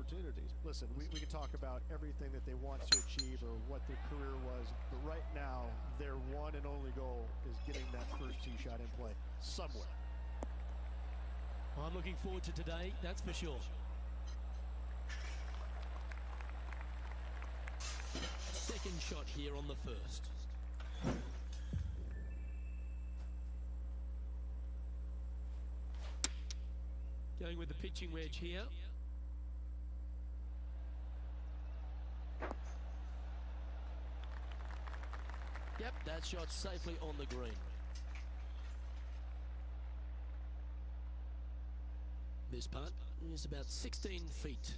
opportunities. Listen, we can talk about everything that they want to achieve or what their career was, but right now, their one and only goal is getting that first tee shot in play somewhere. I'm looking forward to today, that's for sure. Second shot here on the first. Going with the pitching wedge here. Yep, that shot safely on the green. This putt is about 16 feet.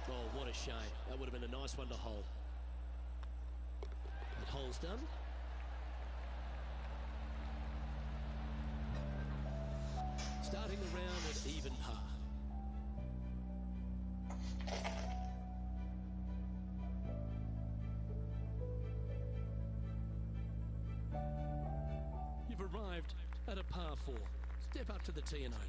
Oh, what a shame. That would have been a nice one to hold. That hole's done. Starting the round at even par. You've arrived at a par 4. Step up to the tee and own it.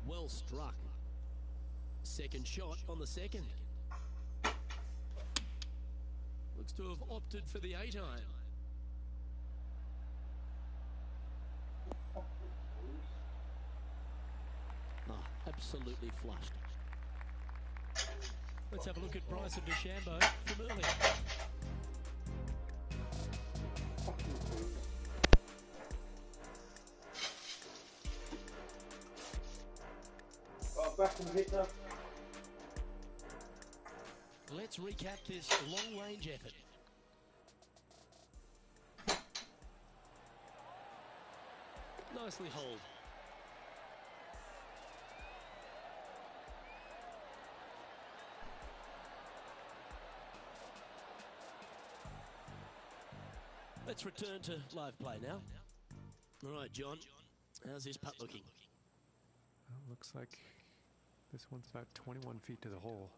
Well struck. Second shot on the second. Looks to have opted for the 8-iron. Absolutely flushed. Let's have a look at Bryson DeChambeau from earlier. Let's recap this long-range effort. Nicely holed. Let's return to live play now. All right, John, how's this putt looking? Well, looks like this one's about 21 feet to the hole.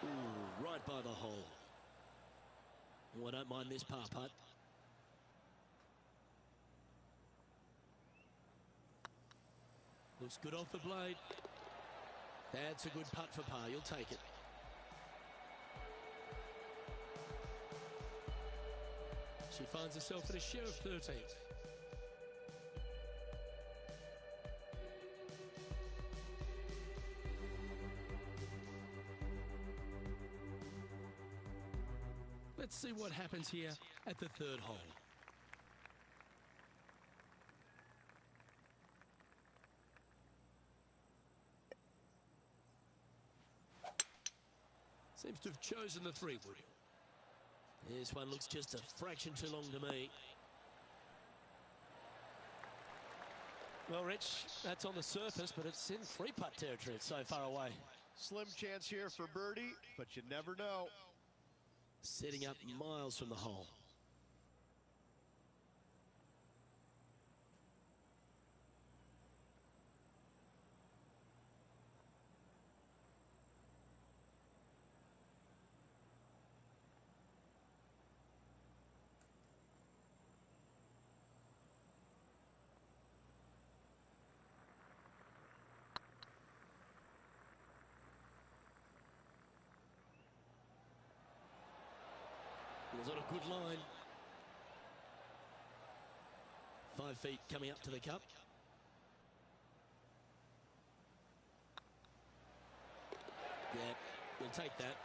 Ooh, right by the hole. Oh, I don't mind this par putt. Looks good off the blade. That's a good putt for par. You'll take it. She finds herself at a share of 13th. Let's see what happens here at the third hole. Seems to have chosen the 3-wood. This one looks just a fraction too long to me. Well, Rich, that's on the surface, but it's in 3-putt territory. It's so far away. Slim chance here for birdie, but you never know. Setting up miles from the hole. It was on a good line. 5 feet coming up to the cup. Yeah, we'll take that.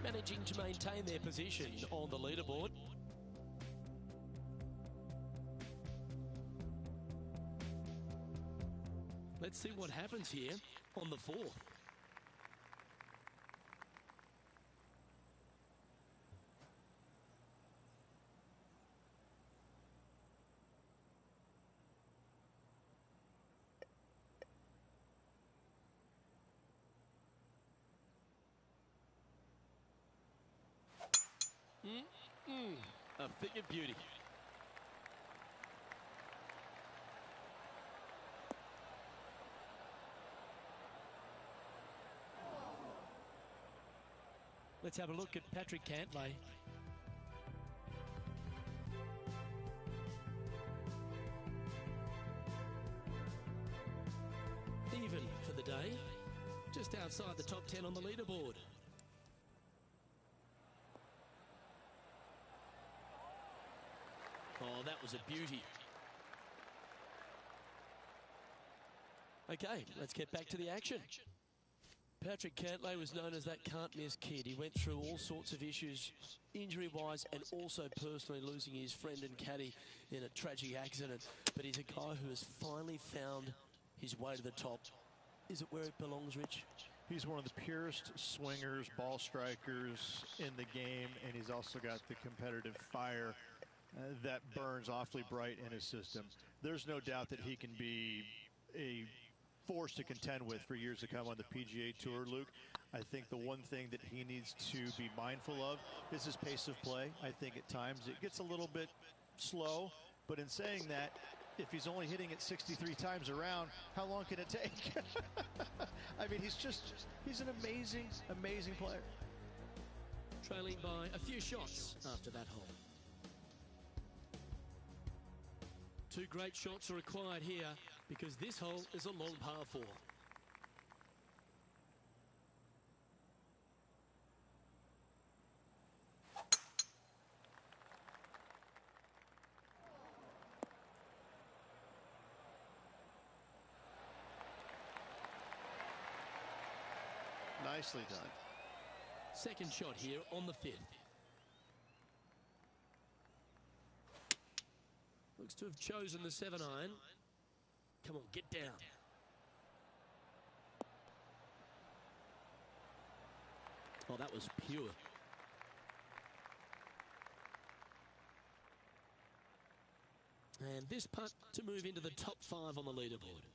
Managing to maintain their position on the leaderboard. Let's see what happens here on the 4th. A thing of beauty. Let's have a look at Patrick Cantlay. Even for the day, just outside the top 10 on the leaderboard. Oh, that was a beauty. Okay, let's get back to the action. Patrick Cantlay was known as that can't-miss kid. He went through all sorts of issues, injury-wise and also personally losing his friend and caddy in a tragic accident. But he's a guy who has finally found his way to the top. Is it where it belongs, Rich? He's one of the purest swingers, ball strikers in the game, and he's also got the competitive fire that burns awfully bright in his system. There's no doubt that he can be a force to contend with for years to come on the PGA Tour, Luke. I think the one thing that he needs to be mindful of is his pace of play. I think at times it gets a little bit slow, but in saying that, if he's only hitting it 63 times around, how long can it take? I mean, he's an amazing, amazing player. Trailing by a few shots after that hole. 2 great shots are required here because this hole is a long par 4. Nicely done. Second shot here on the 5th. Looks to have chosen the 7-iron. Come on, get down. Oh, that was pure. And this putt to move into the top 5 on the leaderboard.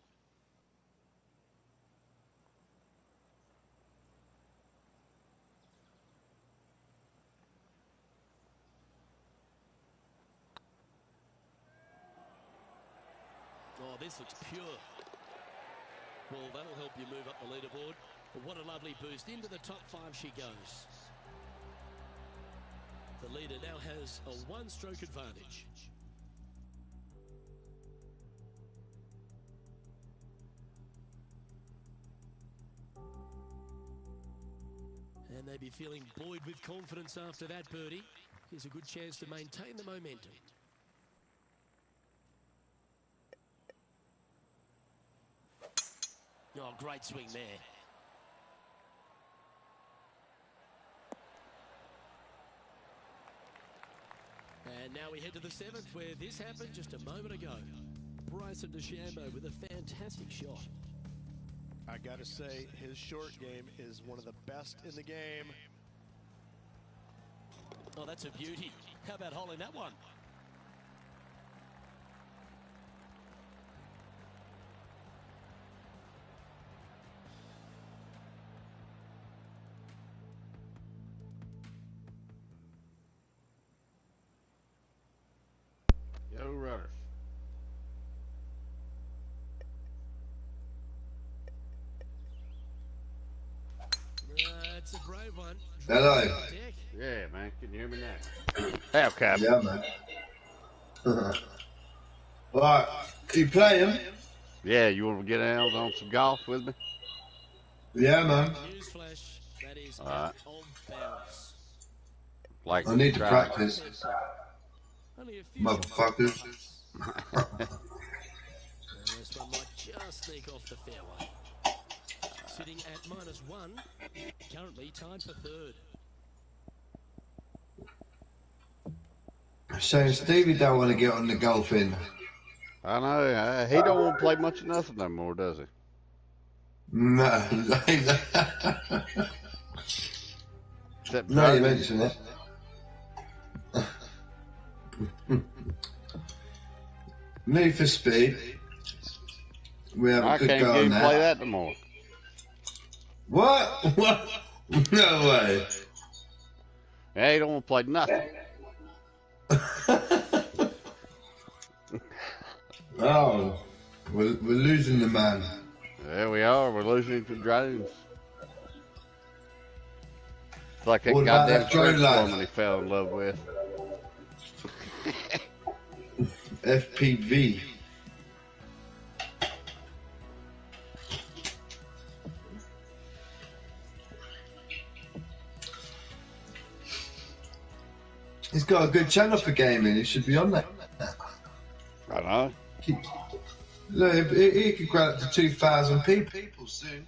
Oh, this looks pure. Well, that'll help you move up the leaderboard. But what a lovely boost. Into the top 5 she goes. The leader now has a 1-stroke advantage. And they'd be feeling buoyed with confidence after that birdie. Here's a good chance to maintain the momentum. Oh, great swing there. And now we head to the 7th, where this happened just a moment ago. Bryson DeChambeau with a fantastic shot. I gotta say, his short game is one of the best in the game. Oh, that's a beauty. How about holding that one? Yo, runner. It's a brave one. Hello. Yeah, man. Can you hear me now? Half cap. Yeah, man. Right. You playing? Yeah, you want to get out on some golf with me? Yeah, man. Newsflash, that is All right. out of bounds. Like I need to try. practice. Only a few Motherfuckers. shots. just sneak off the fairway. Sitting at -1, currently tied for third. Shane Stevie don't want to get on the golfing. I know. He don't want to play much of nothing no more, does he? No. Except No, you driving. mentioned it. Need for Speed. We have I a good can't go get on him to that. play that no more. What? What? No way. Yeah, he don't want to play nothing. Oh, we're losing the man. There we are. We're losing him to drones. It's like that What about goddamn that drone French life? woman he fell in love with. FPV. He's got a good channel for gaming. He should be on that. I know. Look, he could grow up to 2,000 people soon.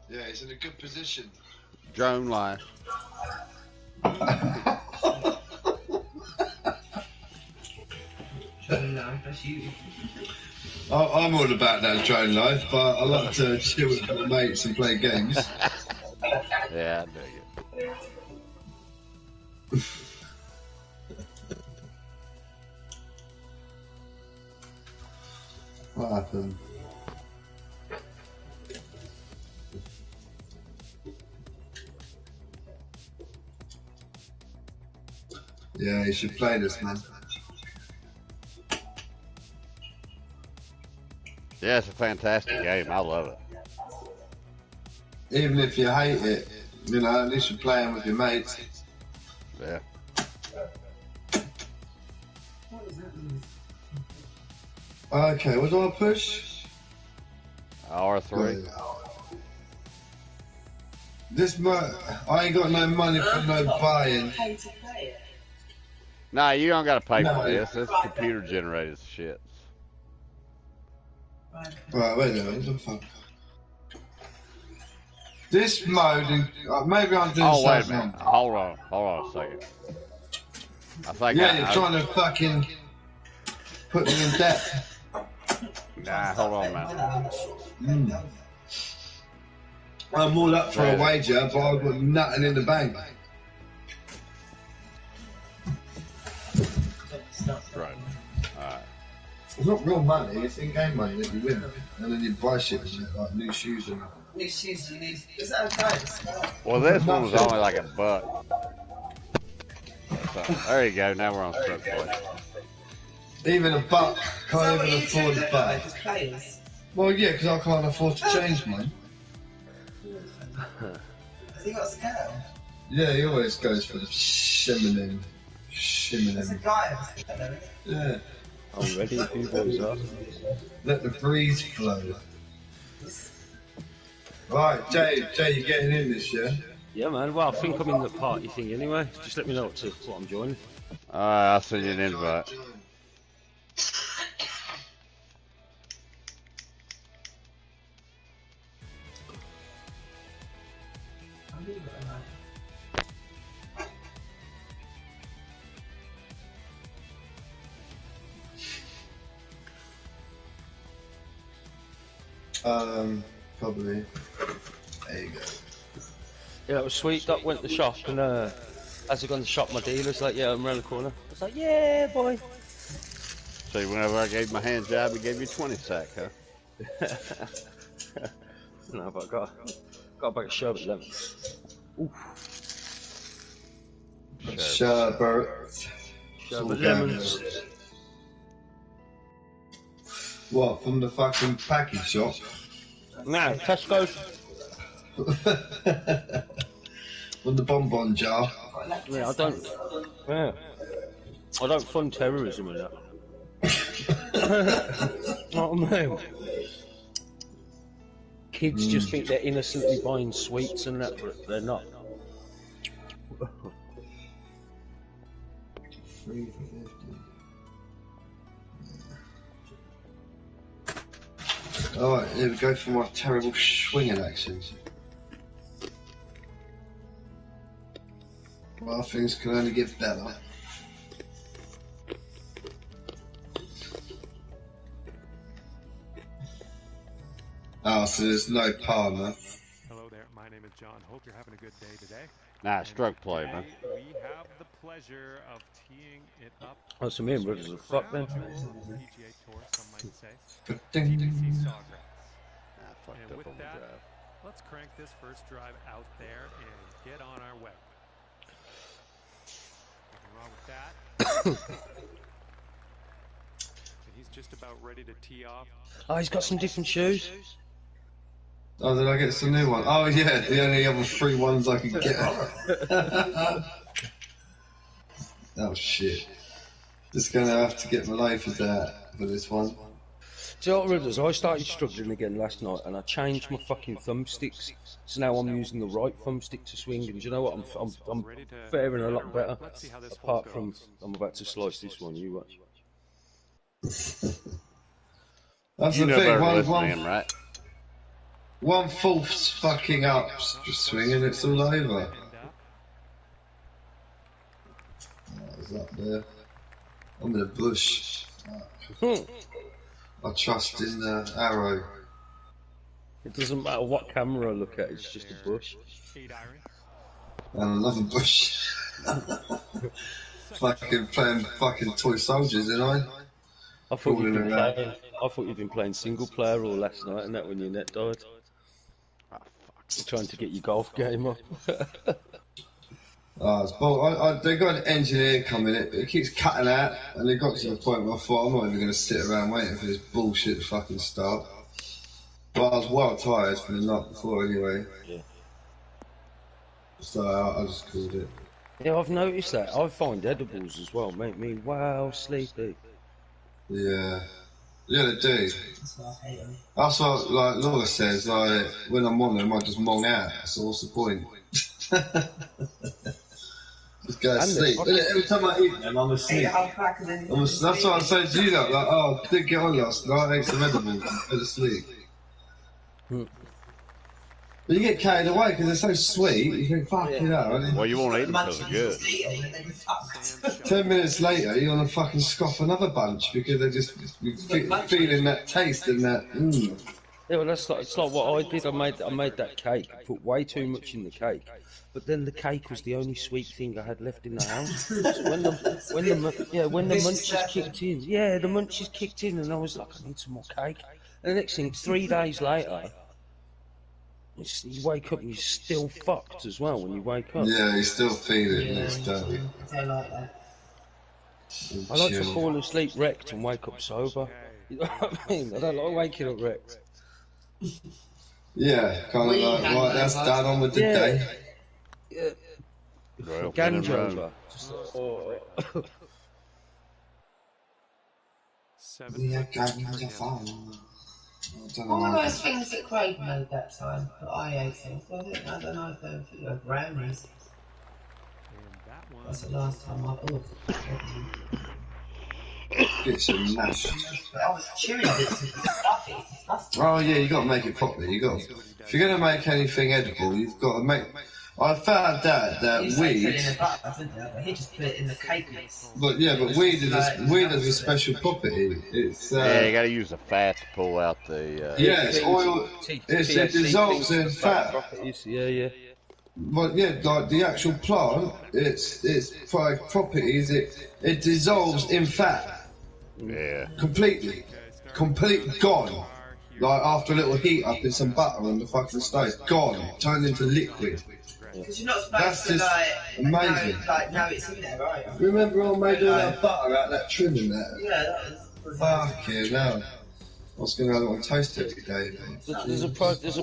Yeah, he's in a good position. Drone life. I'm all about that drone life, but I like to chill with my mates and play games. Yeah, I dig it. What happened? Yeah, you should play this, man. Yeah, it's a fantastic game. I love it. Even if you hate it, you know, at least you're playing with your mates. Yeah. Okay, what do I push? R3. This I ain't got no money for no buying. Nah, you don't gotta pay No. for this. It's computer generated shit. Right, wait a minute, what the fuck? This mode, maybe I'm doing Oh, wait a something minute. wrong. Hold on a second. I think Yeah, you're trying to fucking put me in debt. Nah, hold on, man. I'm all up for a wager, but I've got nothing in the bank. Right. Alright. It's not real money, it's in-game money that you win. And then you buy shit with it, like new shoes and... New shoes and new... Is that okay? Well, this one was only like $1. So, there you go. Now we're on strip play. Even a buck, can't even afford a buck. Just players. Well, yeah, because I can't afford to change mine. Has he got a scale? Yeah, he always goes for the shimmering. There's a guy. Yeah. I'm ready if you boys are. Let the breeze flow. Right, Jay, you getting in this, yeah? Yeah, man. Well, I think I'm in the party thing anyway. Just let me know what I'm joining. I'll send you an invite. Probably. There you go. Yeah, that was sweet. Doc went to the shop and as I gone to the shop, my dealer's like, yeah, I'm around the corner. I was like, yeah, boy. See, whenever I gave my hand job, he gave you 20 sack, huh? No, but I got a bag of sherbet lemon. Ooh. Sherbet. Sherbet lemons. What, from the fucking package shop? No, Tesco's. From the bonbon jar. Yeah, I don't fund terrorism in that. What I mean? Kids just think they're innocently buying sweets and that, but they're not. Alright, here we go for my terrible swinging action. Well, things can only get better. Oh, so there's no partner. Hello there, my name is John. Hope you're having a good day today. Nah, stroke play, man. We have the pleasure of teeing it up. Oh, so me and brothers are fucked then. Pga Tour, some might say. Ding. TDC Sawgrass. Ah, fucked And up with on the that, drive. let's crank this first drive out there and get on our way. Nothing wrong with that. And he's just about ready to tee off. Oh, he's got some different shoes. Oh, did I get some new one? Oh yeah, the only other 3 ones I could get. Oh shit. Just gonna have to get my loafers out for this one. Do you know what, brothers? I started struggling again last night, and I changed my fucking thumbsticks. So now I'm using the right thumbstick to swing, and do you know what? I'm faring a lot better. Apart from, I'm about to slice this one. You watch. That's You the know thing. better than him, right? 1/4 fucking up swing and it's all over. Oh, it's up there. I'm in the bush. I trust in the arrow. It doesn't matter what camera I look at, it's just a bush. And another bush. Fucking playing fucking toy soldiers, ain't I? I thought you'd been playing single player all last night, and that when your net died. Trying to get your golf game up. They got an engineer coming. It keeps cutting out, and it got to the point where I thought I'm not even going to sit around waiting for this bullshit to fucking start. But I was well tired from the night before anyway. Yeah. So I just called it. Yeah, I've noticed that. I find edibles as well make me wow sleepy. Yeah. Yeah, they do. That's what, like Laura says, like, when I'm on them, I just mong out. So what's the point? Just go to sleep. Every time I eat them, I'm asleep. That's what I'm saying to you, like, oh, I didn't get on last night, I ate some edibles, I fell asleep. But you get carried away because they're so sweet, you think, fuck it up. Well, you won't eat them because they're good. 10 minutes later, you're gonna fucking scoff another bunch because they're just feeling that taste and that. Yeah, well, it's like what I did. I made that cake. I put way too much in the cake, but then the cake was the only sweet thing I had left in the house. So when the munchies kicked in, the munchies kicked in, and I was like, I need some more cake. And the next thing, 3 days later, you wake up and you're still fucked as well when you wake up. Yeah, you still feel it next day. I like to fall asleep wrecked and wake up sober. You know what I mean? I don't like waking up wrecked. Yeah, kind of like, right, that's done on with the day. Yeah. Right, Ganja over. Yeah, ganja fun. All those things that Craig made that time, that I ate things. I don't know if they were brownies. That's the last time I bought it. Get some mash. But I was chewing it, it's stuffy. Oh yeah, you got to make it properly. If you're gonna make anything edible, you've got to make. I found out that You weed. put it in a butter, didn't you? But he just put it in the cake mix. But yeah, but weed has a special property. It's Yeah, you gotta use the fat to pull out the. yeah, it's oil. It dissolves in fat. Yeah. But yeah, like the actual plant, its properties, it dissolves in fat. Yeah. Completely gone. Like after a little heat up in some butter on the fucking stove, gone, turned into liquid. Because you're not That's supposed to just amazing. know it's in there, right? Remember I made all that butter out that trim and that? Yeah, that was... Fucking hell. I was going to have it on toast every day. There's a wicked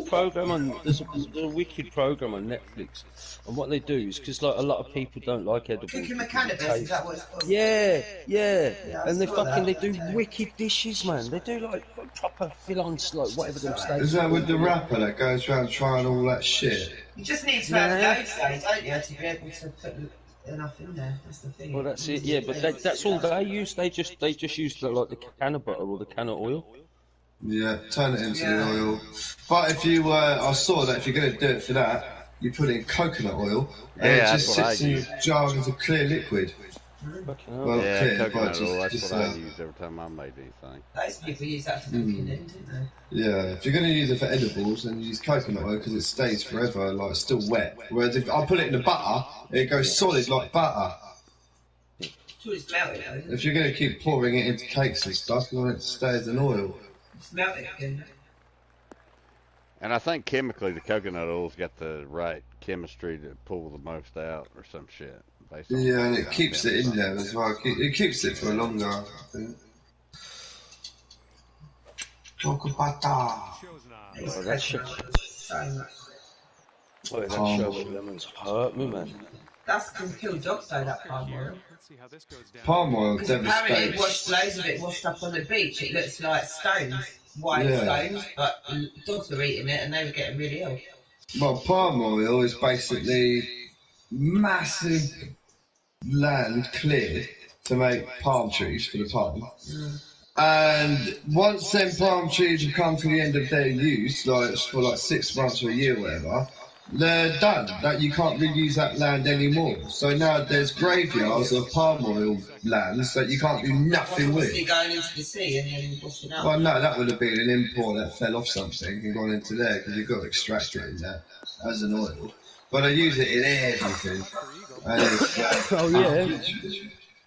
program on Netflix, and what they do is because like a lot of people don't like edibles. Cooking with cannabis, is that what it's called? Yeah, and they saw fucking that. they do wicked dishes, man. They do like proper filons, like whatever them steaks. Is that with the rapper that goes around trying all that shit? You just need to have no stage, don't you, to be able to put enough in there. That's the thing. Well, that's it. Yeah, but that's all they use. They just use like the can of butter or the can of oil. Yeah, turn it into the oil. But if you, I saw that if you're going to do it for that, you put it in coconut oil, and it just sits in a jar as a clear liquid. Well, yeah, clear, coconut but oil, that's just, what I use every time I made anything. Those people use that for cooking, didn't they? Yeah, if you're going to use it for edibles, then use coconut oil because it stays forever, like, still wet. Whereas if I put it in the butter, it goes solid like butter. It's melted, though, isn't it? If you're going to keep pouring it into cakes and stuff, you want it to stay as an oil. It's melted again. And I think chemically the coconut oil's got the right chemistry to pull the most out or some shit. Yeah, and it keeps it in there as well. It keeps it for longer, I think. Chocolate butter. It's that shit. so much. Oh, that sherbet lemon's hurt me, man. That can kill dogs, though, that palm oil. Palm oil Because apparently it devastates. loads of it washed up on the beach. It looks like stones, white stones, but dogs were eating it and they were getting really ill. Well, palm oil is basically massive land cleared to make palm trees for the palm. And once them palm trees have come to the end of their use, like for like 6 months or a year or whatever, they're done. That you can't reuse that land anymore. So now there's graveyards of palm oil lands that you can't do nothing with. Obviously going into the sea and then washing up. Well, no, that would have been an import that fell off something and gone into there because you've got to extract it in there as an oil. But I use it in everything. And it's, Oh yeah.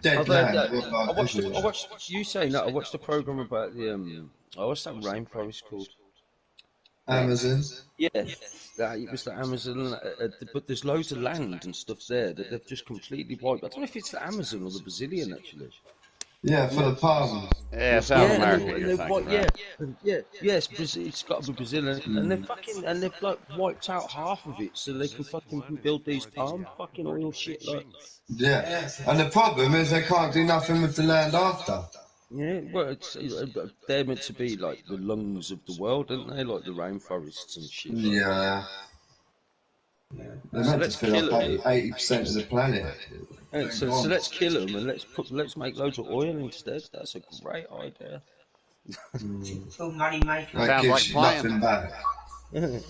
dead land. I watched you saying that. I watched the program about the what's that rainforest called? Amazon. Yeah, it was the Amazon, but there's loads of land and stuff there that they've just completely wiped. I don't know if it's the Amazon or the Brazilian actually. Yeah, for the palm. Yeah, South America. You're thinking, right? Yes, it's got to be Brazilian, and they've like wiped out half of it so they can fucking build these palm fucking oil shit like. Yeah, and the problem is they can't do nothing with the land after. Yeah, well, they're meant to be like the lungs of the world, aren't they? Like the rainforests and shit. Yeah. They're meant to fill up 80% of the planet. So let's kill them and let's make loads of oil instead. That's a great idea. Full money maker. That gives you nothing back. And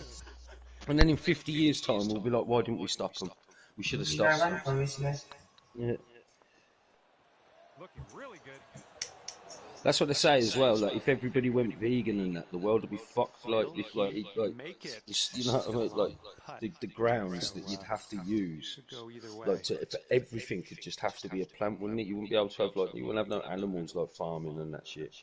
then in 50 years' time, we'll be like, why didn't we stop them? We should have stopped them. Yeah. Looking really good. That's what they say as well. Like, if everybody went vegan and that, the world would be fucked. Like, if you know what I mean? Like, the grounds that you'd have to use, like, if everything could just have to be a plant, wouldn't it? You wouldn't be able to have you wouldn't have no animals like farming and that shit.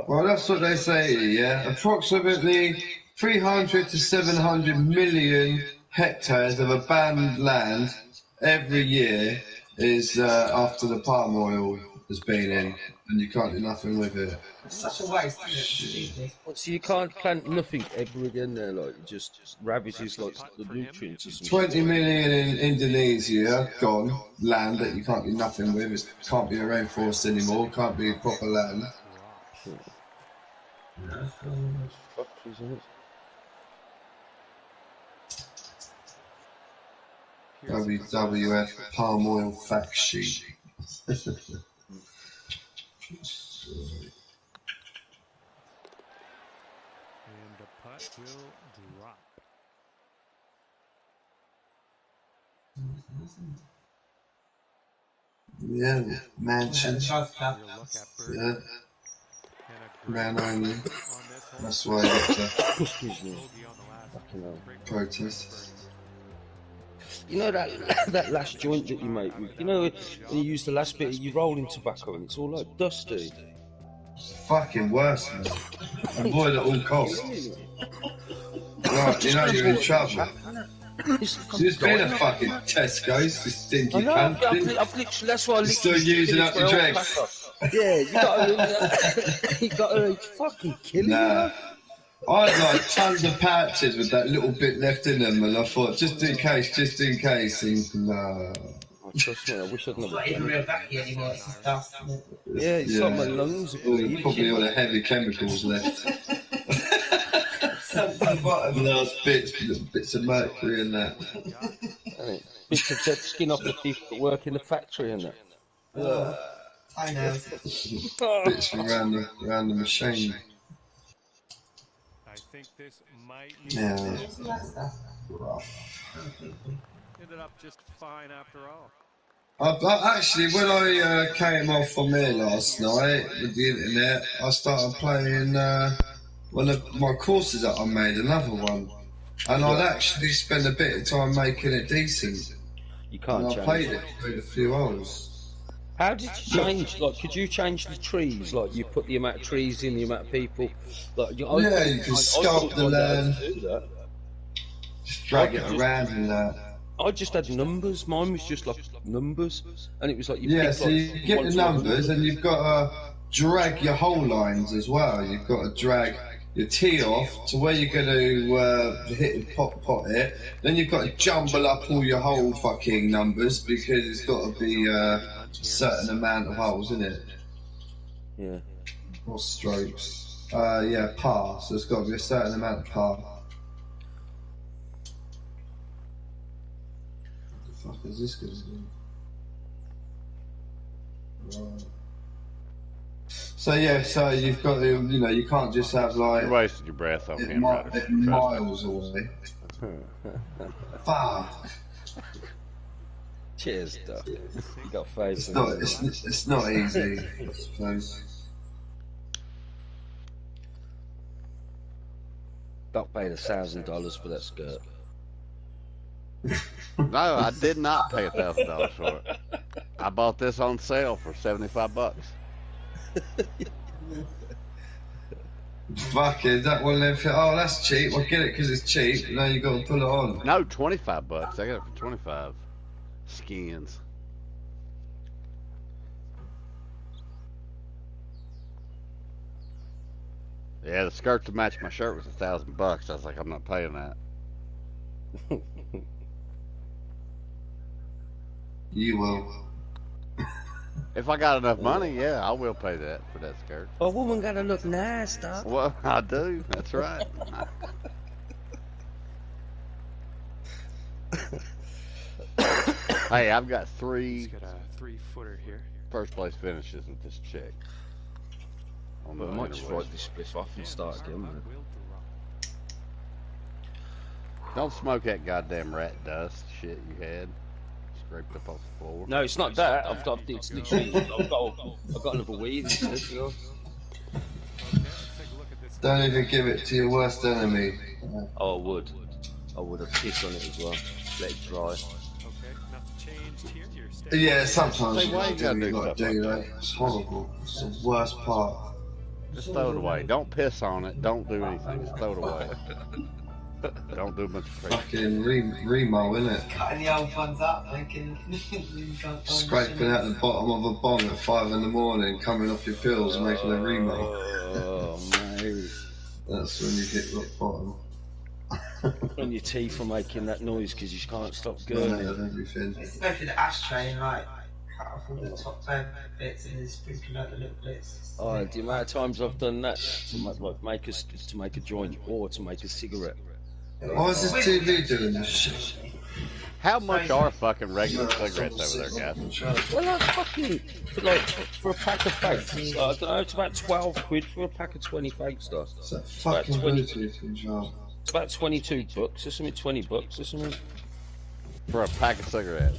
Well, that's what they say. Yeah, approximately 300 to 700 million hectares of abandoned land every year is after the palm oil has been in, and you can't do nothing with it. It's such a waste, isn't it? So you can't plant nothing ever again there, like it just ravages like the nutrients. Or 20 million in Indonesia gone, land that you can't do nothing with. It can't be a rainforest anymore. Can't be proper land. WWF palm oil fact sheet. And the putt will drop. Yeah, mansion. Yeah, man only. That's why I got to protest. You know that last joint that you make, you know when you use the last bit of your rolling tobacco and it's all like dusty. It's fucking worse, man. Avoid at all costs. Right, you know you're in trouble. Just been a fucking Tesco's, this stinky cunt. I've literally, that's why I literally still using up your dregs. Yeah, you gotta fucking kill it. I had like tons of pouches with that little bit left in them, and I thought, just in case, and no. Trust me, I wish I'd never. It's not even real backy anymore, it's just dust. Yeah, it's like my lungs. Probably all the heavy chemicals left. sunk to the bottom. Last little bits of mercury in that. Bits of dead skin off the teeth that work in the factory and that. I know. Bits from around the machine. I think this might Yeah. Isn't that stuff rough? ended up just fine after all. Actually, when I came off from here last night with the internet, I started playing one of my courses that I made, another one. And I'd actually spend a bit of time making it decent. You can't And I change played it. it with a few hours. How did you change? Like, could you change the trees? Like, you put the amount of trees in, the amount of people. Like, You can sculpt the land, just drag it around and that. I just had numbers. Mine was just like numbers, and it was like you. Yeah, pick, so like, you get the numbers, and you've got to drag your hole lines as well. You've got to drag your tee off to where you're going to hit and pot it. Then you've got to jumble up all your hole fucking numbers because it's got to be a certain amount of holes in it. Yeah. Or strokes. Yeah, par. So it's got to be a certain amount of par. What the fuck is this going to do? Right. So yeah, so you've got to, you can't just have like. You wasted your breath on him, right? Miles away. Fuck. Cheers, Doc. You got faith. It's not easy, I suppose. Doc paid $1,000 for that skirt. No, I did not pay $1,000 for it. I bought this on sale for $75. Fuck it, that one then fit. Oh, that's cheap. I'll get it because it's cheap. Now you got to pull it on. No, $25. I got it for 25 skins. Yeah, the skirt to match my shirt was $1,000. I was like, I'm not paying that. You will. If I got enough money, yeah, I will pay that for that skirt. A woman gotta look nice, Doc. Well, I do. That's right. Hey, I've got He's got a 3-footer here. first place finishes with this chick. On Well, I the might just interway. write this spliff off and start again, man. Don't smoke that goddamn rat dust shit you had scraped up off the floor. No, it's not that. It's literally. I've got another weed instead, you know. Don't even give it to your worst enemy. Oh, I would. I would have pissed on it as well. Let it dry. Okay, nothing changed here. You're staying. Yeah, sometimes Hey, you why you gotta gotta do do like stuff like that. It's horrible. It's the worst part. Just throw it away. Don't piss on it. Don't do anything. Just throw it away. Don't do a bunch of crazy. Fucking Remo, innit? Cutting the old ones up, making you can't find Scraping out the bottom of a bong at 5 in the morning, coming off your pills and making a Remo. Oh, mate. That's when you hit rock bottom. And your teeth are making that noise because you can't stop Burn out gurgling. of everything. I used to go through the ashtray and like cut off all the top bits and then sprinkle out the little bits. Oh, the amount of times I've done that to make a joint or to make a cigarette. Why is this TV doing this shit? How much are fucking regular cigarettes over there, guys? Well, like fucking for a pack of fakes. I don't know. It's about 12 quid for a pack of 20 fakes, though. It's that fucking Bluetooth control. It's about 22 bucks or something. 20 bucks or something. For a pack of cigarettes.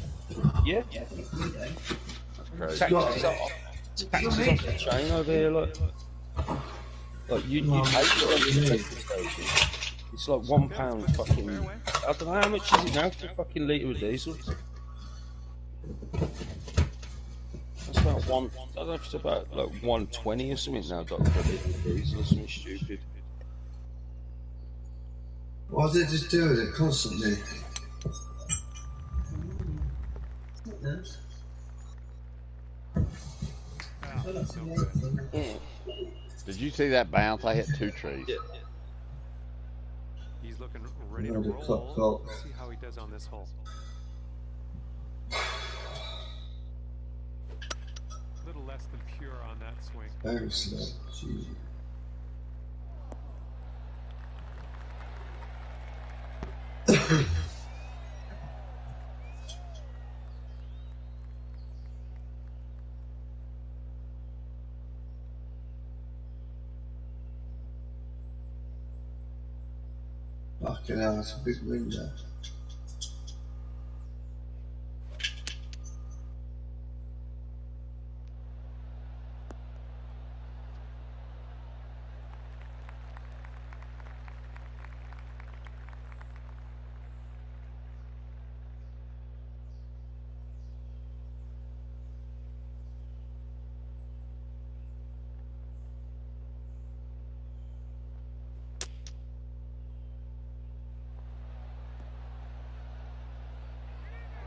Yeah. That's crazy. Taxes off the chain over here, like you pay for it in the petrol station. It's like £1 fucking. I don't know how much is it now for a fucking litre of diesel. That's about one. I don't know if it's about like 120 or something now, Doctor, for a litre of diesel or something stupid. Why does it just do with it constantly? Did you see that bounce? I hit 2 trees. Yeah. He's looking ready to Another roll. clock. Let's see how he does on this hole. A little less than pure on that swing. Very slow. Gee. Fucking hell, that's a big wind there.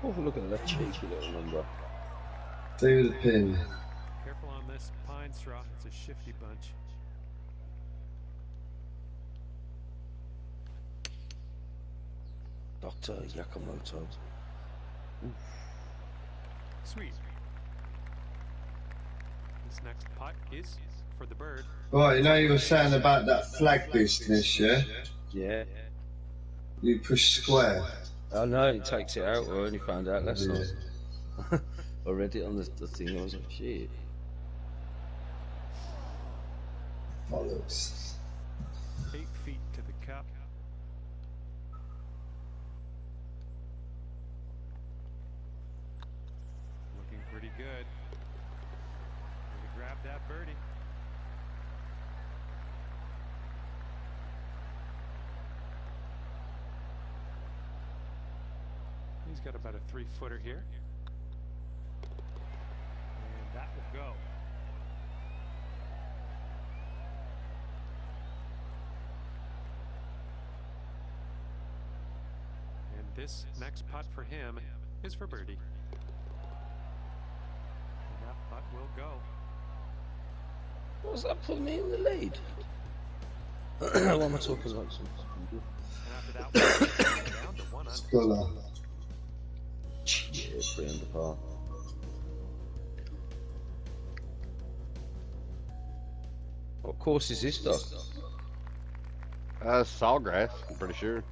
Oh, look at that cheeky little number. Through the pin. Careful on this pine straw. It's a shifty bunch. Dr. Yakamoto. Oof. Sweet. This next putt is for the bird. Right, you know you were saying about that flag business, yeah? Yeah. You push square. I know, it takes it out. I only found out last Yeah. night. I read it on the thing. I was like, shit. Bollocks. 8 feet to the cup. Looking pretty good. Gonna grab that birdie. He's got about a 3-footer here. And that will go. And this next putt for him is for birdie. And that putt will go. What's that put me in the lead? What am I talking about? And after that one, down to 1 under. Scholar. Yeah, 3 under par. What course is this, Doc? Sawgrass, I'm pretty sure.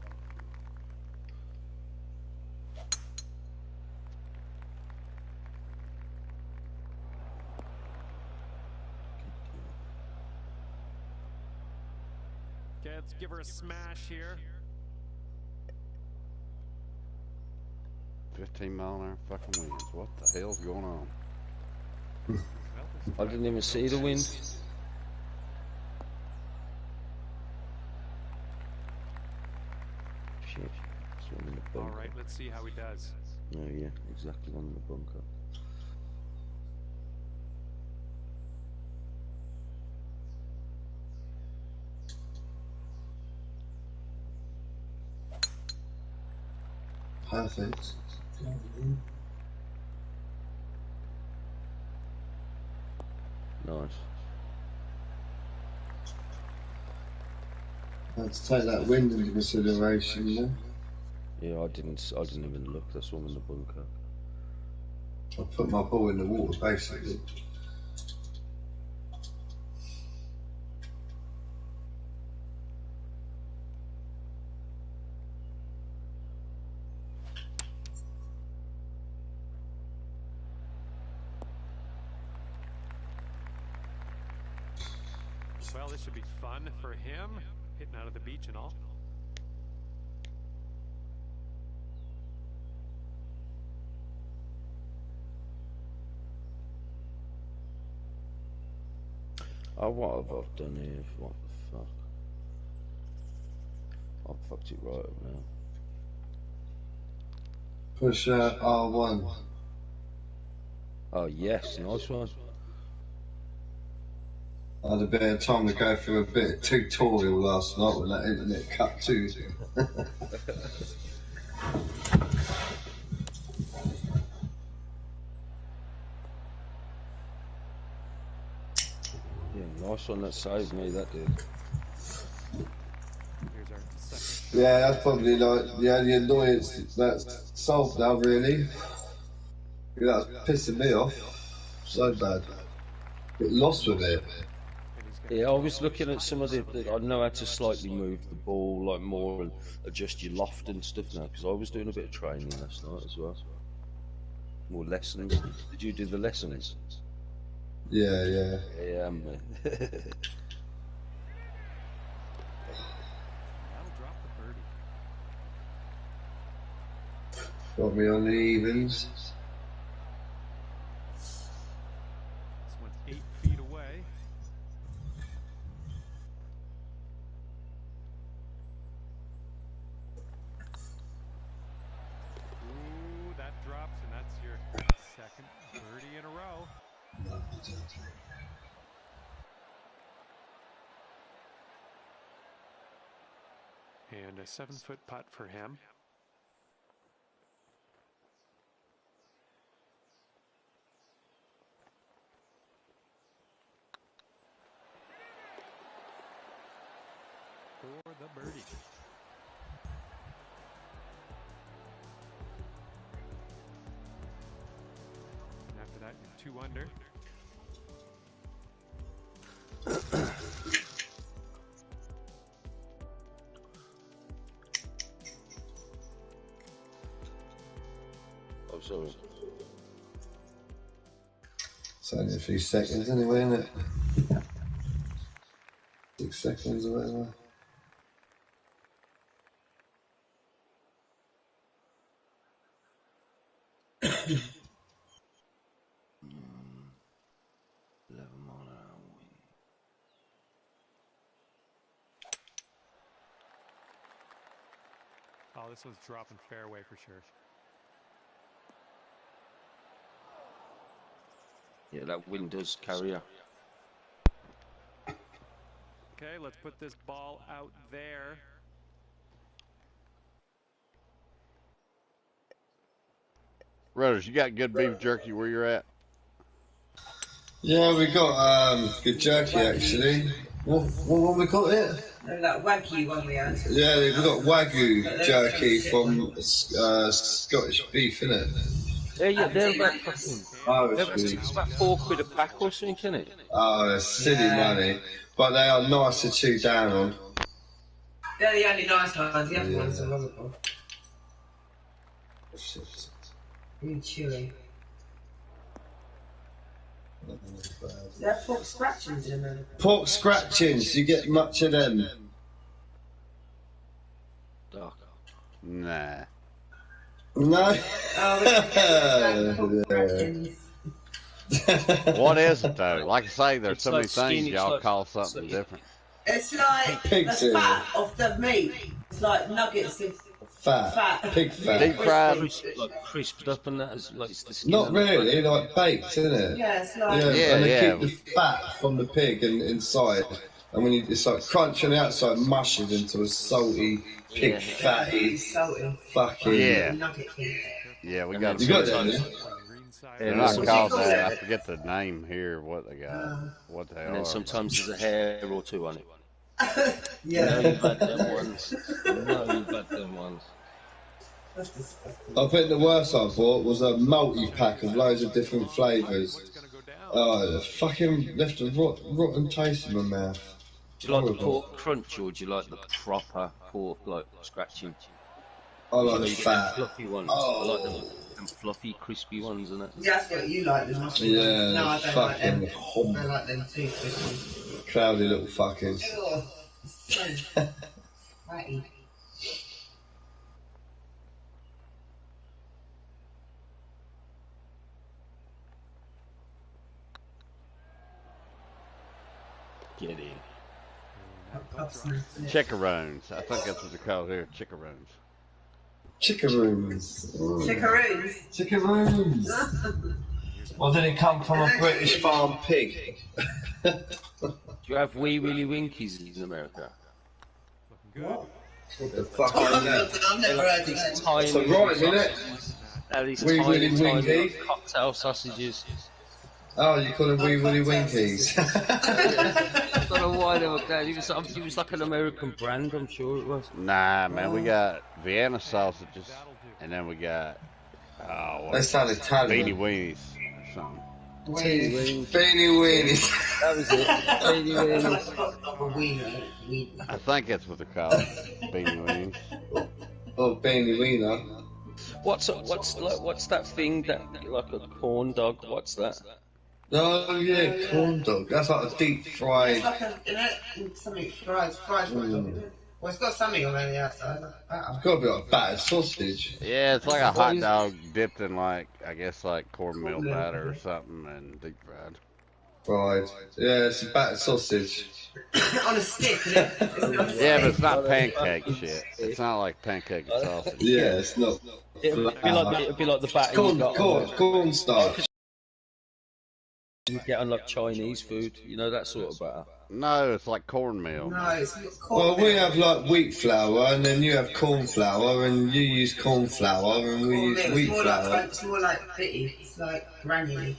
Okay, let's give her a smash here. 15-mile-an-hour fucking winds. What the hell's going on? I didn't even see the wind. Shit. Swim in the bunker. All right, let's see how he does. Oh yeah, exactly on the bunker. Perfect. Nice. Let's take that wind into consideration, you know? Yeah, I didn't even look. I saw him in the bunker. I put my ball in the water, basically. Well, this should be fun for him, hitting out of the beach and all. Oh, what have I done here? What the fuck? I fucked it right up now. Push R1. Oh yes, nice one. I had a bit of time to go through a bit of tutorial last night when that internet cut too. Yeah, nice one. That saved me. That did. Here's our second. Yeah, that's probably like the only annoyance that's solved now, really. That's pissing me off so bad. Get lost with it. Yeah, I was looking at some of the. I know how to slightly move the ball like more and adjust your loft and stuff now because I was doing a bit of training last night as well. More lessons. Did you do the lessons? Yeah, yeah. Yeah, man. That'll drop the birdie. Got me on the evens. This one's 8 feet away. Ooh, that drops, and that's your second birdie in a row. And a 7-foot putt for him. For the birdie. And after that, you're 2 under. Oh, sorry. It's only a few seconds anyway, isn't it? 6 seconds or whatever. 11 mile an hour wind. Oh, this one's dropping fairway for sure. Yeah, that wind does carry her. Okay, let's put this ball out there. Rudders, you got good beef jerky where you're at? Yeah, we got good jerky actually. What we got it? No, that Wagyu one we had. Yeah, we got Wagyu jerky from Scottish beef, innit? Yeah, they're about fucking. It's about £4 a pack or something, isn't it? Oh, it's silly money. But they are nice to chew down on. They're the only nice ones, the other ones are horrible. Shit. Really chewy. They're pork scratchings in them. Pork scratchings, you get much of them? Dark. Nah. No? What is it though? Like I say, there's It's so like many things skin, it's y'all like- call something like- different. It's like Pig the tail. fat of the meat. It's like nuggets of Fat. Pig fat. Deep fried. Like crisped up and that, like it's the skin. Not on the front. really, like baked, isn't it? yeah, it's like Yeah, and they Yeah. keep the fat from the pig inside. And when it's like crunch on the outside, mushes into a salty, pig fatty, salty. fucking. Yeah. Nugget meat. Yeah, we And got then You got sometimes- that, On the green side. They're Yeah, not there's called sometimes- that. I forget the name here, what they got, what they And then are. sometimes there's a hair or two on it. Yeah. No, you've had them ones. No, you've had them ones. That's disgusting. I think the worst I bought was a multi-pack of loads of different flavours. It's gonna go down. Oh, it fucking left a rotten taste in my mouth. Do you like the Horrible. pork crunch or do you like the proper pork, like scratching? I You know, like you get the fat. fluffy ones. Oh. I like them fluffy, crispy ones, and that. Yeah, that's what you like, the mushy Yeah, ones. No, I don't like fucking them. hum. I like them too, crispy. Cloudy little fuckers. Ugh. So fatty. Get in. Chickaroons. I think that's what they're called here, chickaroons. Chickaroons. Chickaroos. Chickaroons. Or did it come from a British farm pig? Do you have wee willy winkies in America? Looking good. What the fuck is that? I've never heard of that. Tiny It's a rhyme, isn't it? these Wee willy tiny winky. cocktail sausages. Oh, you call them wee willy winkies. I don't know why they were called. It was like an American brand, I'm sure it was. Nah, man, we got Vienna sausages, and then we got, They sound beanie Italian. weenies or something. Beanie weenies. That was it. Beanie It's weenies. like a proper wiener. I think that's what they're called, beanie weenies. Oh, beanie wiener. What's that thing that like a corn dog? What's that? Oh yeah, corn dog. That's like a deep It's fried. like a, isn't it? Something fried one, isn't it? Well, it's got something around the outside. It's got a bit of battered sausage. Yeah, it's like a What hot is- dog dipped in like, I guess like cornmeal Cornmeal, batter or okay. something and deep fried. Fried. Yeah, it's a battered sausage. On a stick, isn't it? Isn't it on a Yeah, but stick? it's not Well, pancake fucking shit. stick. It's not like pancake and sausage. Yeah, it's not It'd be like the batter you got on cornstarch. you get on like Chinese food. You know that sort of batter. No, it's like cornmeal. No, it's not Well, cornmeal. we have like wheat flour, and then you have corn flour, and you use corn flour, and we use Cornmeal. wheat flour. It's more like bitty. It's like grainy.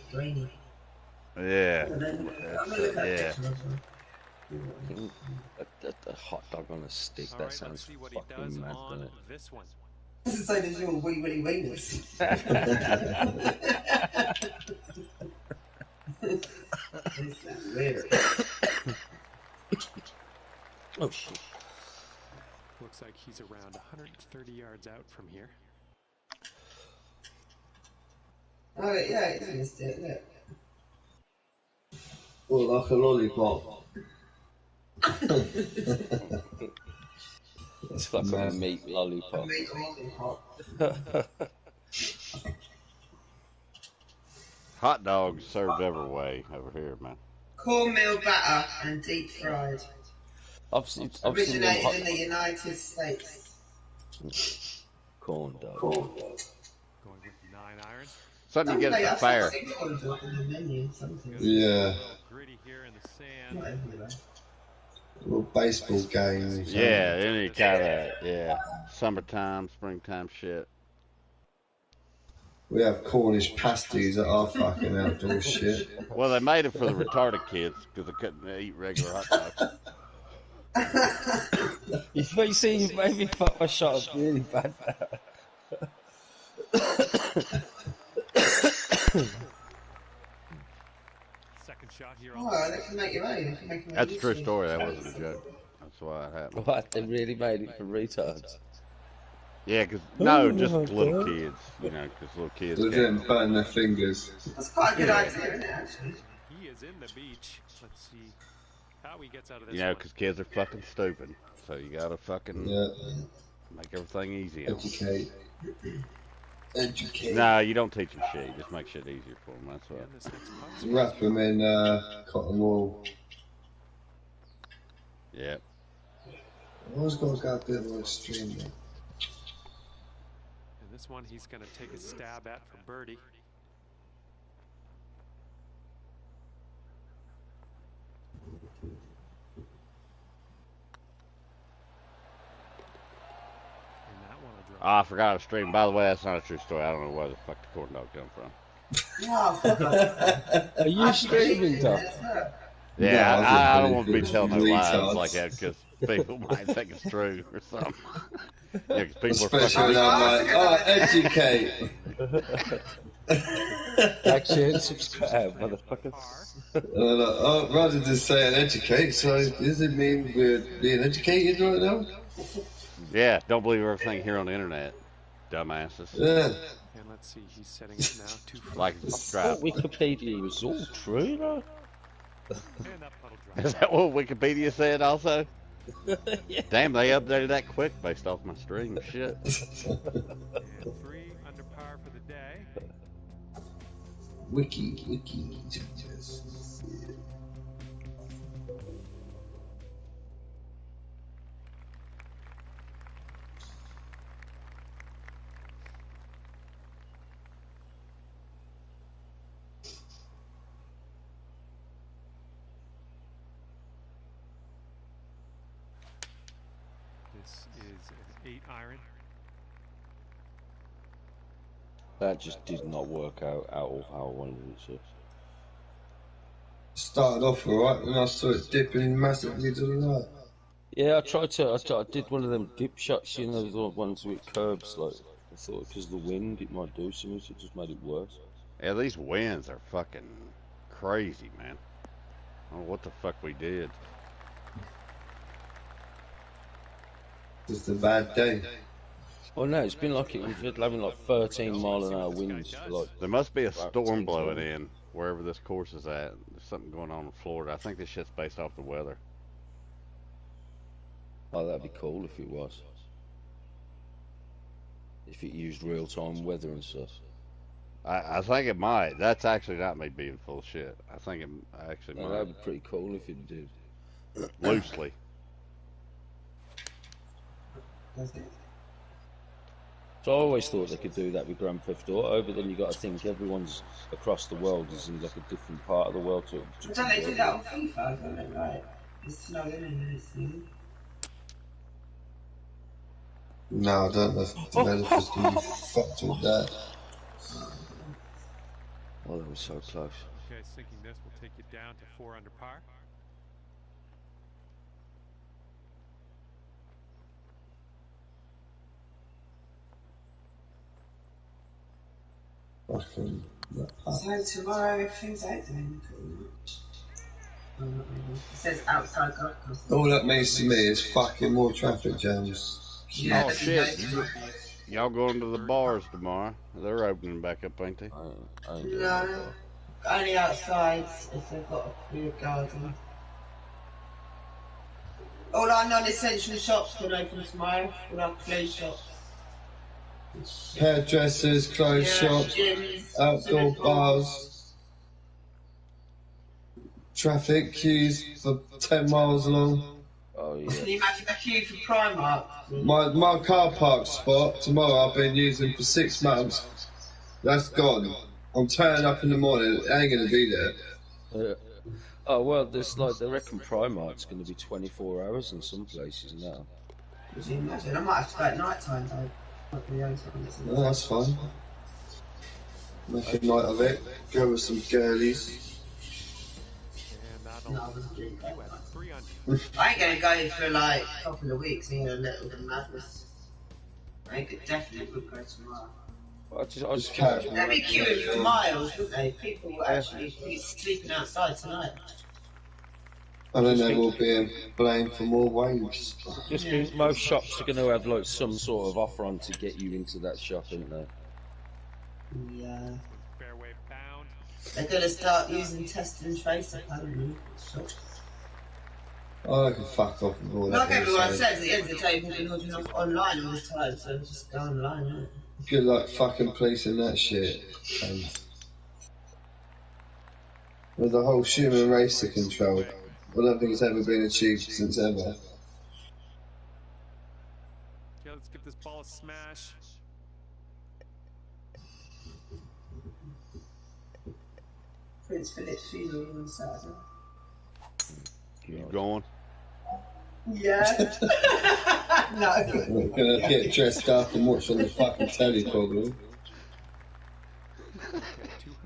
Yeah. I'm gonna That's look at yeah. pictures. A hot dog on a stick. All That right, sounds let's see what he does fucking mad, on doesn't it? this one. This is like your wee willy wieners. It's weird. Oh shit! Looks like he's around 130 yards out from here. Oh yeah, it missed it. Look. Or like a lollipop. It's like a meat lollipop. Meat lollipop. Hot dogs served every way over here, man. Cornmeal batter and deep fried. I've seen them Originated hot in the United States. corn dog. Going with 9 iron. Something you get at the fair. Yeah. Gritty here in the sand. Not everywhere. Little baseball games. Yeah, any kind of, yeah. Summertime, springtime shit. We have Cornish pasties at our fucking outdoor shit. Well, they made it for the retarded kids because they couldn't eat regular hot dogs. You see, you made me fuck my shot up really bad. Second shot here. Oh, they can make your own. They can make your own That's a true juice. story. That wasn't a joke. That's why it happened. What? They really made it for retards. Yeah, because, no, just little kids. You know, because little kids They can't. didn't burn their fingers. That's quite a good idea, isn't it, actually? He is in the beach. Let's see how he gets out of this You know, one. because kids are fucking stupid. So you gotta fucking Yeah. make everything easy. on 'em. Educate. Educate. No, you don't teach them shit. You just make shit easier for them. That's what. And this next putt. Wrap them in cotton wool. Yeah. Always got to go a bit more extreme, man. And this one he's going to take a stab at for birdie. And that one will drop. Oh, I forgot to stream. By the way, that's not a true story. I don't know where the fuck the corn dog come from. No, Are you streaming, Doc? Yeah, No, I don't just want to be telling no lies retards. like that because people might think it's true or something. Yeah, because people are Especially fucking. when I'm like, educate. Like, share, and subscribe, motherfuckers. And I'm like, oh, rather than saying educate, so does it mean we're being educated right now? Yeah, don't believe everything here on the internet, dumbasses. Yeah. And let's see, he's setting it now. 2 feet. Like and subscribe. Wikipedia was all true, though. And that puddle drop. Is that what Wikipedia said also? Yeah. Damn, they updated that quick based off my stream. Shit. And 3 under par for the day. Wiki. This is an 8 iron. That just did not work out of how I wanted it to. Started off alright, and I saw it dipping massively to the right. Yeah, I did one of them dip shots, you know, the ones with curbs. Like, I thought because of the wind, it might do something, so it just made it worse. Yeah, these winds are fucking crazy, man. I don't know what the fuck we did. Just a bad day. Oh no, it's been like it. We've been having like 13-mile-an-hour winds for like. There must be a About storm 10 blowing times. in wherever this course is at. There's something going on in Florida. I think this shit's based off the weather. Oh, that'd be cool if it was. If it used real-time weather and stuff. I think it might. That's actually not me being full of shit. I think it actually No, might. that'd be pretty cool if it did. Loosely. So I always thought they could do that with Grand Theft Auto, but then you got to think everyone's across the world is in like a different part of the world. Don't they do that on FIFA? Don't they? Right. It's snowing and it's snowing. No, I don't know if the developers can be fucked with that. Oh, that was so close. Okay, sinking this will take you down to 4 under par. So tomorrow everything's open pretty much. Well, not really. It says outside golf course. All that means to me is fucking more traffic jams. Yeah, Oh, but shit. no, Y'all going to the bars tomorrow? They're opening back up, ain't they? I ain't doing no, that. only outside if they've got a rear garden. All our non-essential shops can open tomorrow. All our clothes shops. Hairdressers, clothes shops, gyms, outdoor swimming pools. bars, traffic queues for 10 miles long. Oh, yeah. Can you imagine a queue for Primark? My car park spot tomorrow I've been using for 6 months. That's gone. I'm turning up in the morning. It ain't gonna be there. Oh, well, there's like, they reckon Primark's going to be 24 hours in some places now. Could you imagine? I might have to go at night time though. Not the own time, isn't it? No, that's fine. Make a night of it. Go with some girlies. And that'll No, I wasn't keep doing you that. at 3 under. I ain't gonna go for like a couple of weeks and a little bit of madness. I could definitely would go tomorrow. I just carry on. They'd be queuing for miles, wouldn't they? People will actually be sleeping outside tonight. And then they will be blamed for more waves. Just think most shops are going to have like some sort of offer on to get you into that shop, aren't they? Yeah. Fairway bound. They're gonna start using test and trace apparently. Shops. Oh, they can fuck off with all Like that. everyone bullshit. says, at the end of the day, we've been ordering off online all this time, so just go online, innit? Good luck fucking policing that shit. With the whole human race to control, I don't think it's ever been achieved since ever. Okay, let's give this ball a smash. Prince Philip's funeral on Saturday. You going? Yeah. No. We're gonna get dressed up and watch on the fucking telly probably.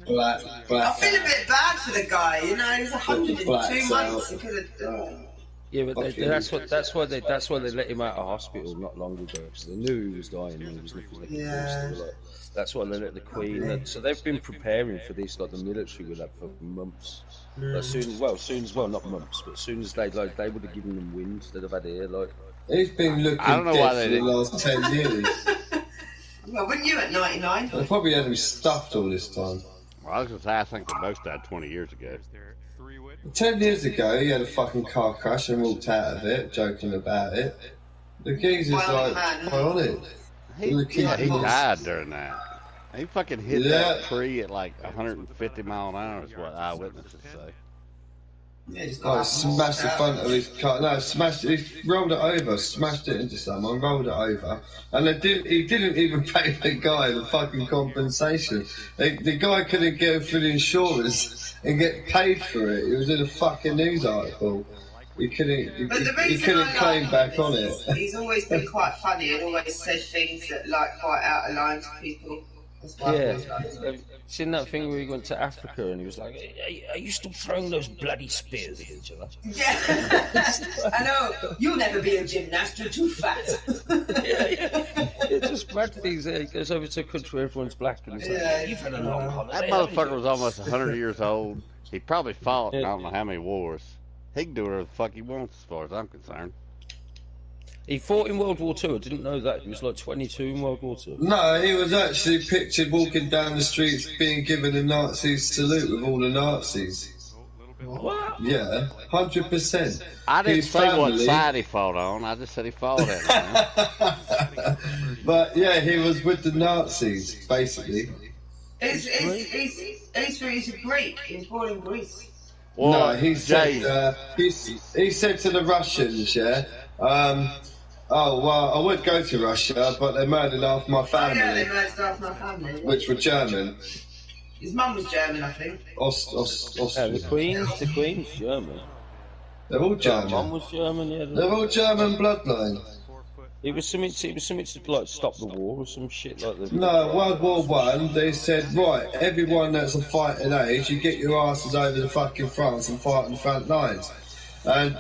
Black. I feel a bit bad for the guy, you know, he was 102 Blacks months. out. He could have. Yeah, but Fucking that's why they let him out of hospital not long ago because they knew he was dying and there was nothing they could do. So they were like, that's why they let the Queen. So they've been preparing for this, like the military with that for months. Like soon as not months, but as soon as they would have given them wind, they'd have had air like. He's been looking I don't know why dead they for the didn't. last 10 years. Well, wouldn't you at 99? They probably had him stuffed all this time. Well, I was going to say, I think the most died 20 years ago. There's their 3-wood. 10 years ago, he had a fucking car crash and walked out of it, joking about it. The geezer's Violent like, man. quite on it. He died during that. He fucking hit Yeah. that tree at like 150 mile an hour is what eyewitnesses say. Yeah, just Oh, got smashed the front of his car. No, smashed it. He rolled it over, smashed it into someone, rolled it over, and he didn't even pay the guy the fucking compensation. The guy couldn't go through the insurance and get paid for it. It was in a fucking news article. He couldn't. But the He reason couldn't I claim like back him on is it. he's always been quite funny and always said things that like quite out of line to people. That's why I Yeah, always liked him. seen that thing where he went to Africa and he was like, hey, "Are you still throwing those bloody spears at each other?" Yeah, I know. You'll never be a gymnast. You're too fat. Yeah. It's just mad things. He goes over to a country where everyone's black and he's like, Yeah, "You've had a long holiday." That motherfucker was almost 100 years old. He probably fought in I don't know how many wars. He can do whatever the fuck he wants as far as I'm concerned. He fought in World War II. I didn't know that. He was like 22 in World War II. No, he was actually pictured walking down the streets being given a Nazi salute with all the Nazis. Oh, little What? Yeah, 100%. I didn't His say what family- side he fought on. I just said he fought at it. Man. But yeah, he was with the Nazis, basically. He's Greek. He was born in Greece. Well, No, he Jay, said he said to the Russians, yeah, oh well, I would go to Russia, but they murdered half my Oh, yeah, they family, murdered half my family. which were German. His mum was German, I think. The Queen's German. They're all Her German. mum was German, yeah. They're all German bloodline. It was something to like stop the war or some shit like that. No, World War One. They said, right, everyone that's a fighting age, you get your asses over to fucking France and fight on the front lines. And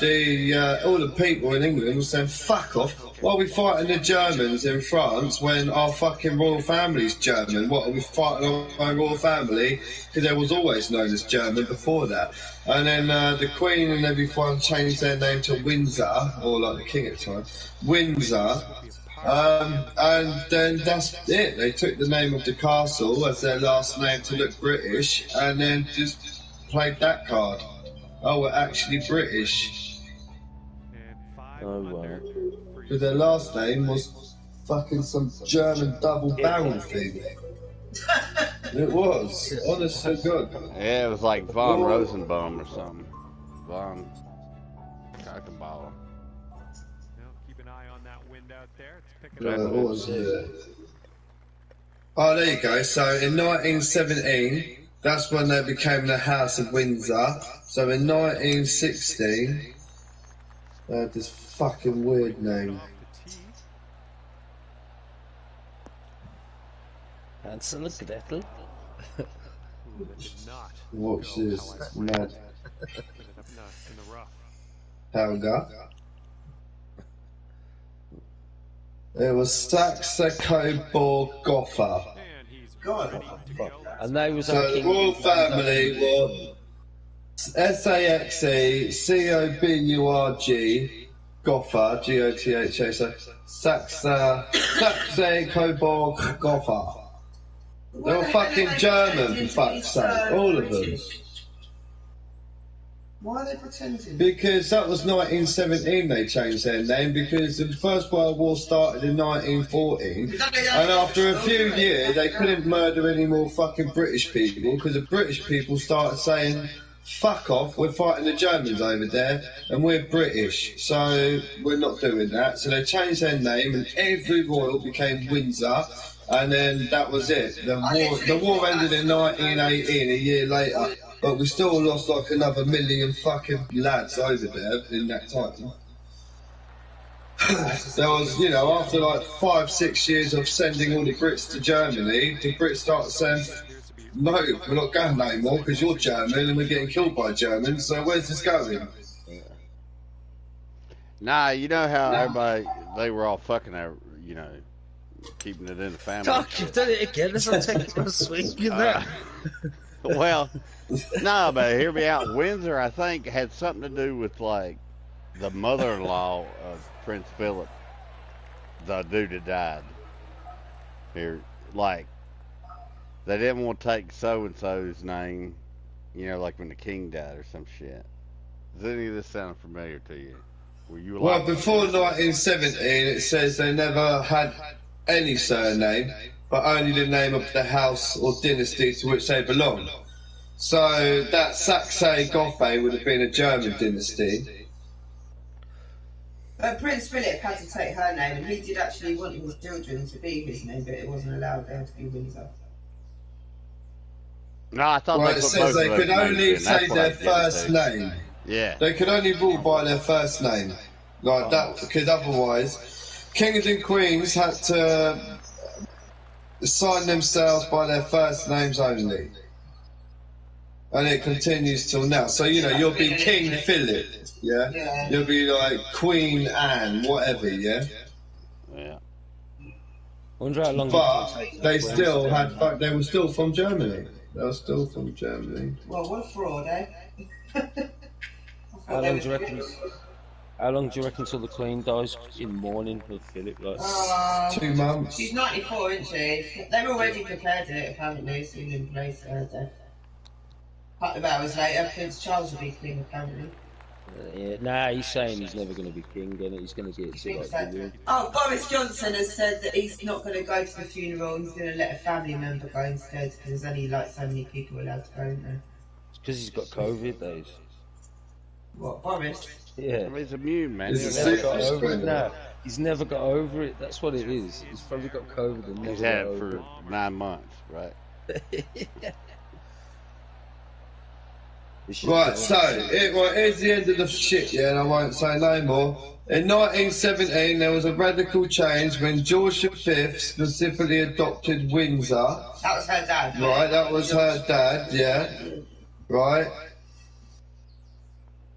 all the people in England were saying, fuck off. Why are we fighting the Germans in France when our fucking royal family's German? What, are we fighting our royal family? Because there was always known as German before that. And then the Queen and everyone changed their name to Windsor, or like the King at the time, Windsor. And then that's it. They took the name of the castle as their last name to look British, and then just played that card. Oh, we're actually British. Oh, wow. Because their last name was fucking some German double barrel thing. It was. Honestly good. yeah, it was like von Rosenbaum or something. Von Cockenbauer. Well, keep an eye on that wind out there. It's picking up. What was it? Oh, there you go. So in 1917, that's when they became the House of Windsor. So in 1916, they had this fucking weird name. Hansel and Gretel. What's this? Mad. In the rough. Helga. It was Saxe-Coburg Gotha. God. And they was So our the king. royal family were Saxe-Coburg Gotha, Gotha, so Saxe-Coburg Gotha. They were fucking German, for fuck's sake, all of them. Why are they pretending? Because that was 1917 they changed their name, because the First World War started in 1914, and after a few years they couldn't murder any more fucking British people, because the British people started saying, fuck off, we're fighting the Germans over there, and we're British, so we're not doing that. So they changed their name, and every royal became Windsor, and then that was it. The war ended in 1918, a year later. But we still lost like another million fucking lads over there in that time. There was, you know, after like 5-6 years of sending all the Brits to Germany, the Brits started saying, no, we're not going no more because you're German and we're getting killed by Germans, so where's this going? Nah, you know how everybody, they were all fucking, you know, keeping it in the family. Fuck, you've done it again. That's not taking a swing in that. Well, no, but hear me out. Windsor, I think, had something to do with, like, the mother-in-law of Prince Philip, the dude that died. Here, like, they didn't want to take so-and-so's name, you know, like when the king died or some shit. Does any of this sound familiar to you? Were you Well, like, before 1917, it says they never had any surname, but only the name of the house or dynasty to which they belonged. So that Saxe-Gotha would have been a German dynasty. Prince Philip had to take her name, and he did actually want his children to be his name, but it wasn't allowed them to be Windsor. No, I thought Well, they it put says both they of those could names only in. That's say what I their was getting first to. name. Yeah. They could only rule by their first name. Like that, because otherwise, kings and queens had to sign themselves by their first names only. And it continues till now. So, you know, you'll be King Philip, yeah? Yeah. You'll be like Queen Anne, whatever, yeah? Yeah. Wonder how long. But they still had, they were still from Germany. They were still from Germany. Well, what a fraud, eh? How long do you reckon? How long do you reckon till the Queen dies in mourning for Philip? Like, 2 months. She's 94, isn't she? They've already prepared it, apparently, soon in place for her death. A couple of hours later, Prince Charles will be king, apparently. Yeah, nah, he's saying he's never going to be king, and he's going to get to Think like so? William. Oh, Boris Johnson has said that he's not going to go to the funeral. He's going to let a family member go instead, because there's only like so many people allowed to go, isn't there? It's because he's got COVID, days. What, Boris? Yeah. He's immune, man. He's He's a Never got sickness over it. spreader. Nah, he's never got over it. That's what it is. He's probably got COVID and never had got it over for 9 months, right? it. Right, so here's the end of the shit, yeah, and I won't say no more. In 1917, there was a radical change when George V specifically adopted Windsor. That was her dad. Right, that was her dad, yeah. Right.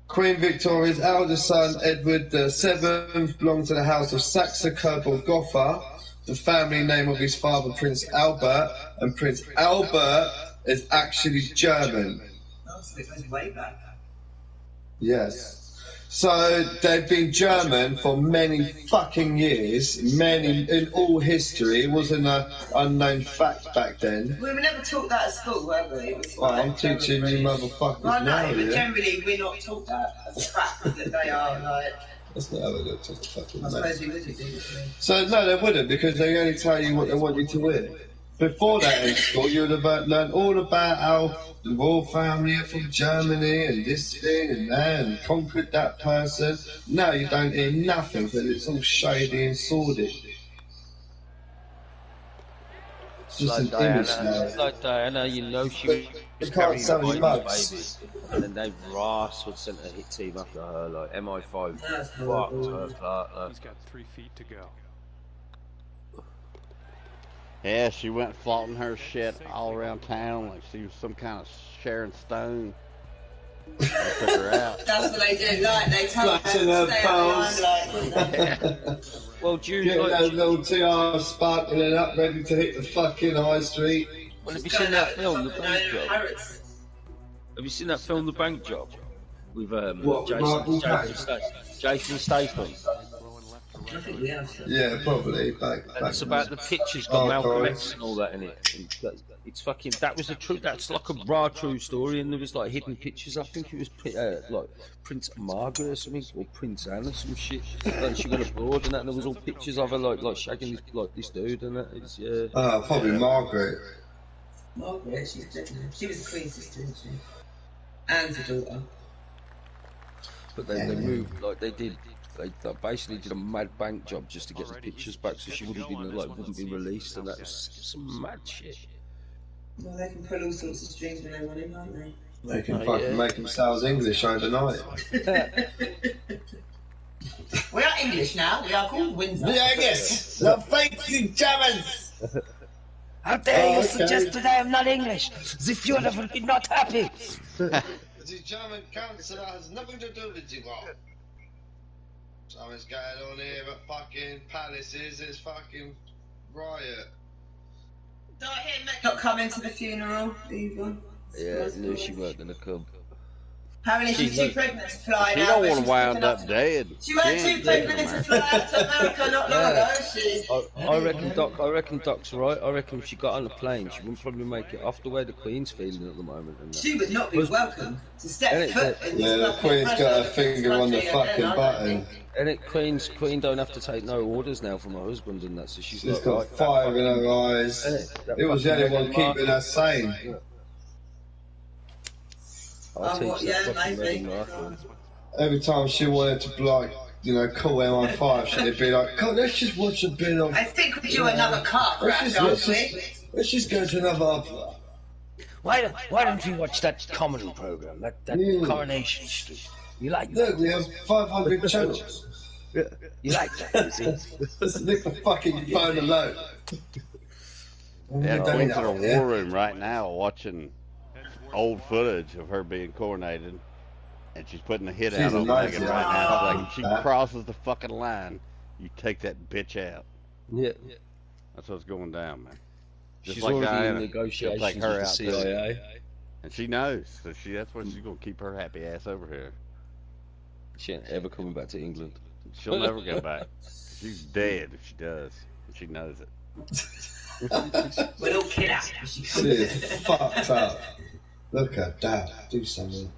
Queen Victoria's eldest son, Edward VII, belonged to the house of Saxe-Coburg-Gotha, the family name of his father, Prince Albert, and Prince Albert is actually German. Oh, so it goes way back. Yes. So they've been German for many fucking years, in all history. It wasn't an unknown fact back then. We were never taught that at school, were we? It was Well, I'm like teaching you generally- motherfuckers Well, now, no, but yeah? generally we're not taught that as a fact that they are like. That's not how they look to the fucking I mate. suppose we would do. Wouldn't we? So no, they wouldn't, because they only tell you what they want you to hear. Before that in school, you would have learned all about how the royal family are from Germany and this thing and that and conquered that person. Now you don't hear nothing, but it's all shady and sordid. It's just an image now. It's like Diana, you know she But was you can't carrying sell a any baby, mugs. and then Dave Ross would send a hit team after her, like MI5 That's fucked horrible. her apart. Like. He's got 3 feet to go. Yeah, she went flaunting her shit all around town like she was some kind of Sharon Stone. They took her out. That's what they do. Like they tell Flashing them her to stay on the line, pearls. like. Well, June, Getting like, those little tiaras sparkling up, ready to hit the fucking high street. well, have you seen that film, The Fucking Bank Job? parrots. Have you seen that film, The Bank Job? With What, Michael Jason Statham. I think we have. Yeah, probably. Back And it's about the pictures got Oh, Malcolm God. X and all that in it. And it's fucking. That was a true. That's like a raw true story. And there was like hidden pictures. I think it was like Prince Margaret or something, or Prince Anne or some shit. Like she got abroad and that. And there was all pictures of her like shagging this dude and that. It's yeah. Probably Margaret. Margaret, she's dead now. She was the Queen's sister, isn't she? And the daughter. But then they moved like they did. They basically did a mad bank job just to get the pictures back, so she wouldn't be released, and that was some mad shit. Well, they can pull all sorts of strings when they want in, can't they? They can fucking make themselves English overnight. We are English now. We are called Windsor. Yeah, yes. The fancy Germans. How dare you okay. suggest that I am not English? The Führer will be not happy. The German Chancellor has nothing to do with you all. Something's going on here at fucking palaces. It's fucking riot. Not coming to the funeral either. Yeah, I knew she weren't gonna come. Apparently she's too pregnant to fly She now. don't but want to she's wind picking up dead. She weren't She too ain't dead, pregnant to man. fly out to America not long ago, she. I reckon Doc's right. I reckon if she got on the plane, she wouldn't probably make it off the way the Queen's feeling at the moment. And that. She would not be welcome to step And foot in Yeah, the this Queen's fucking got her Russia finger on the country again, fucking I don't button. think. And Queen don't have to take no orders now from her husband and that, so she's She's like, got right, fire in her eyes. That It was the only fucking one Meghan keeping her Markle. sane. I'll teach what, that yeah, fucking maybe. Meghan Markle. Every time she wanted to like, call MI5, she'd be like, "God, let's just watch a bit of. I think we do another car crash, aren't we? Let's just go to another opera." Why don't we watch that comedy program, that Coronation Street? You like that? Look, we have 500 channels. You like that, is it? Let's leave the fucking phone alone. Yeah, Don't Queen's in know, her yeah. war room right now watching old footage of her being coronated, and she's putting the hit She's out on amazing. Meghan right now. Like, if she Ah. crosses the fucking line, you take that bitch out. Yeah, That's what's going down, man. Just she's like already Diana, in she'll negotiations take her with the out too. CIA. And she knows. So that's what she's gonna keep her happy ass over here. She ain't ever coming back to England. She'll never go back. She's dead if she does. And she knows it. We'll all kill her. She is fucked up. Look at that. Do something.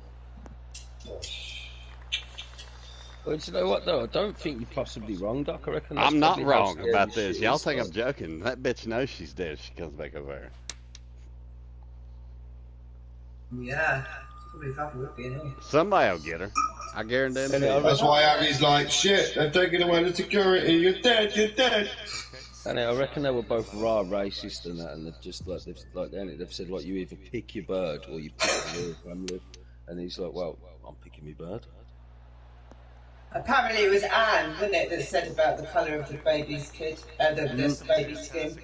Well, do you know what though? I don't think you're possibly wrong, Doc. I reckon that's I'm not probably how wrong scary about shit this. Y'all is, think though. I'm joking. That bitch knows she's dead if she comes back over here. Yeah. Probably fucking would be, innit? Somebody will get her. I guarantee And I it. That's why Harry's like, shit, they're taking away the security, you're dead, you're dead. And I reckon they were both raw racist and that, and they've just like they've said like you either pick your bird or you pick the royal family. And he's like, well, I'm picking my bird. Apparently it was Anne, wasn't it, that said about the colour of the baby's the baby's skin.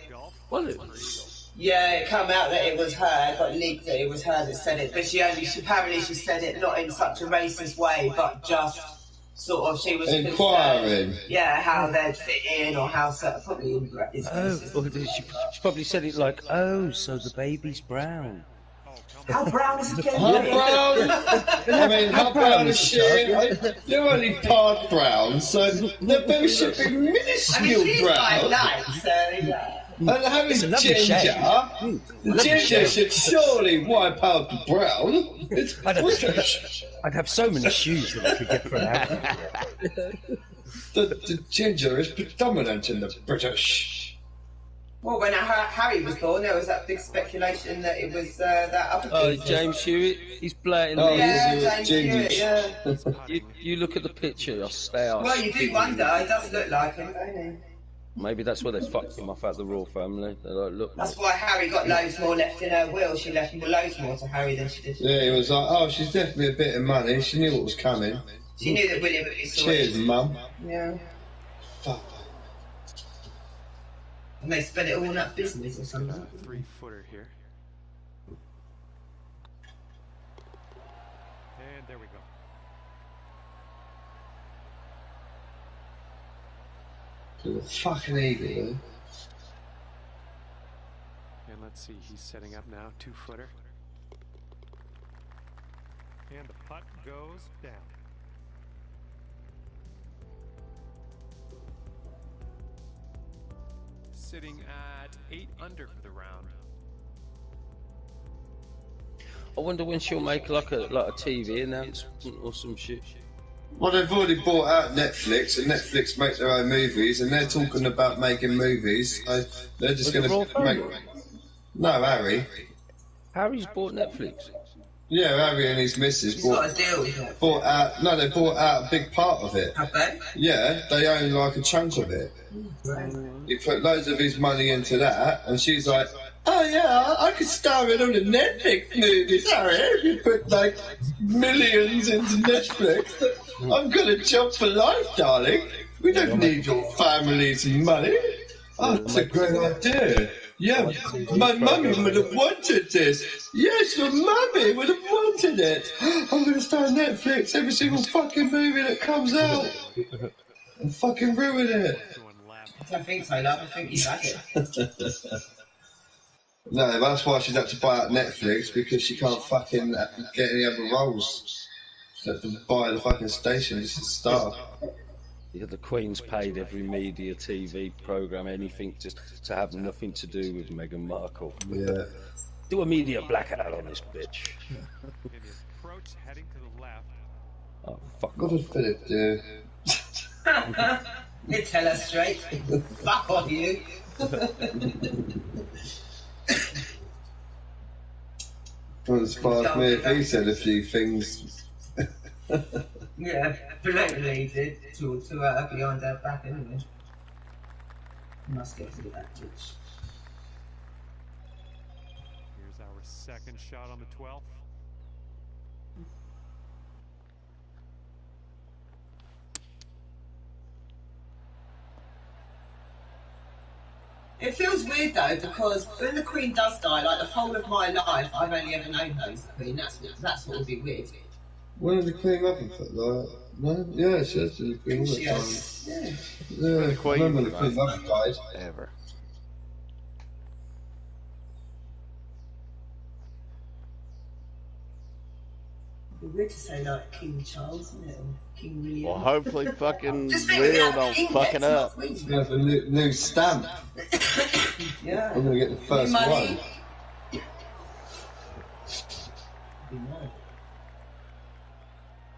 Well, it, Yeah, it came out that it was her. It got leaked that it was her that said it, but apparently she said it not in such a racist way, but just sort of she was inquiring. Yeah, how they'd fit in or how probably it's she probably said it like, oh, so the baby's brown. How brown is the baby? How brown? I mean, how brown is she? You're only part brown, so the baby should be minuscule brown. So yeah. And Harry's ginger, the ginger should surely wipe out the brown. It's British. I'd have so many shoes that I could get for an hour. The ginger is predominant in the British. Well, when Harry was born, there was that big speculation that it was that other kid. James Hewitt, he's blatantly. James Hewitt, yeah. You look at the picture, you'll stay off. Well, you do wonder. It does look like him, don't he? Maybe that's why they fucked him off out the royal family. They're like, look. That's why Harry got loads more left in her will. She left loads more to Harry than she did. Yeah, he was like, oh, she's definitely a bit of money. She knew what was coming. She knew that William would be sorted. Cheers, Mum. Yeah. Fuck. And they spent it all on that business or something. 3-footer here. And there we go. To the fucking eagle, eh? And let's see, he's setting up now, 2-footer. And the putt goes down. Sitting at 8 under for the round. I wonder when she'll make like a TV announcement or some shit. Well, they've already bought out Netflix, and Netflix make their own movies, and they're talking about making movies. So they're just going to make. No, Harry. Harry's bought Netflix. Yeah, Harry and his missus He's got a deal with it. bought out. No, they bought out a big part of it. Have they? Yeah, they own like a chunk of it. Right. He put loads of his money into that, and she's like, "Oh yeah, I could star in all the Netflix movies, Harry. If you put like millions into Netflix, I've got a job for life, darling. We don't need your family's money." Oh, that's a great idea. Yeah, my mummy would have wanted this. Yes, your mummy would have wanted it. I'm going to star in Netflix every single fucking movie that comes out and fucking ruin it. I don't think so, love. I think he's had it. No, that's why she's had to buy out Netflix, because she can't fucking get any other roles. She had to buy the fucking station just to star. Yeah, the Queen's paid every media, TV programme, anything just to have nothing to do with Meghan Markle. Yeah. Do a media blackout on this bitch. In his approach, heading to the left. Oh, fuck What off. does Philip do? You tell her straight. Fuck off, you. Wouldn't surprise me if he said a few things. Yeah, blatantly he did to her behind her back anyway. Must get rid of that bitch. Here's our second shot on the 12th. It feels weird though, because when the Queen does die, like the whole of my life, I've only ever known her as the Queen. That's what would be weird. When did the Queen Mother put like? No? Yeah, she has the Queen Mother. Yes. Yeah. Yeah, The Queen I remember the Queen Mother died. Ever. It'd be weird to say like King Charles, isn't it? Or King William. Well, hopefully fucking Just make Will it don't King fuck it next, up. not Queen. We have a new stamp. Yeah. I'm gonna get the first New money. one.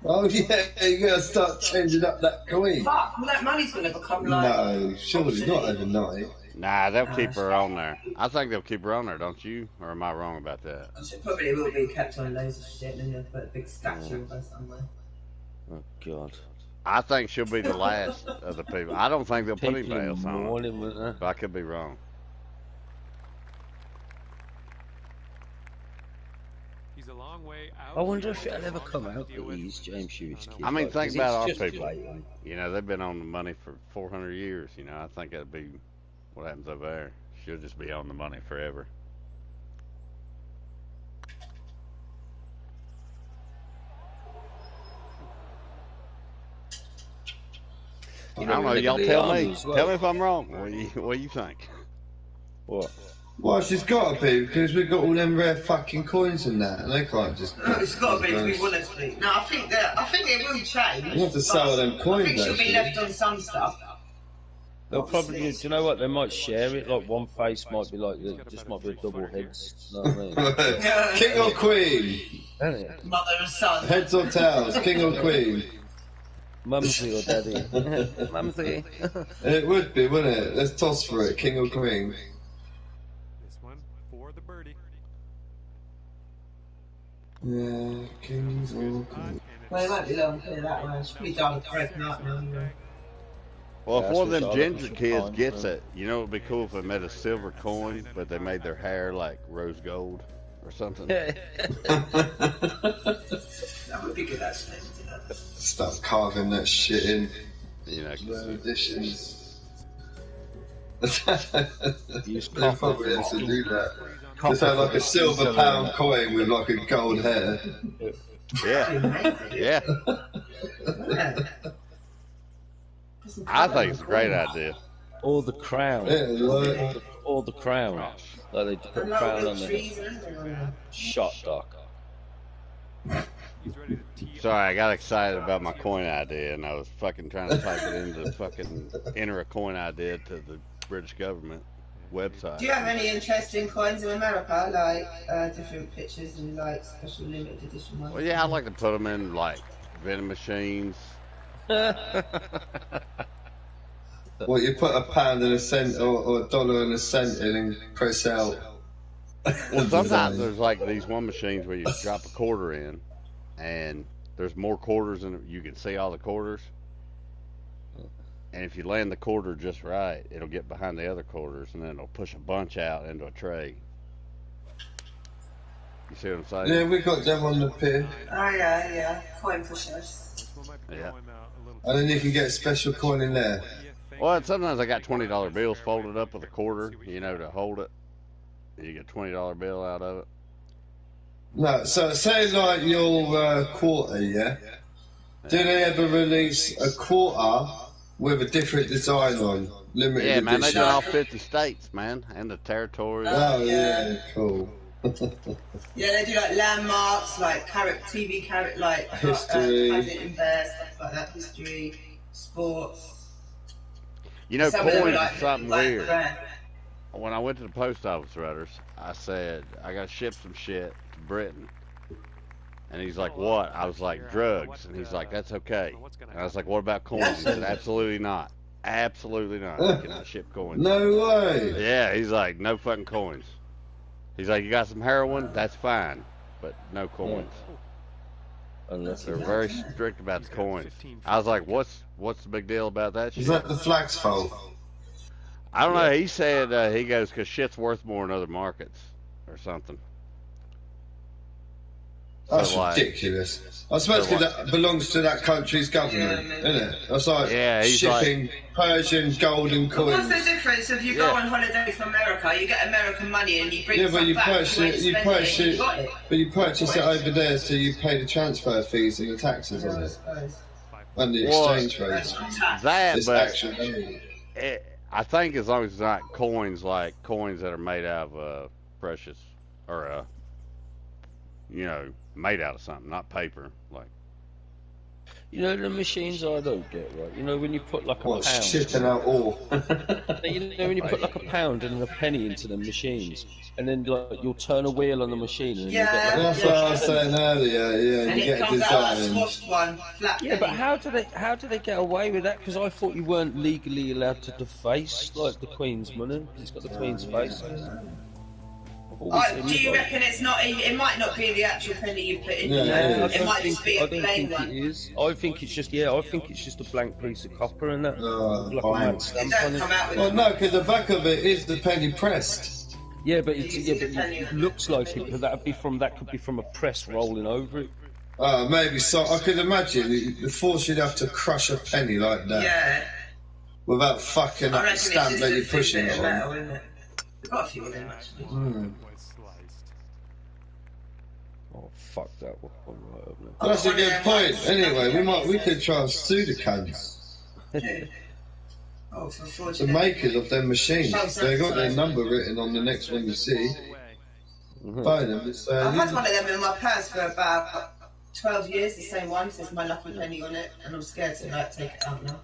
Oh yeah, you're gonna start changing up that coin. Fuck, well, that money's gonna become like. No, surely not overnight. Nah, they'll keep her on there. I think they'll keep her on there, don't you? Or am I wrong about that? She probably will be kept on loads of shit, and they'll put a big statue of her somewhere. Oh God. I think she'll be the last of the people. I don't think they'll put anybody else on Morning, wouldn't they? but I could be wrong. He's a long way out. I wonder if it'll ever come out that he's James Hewitt's kid. I mean, like, think 'cause about our it's just people. blatant. You know, they've been on the money for 400 years. You know, I think that'd be what happens over there. She'll just be on the money forever. I don't know. Y'all tell me. Well. Tell me if I'm wrong. What do you think? What? Well, she's got to be because we've got all them rare fucking coins and that, and they can't just. No, it's got to be if we want it to be. No, I think it will change. You have to sell them coins. I think she'll be actually. left on some stuff. They'll probably. Do you know what? They might share it. Like one face might be like just might be a double heads. You know what I mean? King or queen? Isn't it? Mother and son. Heads or tails? King or queen? Mumsy or daddy? Mumsy. It would be, wouldn't it? Let's toss for it. King or queen? This one for the birdie. Yeah, kings or queens. Well, it won't be long for that one. She'll be done with breaking up now. Well, if Yeah, one of that's them what ginger some kids coins, gets man. it, you know, it'd be cool if they made a silver coin, but they made their hair like rose gold or something. That would be good, actually. Start carving that shit in. You know, No additions. Use They copper. probably have to do that. Copper Just have like for a silver the pound silver. coin with like a gold hair. yeah, yeah. I think it's a great idea. Or the crown. Yeah, like, Or the crown. Like they put a crown on the shot dock. He's ready to tee up. Sorry, I got excited about my coin idea, and I was fucking trying to type it into enter a coin idea to the British government website. Do you have any interesting coins in America, like different pictures and like special limited edition ones? Well, yeah, I'd like to put them in like vending machines. what, you put a pound and a cent or a dollar and a cent in and press out. Well, sometimes there's like these one machines where you drop a quarter in, and there's more quarters in it. You can see all the quarters. And if you land the quarter just right, it'll get behind the other quarters, and then it'll push a bunch out into a tray. You see what I'm saying? Yeah, we got them on the pier. Oh yeah, coin pushers. This one might be Yeah. going a little And then you can get a special coin in there. What do you think? Well, sometimes I got $20 bills folded up with a quarter, you know, to hold it. You get a $20 bill out of it. No, so say like your quarter, yeah? Do they ever release a quarter with a different design on? Limited Yeah, man, they edition? do all 50 states, man, and the territories. Oh, yeah, cool. Yeah, they do like landmarks, like TV character, like History. Paddington Bear, stuff like that. History, sports. You know, Some of them are coins like is something like weird. that. When I went to the post office, Rudders, I said, I got to ship some shit to Britain. And he's like, what? I was like, drugs. And he's like, that's okay. And I was like, what about coins? He said, absolutely not. Absolutely not. You cannot ship coins. No way. Yeah, he's like, no fucking coins. He's like, you got some heroin? That's fine. But no coins. Unless They're very strict about the coins. I was like, what's the big deal about that shit? Is that the flag's fault? I don't know. He said, he goes, because shit's worth more in other markets or something. That's So, like, ridiculous. I suppose so, that belongs to that country's government, Yeah, isn't it? That's like Yeah, he's shipping Persian golden What's coins. the difference if you go on holiday to America, you get American money and you bring Yeah, some but you back, purchase you ain't it. You spending purchase and you it. got it. But you purchase it over there, so you pay the transfer fees and the taxes Yeah, on I it suppose. and the Well, exchange rate. That's tax. That, It's but actual money. I think as long as it's not coins like coins that are made out of precious or made out of something, not paper. Like, You know the machines I don't get, right? You know when you put like a What, pound. shitting out ore? You know when you put like a pound and a penny into the machines, and then like you'll turn a wheel on the machine and you'll get like That's what I was saying earlier. Yeah, And you it get comes out like designed. squashed one, flat Yeah, but penny. how do they get away with that? Because I thought you weren't legally allowed to deface like the Queen's money. It's got the Queen's face. Do you reckon it's not? It might not be the actual penny you put in. Yeah, it might just be a plain think one. it is. I think it's just a blank piece of copper and that. Like a fine. mad stamp on it. Well, no, because the back of it is the penny pressed. Yeah, but it looks like it. But that could be from a press rolling over it. Maybe so. I could imagine the force you'd have to crush a penny like that. Yeah. Without fucking up the stamp that you're pushing it on. Metal, isn't it? We've got a few of them actually. Oh fuck that one right up there. That's a good point. Anyway, we could try and sue the cunts. Oh, for The makers of their machines. They got their number written on the next one you see. Buy them. I've had one of them in my purse for about 12 years. The same one says my lucky penny on it, and I'm scared to like take it out now.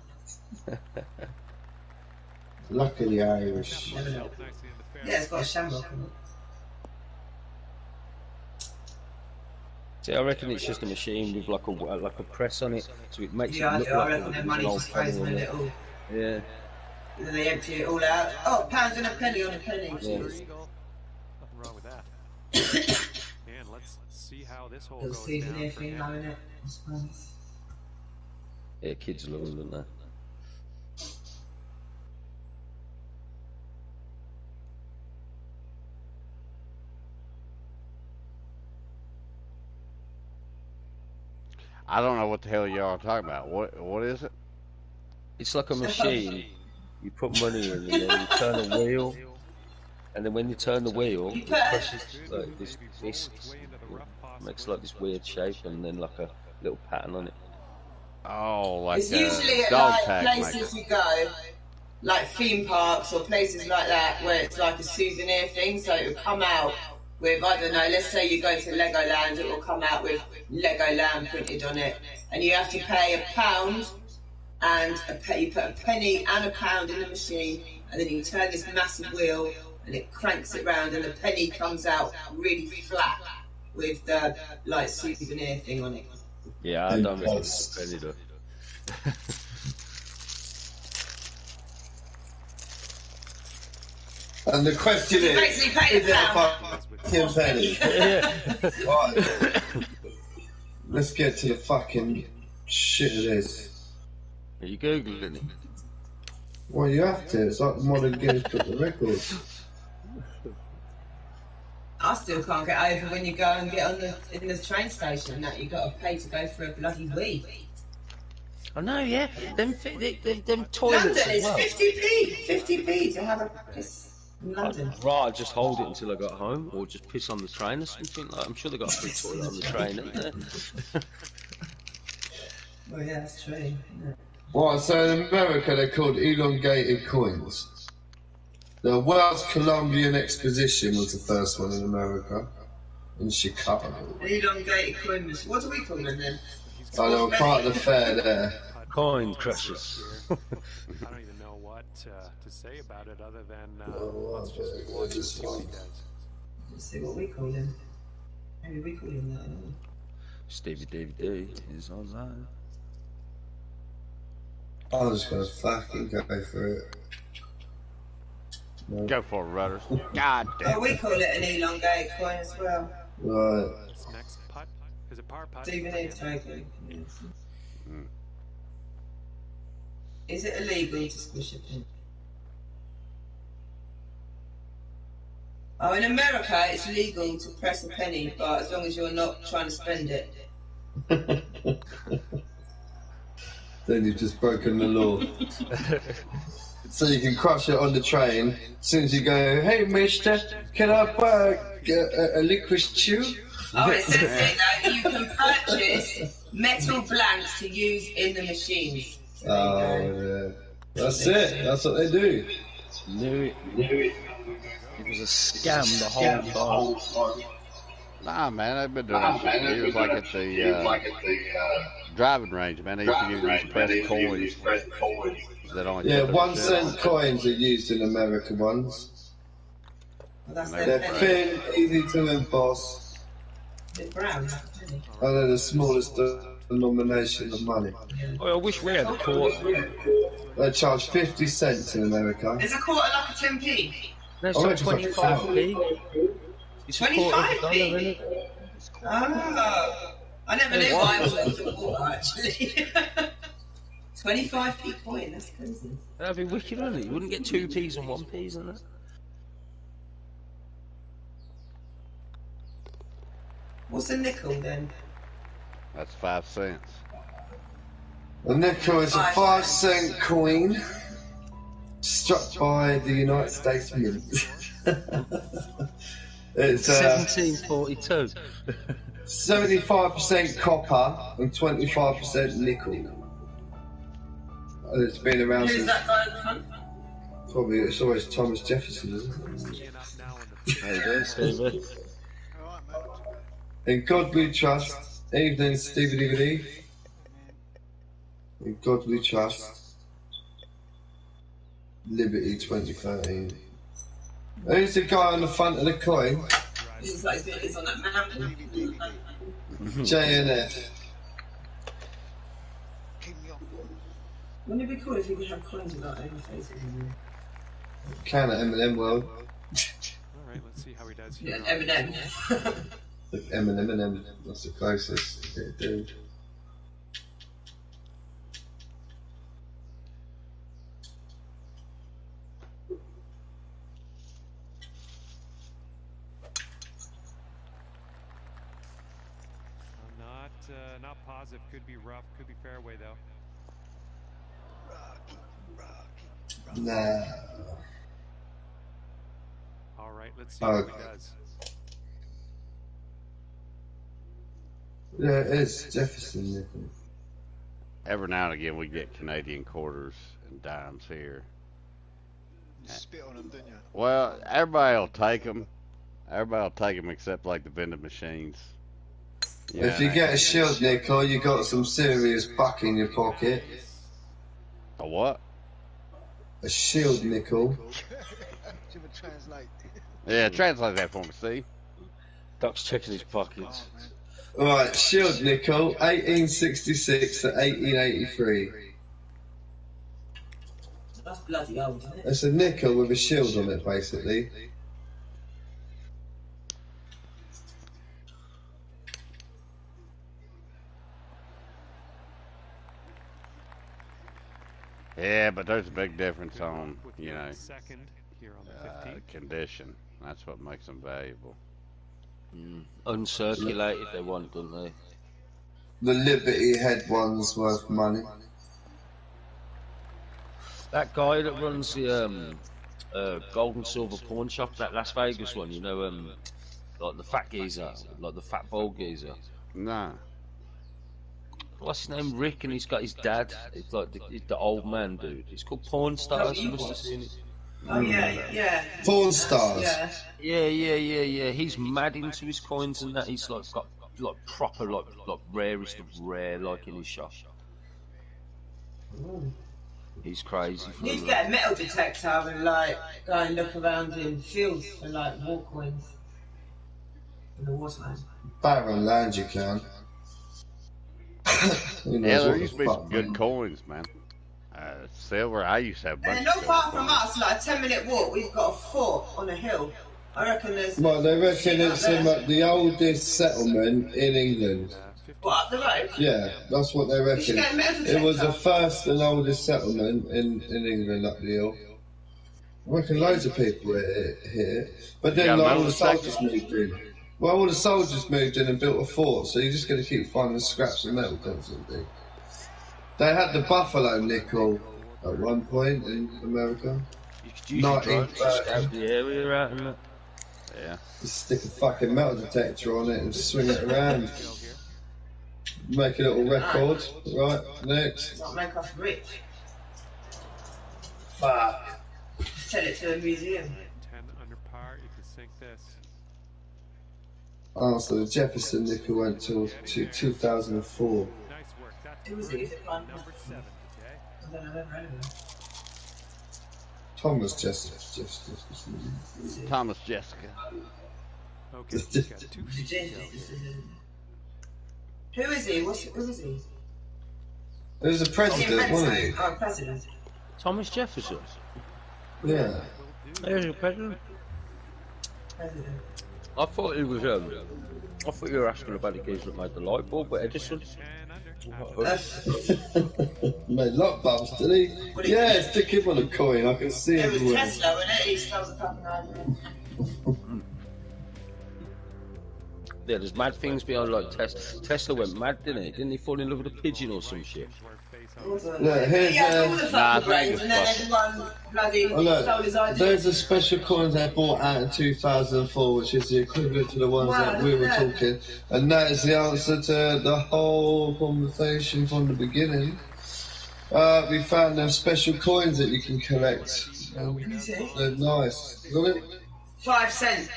Luckily Irish. Yeah, it's got a shamrock on it. See, I reckon it's just a machine with like a press on it, so it makes it look I like reckon their money just goes in a little. Yeah. And then they empty it all out. Oh, pounds and a penny on a penny. Yeah. Nothing wrong with that. And let's see how this whole Little goes souvenir down for thing, him. though, innit? I suppose. Yeah, kids love them, don't they? I don't know what the hell y'all are talking about. What is it? It's like a machine. You put money in and then you turn a wheel, and then when you turn the wheel, it presses like this makes like this weird shape, and then like a little pattern on it. Oh, like It's usually at dog like tag places you go, like theme parks or places like that, where it's like a souvenir thing. So it will come out with, I don't know, let's say you go to Legoland, it will come out with Legoland printed on it, and you have to pay £1 and you put a penny and a pound in the machine, and then you turn this massive wheel and it cranks it round, and the penny comes out really flat with the like souvenir thing on it. Yeah, I don't reckon it's a penny though. And the question You is, basically pay is it a fucking penny? Right. Let's get to the fucking shit of this. Are you googling it? Well, you have to. It's like modern Guinness Book of Records. I still can't get over when you go and get on in the train station and that you got to pay to go for a bloody wee. I know, yeah. Them toilets London as is well. 50p to have a piss in London. I'd rather just hold it until I got home, or just piss on the train or something. Like, I'm sure they got a free toilet on the train, isn't there? Well, yeah, that's true. Isn't it? Right, so in America they're called elongated coins. The World's Columbian Exposition was the first one in America, in Chicago. Elongated coin machine. What do we call them then? Oh, they were part of the fair there. Coin crushers. I don't even know what to say about it other than let's just watch and see what he does. Let's see what we call them. Maybe we call them that. I don't know. Stevie DVD is online. I'm just gonna fucking go for it. No. Go for it, Rudders. God Oh, damn we it. call it an elongated coin as well. Right. This next putt is a par putt. Souvenir token. Mm. Is it illegal to squish a pin? Oh, in America it's legal to press a penny, but as long as you're not trying to spend it. Then you've just broken the law. So you can crush it on the train. As soon as you go, hey mister, can I buy a liquid chew? Oh, it says here that you can purchase metal blanks to use in the machines. So there you go. Yeah. That's it. That's what they do. Knew it. It was a scam the whole time. Nah, man, they've been doing that shit for years, like at the driving range, man. They used to use pressed coins that only Yeah, tip their 1 machine cent on. coins are used in America ones. That's And their They're penny. thin, easy to emboss, They're brown, like a penny. and they're the smallest denomination of money. Oh, I wish we had a quarter. They charge 50 cents in America. Is a quarter like a 10p? No, it's I like reckon it's like 25p. It's a quarter of a dollar, 25p? isn't it? Oh. I never knew why it was a quarter, actually. 25p coin, that's crazy. That'd be wicked, wouldn't it? You wouldn't get 2p's and 1p's and that. What's a nickel then? That's 5 cents. A nickel is a 5 cent coin struck by the United States Mint. It's 1742. 75% copper and 25% nickel. And it's been around Who's since that guy in the front? probably it's always Thomas Jefferson, isn't it? How you doing, Stevie? In God we trust. Evening, Stevie DVD. In God we trust. Liberty 2013. Who's the guy on the front of the coin? He's like he's on that mountain. JNF. Wouldn't it be cool if you could have coins without any faces in them? Can at M&M World. Alright, let's see how he does Yeah, here. Eminem. Look, M&M. That's the closest. Yeah, dude. Not positive. Could be rough. Could be fairway though. Nah. All right, let's see how he Okay. does. Yeah, it's Jefferson nickel. Every now and again, we get Canadian quarters and dimes here. You spit on them, didn't you? Well, everybody will take them. Everybody will take them except like the vending machines. If you get a shield nickel, you got some serious buck in your pocket. A what? A shield nickel. Should we translate? Yeah, translate that for me, Steve. Doc's checking his pockets. Right, shield nickel, 1866 to 1883. That's bloody old, isn't it? It's a nickel with a shield on it, basically. Yeah, but there's a big difference on, With you know, second here on the 15th. condition. That's what makes them valuable. Uncirculated, they want, don't they? The Liberty head one's worth money. That guy that runs the gold and silver pawn shop, that Las Vegas one, you know, like the fat geezer, like the fat bald geezer. Nah. What's his name? Rick, and he's got his dad. It's like the old man dude. It's called Pawn Stars. You must have seen it. Oh yeah. Pawn Stars. Yeah. Yeah. He's mad into his coins and that. He's like got like proper like rarest of rare like in his shop. He's crazy. You need to get a metal detector and like go and look around in fields for like war coins in the wartime. Barren land you can. Who knows Yeah, there what used to the be fuck, some good man. coins, man. Silver, I used to have a bunch And of not silver far from coins. us, like a 10-minute walk, we've got a fort on a hill. I reckon there's. Well, they reckon shit up it's there. the oldest settlement in England. What, up the road? Yeah, that's what they You should reckon. get a metal detector. It was the first and oldest settlement in England up the hill. I reckon loads of people hit it. But You then got a like, all metal the detector? soldiers moved in. Well, all the soldiers moved in and built a fort, so you're just going to keep finding scraps of metal constantly. They had the buffalo nickel at one point in America. You could use your drone to 1930. scout the area out and that. Yeah. Just stick a fucking metal detector on it and swing it around. Make a little record. Right, next. Not make us rich. Fuck. Sell it to a museum. 10 under par. You can sink this. Oh, so the Jefferson nickel went to 2004. Nice work. That's Who was it? Is it fun? number 7 today. I don't know, I never heard of him. Thomas Jefferson. Thomas Jessica. Okay, he's got 2 feet to go here. Who is he? Who is he? He was the president, wasn't he? Oh, president. Thomas Jefferson. Yeah. There's your president. President. I thought he was. I thought you were asking about the geezer that made the light bulb, but Edison. Made light bulbs, did he? Yeah, stick him on a coin. I can see It him. was Tesla, wasn't it? He spells a fucking idea. Yeah, there's mad things behind like Tesla went mad, didn't he? Didn't he fall in love with a pigeon or some shit? Look, here's He had all the fucking brains, and then everyone bloody stole his ideas. there's the special coins they bought out in 2004, which is the equivalent to the ones that we were talking. And that is the answer to the whole conversation from the beginning. We found them special coins that you can collect. They're nice. Got it? 5 cent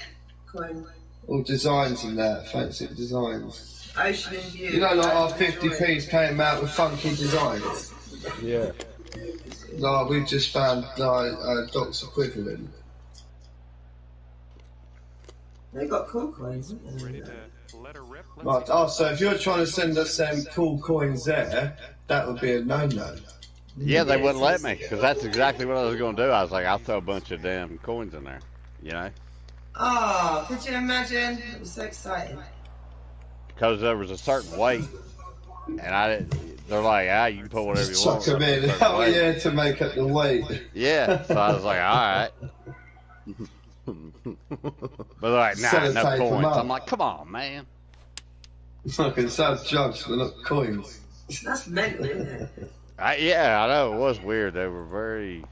coin. All designs in that, fancy designs. Ocean in view. You know, like our 50p's came out with funky designs. Yeah. Like we've just found Doc's equivalent. They got cool coins, Ready haven't to let her rip? Let's Right, oh, so if you're trying to send us them cool coins there, that would be a no-no. Yeah, they wouldn't let me, because that's exactly what I was going to do. I was like, I'll throw a bunch of damn coins in there, you know? Oh, could you imagine? It was so exciting. Because there was a certain weight, and I didn't, they're like, you can put whatever you Suck want. them in, oh yeah, to make up the weight. Yeah, so I was like, alright. But they're like, nah, no Sellotape 'em coins. up. I'm like, come on, man. Fucking sub jugs, but not coins. That's mental, isn't it? Yeah, I know, it was weird. They were very,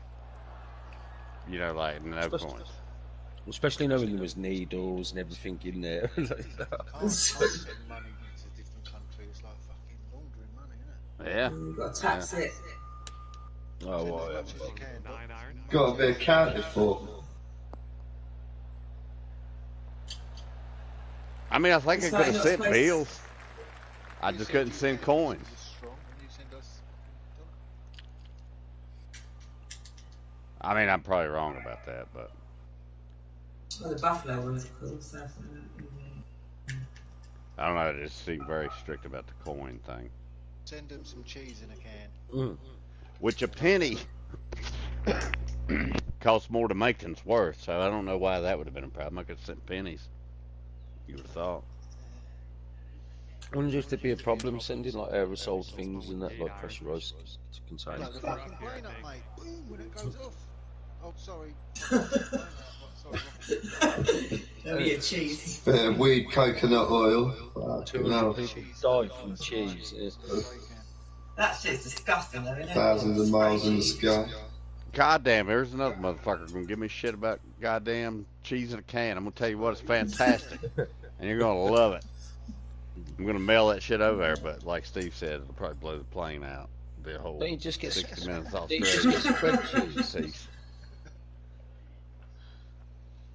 you know, like, no coins. Especially knowing there was needles and everything in there. Can't send money to different countries. It's like fucking laundering money, isn't it? Yeah. You've got to tax it. Oh, Send well, as yeah. much as you can. 9 iron. Got to be accounted for. I mean, I think It's I like could have not sent supposed- bills. I just couldn't send coins. It's strong when you send us I mean, I'm probably wrong about that, but Well, the buffalo ones are cool, so. I don't know. It just seemed very strict about the coin thing. send them some cheese in a can. Which a penny costs more to make than it's worth, so I don't know why that would have been a problem. I could have sent pennies. You would have thought. I wonder if there'd be a problem sending like aerosol things and that, like pressurised containers. Blow the fucking brain up, mate. Boom, when it goes off. Oh, sorry. That'll be a cheese. Bit of weed, coconut oil. Fucking 200 hell. people died from cheese. Yeah. That shit's disgusting, though, isn't it? Thousands of miles in the sky. Goddamn, there's another motherfucker gonna give me shit about goddamn cheese in a can. I'm gonna tell you what, it's fantastic, and you're gonna love it. I'm gonna mail that shit over there, but like Steve said, it'll probably blow the plane out. The whole Don't you just get 60 minutes off don't you just get spread cheese? Peace.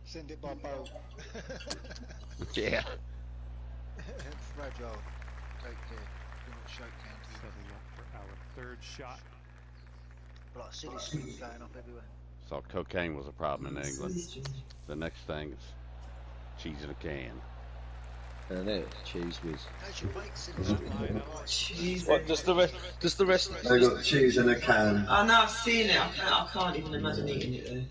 Send it by boat. Yeah. Fragile. Take care. Do not shake hands. Setting up for our 3rd shot. Like silly string going off everywhere. So cocaine was a problem in England. The next thing is cheese in a can. And there, cheese whiz. They should make silly string. Cheese. What does the rest? Does the rest? They got cheese in a can. Oh, no, I've seen it. I can't even imagine eating it, though.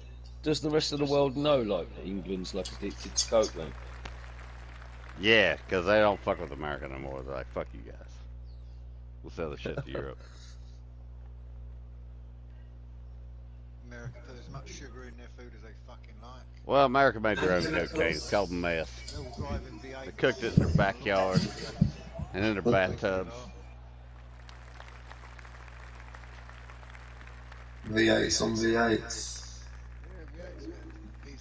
Does the rest of the world know like England's like addicted to coke then? Yeah, because they don't fuck with America no more. They're like, fuck you guys. We'll sell the shit to Europe. America put as much sugar in their food as they fucking like. Well, America made their own cocaine. It's called meth. They'll drive in V8. They cooked it in their backyard and in their bathtubs. V8s on V8s.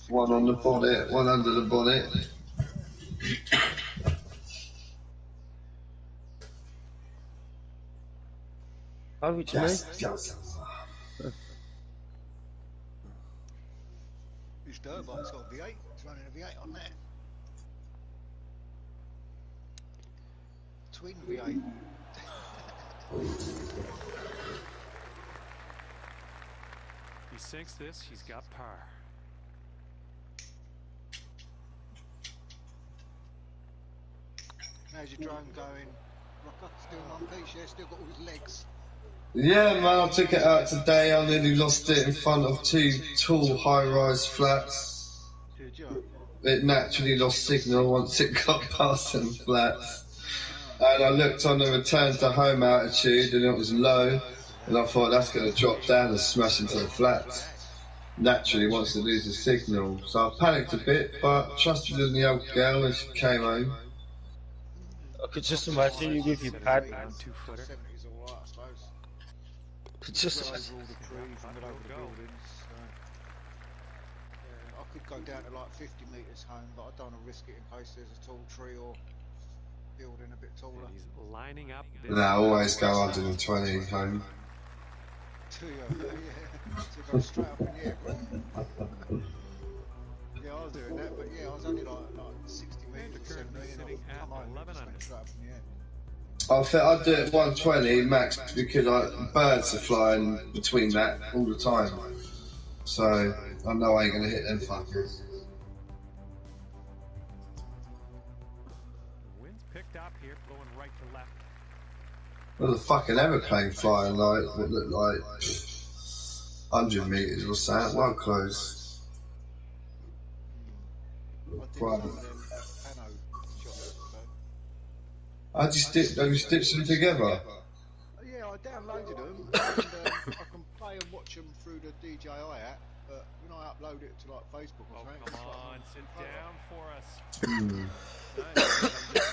One on the bonnet, one under the bonnet. Oh, what do you mean? This dirt bike's got a V8. It's running a V8 on there. twin V8. He sinks this, he's got par. How's your drone going? Rocker, still in one piece, yeah? Still got all his legs. Yeah, man, I took it out today. I nearly lost it in front of two tall high-rise flats. Did you? It naturally lost signal once it got past them flats. And I looked on the return to home altitude and it was low. And I thought that's going to drop down and smash into the flats. Naturally wants to lose the signal. So I panicked a bit, but trusted in the old girl and she came home. I could just imagine you with your pad. 2-footer. 70's alright, I suppose. Could just Over all the trees and over the buildings. So. Yeah, I could go down to like 50 metres home, but I don't want to risk it in case there's a tall tree or building a bit taller. And he's lining up. And I always go 120 home. To go straight up in the air. Yeah, I was doing that, but yeah, I was only like 60 metres or 70 and I'll come home and just go straight up in the air. I think I'd do it 120 max because birds are flying between that all the time. So I know I ain't going to hit them fuckers. Wind's picked up here, blowing right to left. There's a fucking aeroplane flying like what looked like 100 metres or something, well close. Right. I just stitched them together. Yeah, I downloaded them and I can play and watch them through the DJI app, but when I upload it to like Facebook or something, come on, sit down for us. Nice.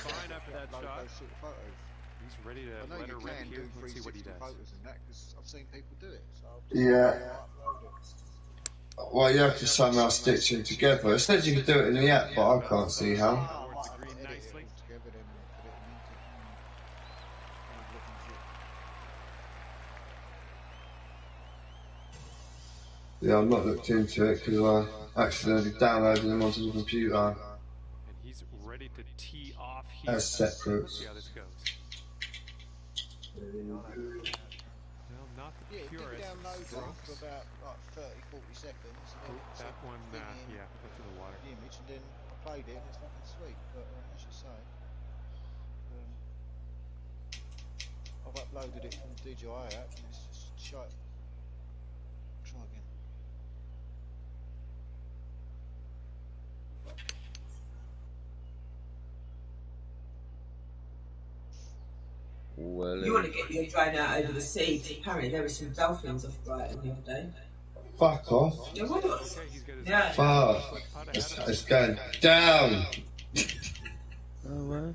Fine after that shot. Those sort of photos. He's ready to I know let you her rip can here. do Let's see what he 360 does. photos and that because I've seen people do it. So I'll just Yeah. upload it. Well, you have to somehow stitch them together. It says you can do it in the app, but I can't see how. Towards the green nicely. Together, then put it into Yeah, I've not looked into it because I accidentally downloaded them onto the computer. And he's ready to tee off here. As separate. Let's see how this goes. Well, not the Yeah, it did purest. download one for about like 30, 40 seconds. And then it That said one, bring in yeah, go to the water. the image, and then I played it, and it's fucking sweet. But as you say, I've uploaded it from the DJI app, and it's just shite. Try again. well. You want to get your drone out over the sea? Apparently there were some dolphins off Brighton the other day. Fuck off. Yeah, what? Okay, he's got his Yeah. Fuck. It's going down. Oh well.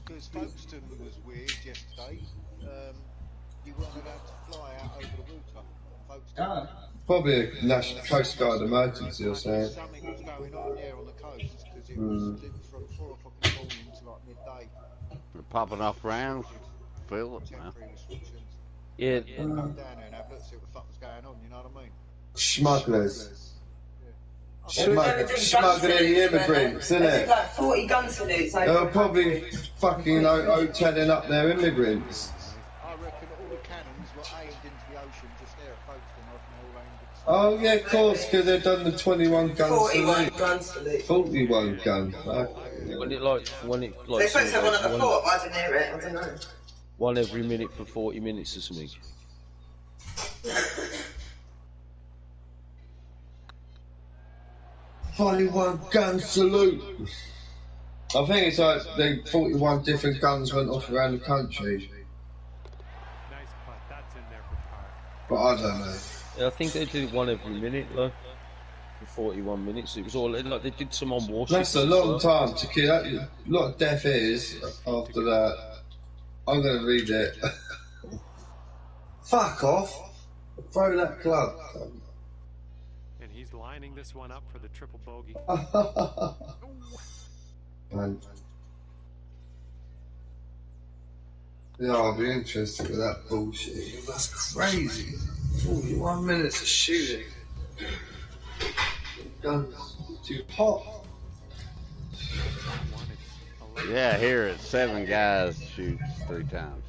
Because Folkestone was weird yesterday. You weren't allowed to fly out over the water. Folkestone. Probably a National Coast Guard emergency or something. Something was going on there on the coast because it was from 4 o'clock in the morning to like midday. They're popping off rounds. Feel it, man. Temporary restrictions. Yeah. Go down there and have a look, see what the fuck was going on, you know what I mean? Smugglers. Smuggling immigrants, There's innit? like 40 gun salutes over. They're probably fucking hoteling up their immigrants. I reckon all the cannons were aimed into the ocean just there at Folkestone, I reckon all aimed at the Oh yeah, of course, because they've done the 21 gun 41 salute. gun salute. 41 gun. Fuck. When it They're like supposed to have one at the one, port, but I didn't hear it. I don't know. one every minute for 40 minutes or something. 41 gun salute. I think it's like the 41 different guns went off around the country, Nice putt. That's in there for par. but I don't know. Yeah, I think they did one every minute, like for 41 minutes. It was all like they did some on warships. That's a long time to kill. A lot of death is after that. I'm going to read it. Fuck off. Throw that club. And he's lining this one up for the triple bogey. Man. Yeah, I'll be interested with that bullshit. That's crazy. 41 minutes of shooting. Guns too hot. One, it's Yeah, here it's 7 guys shoots 3 times.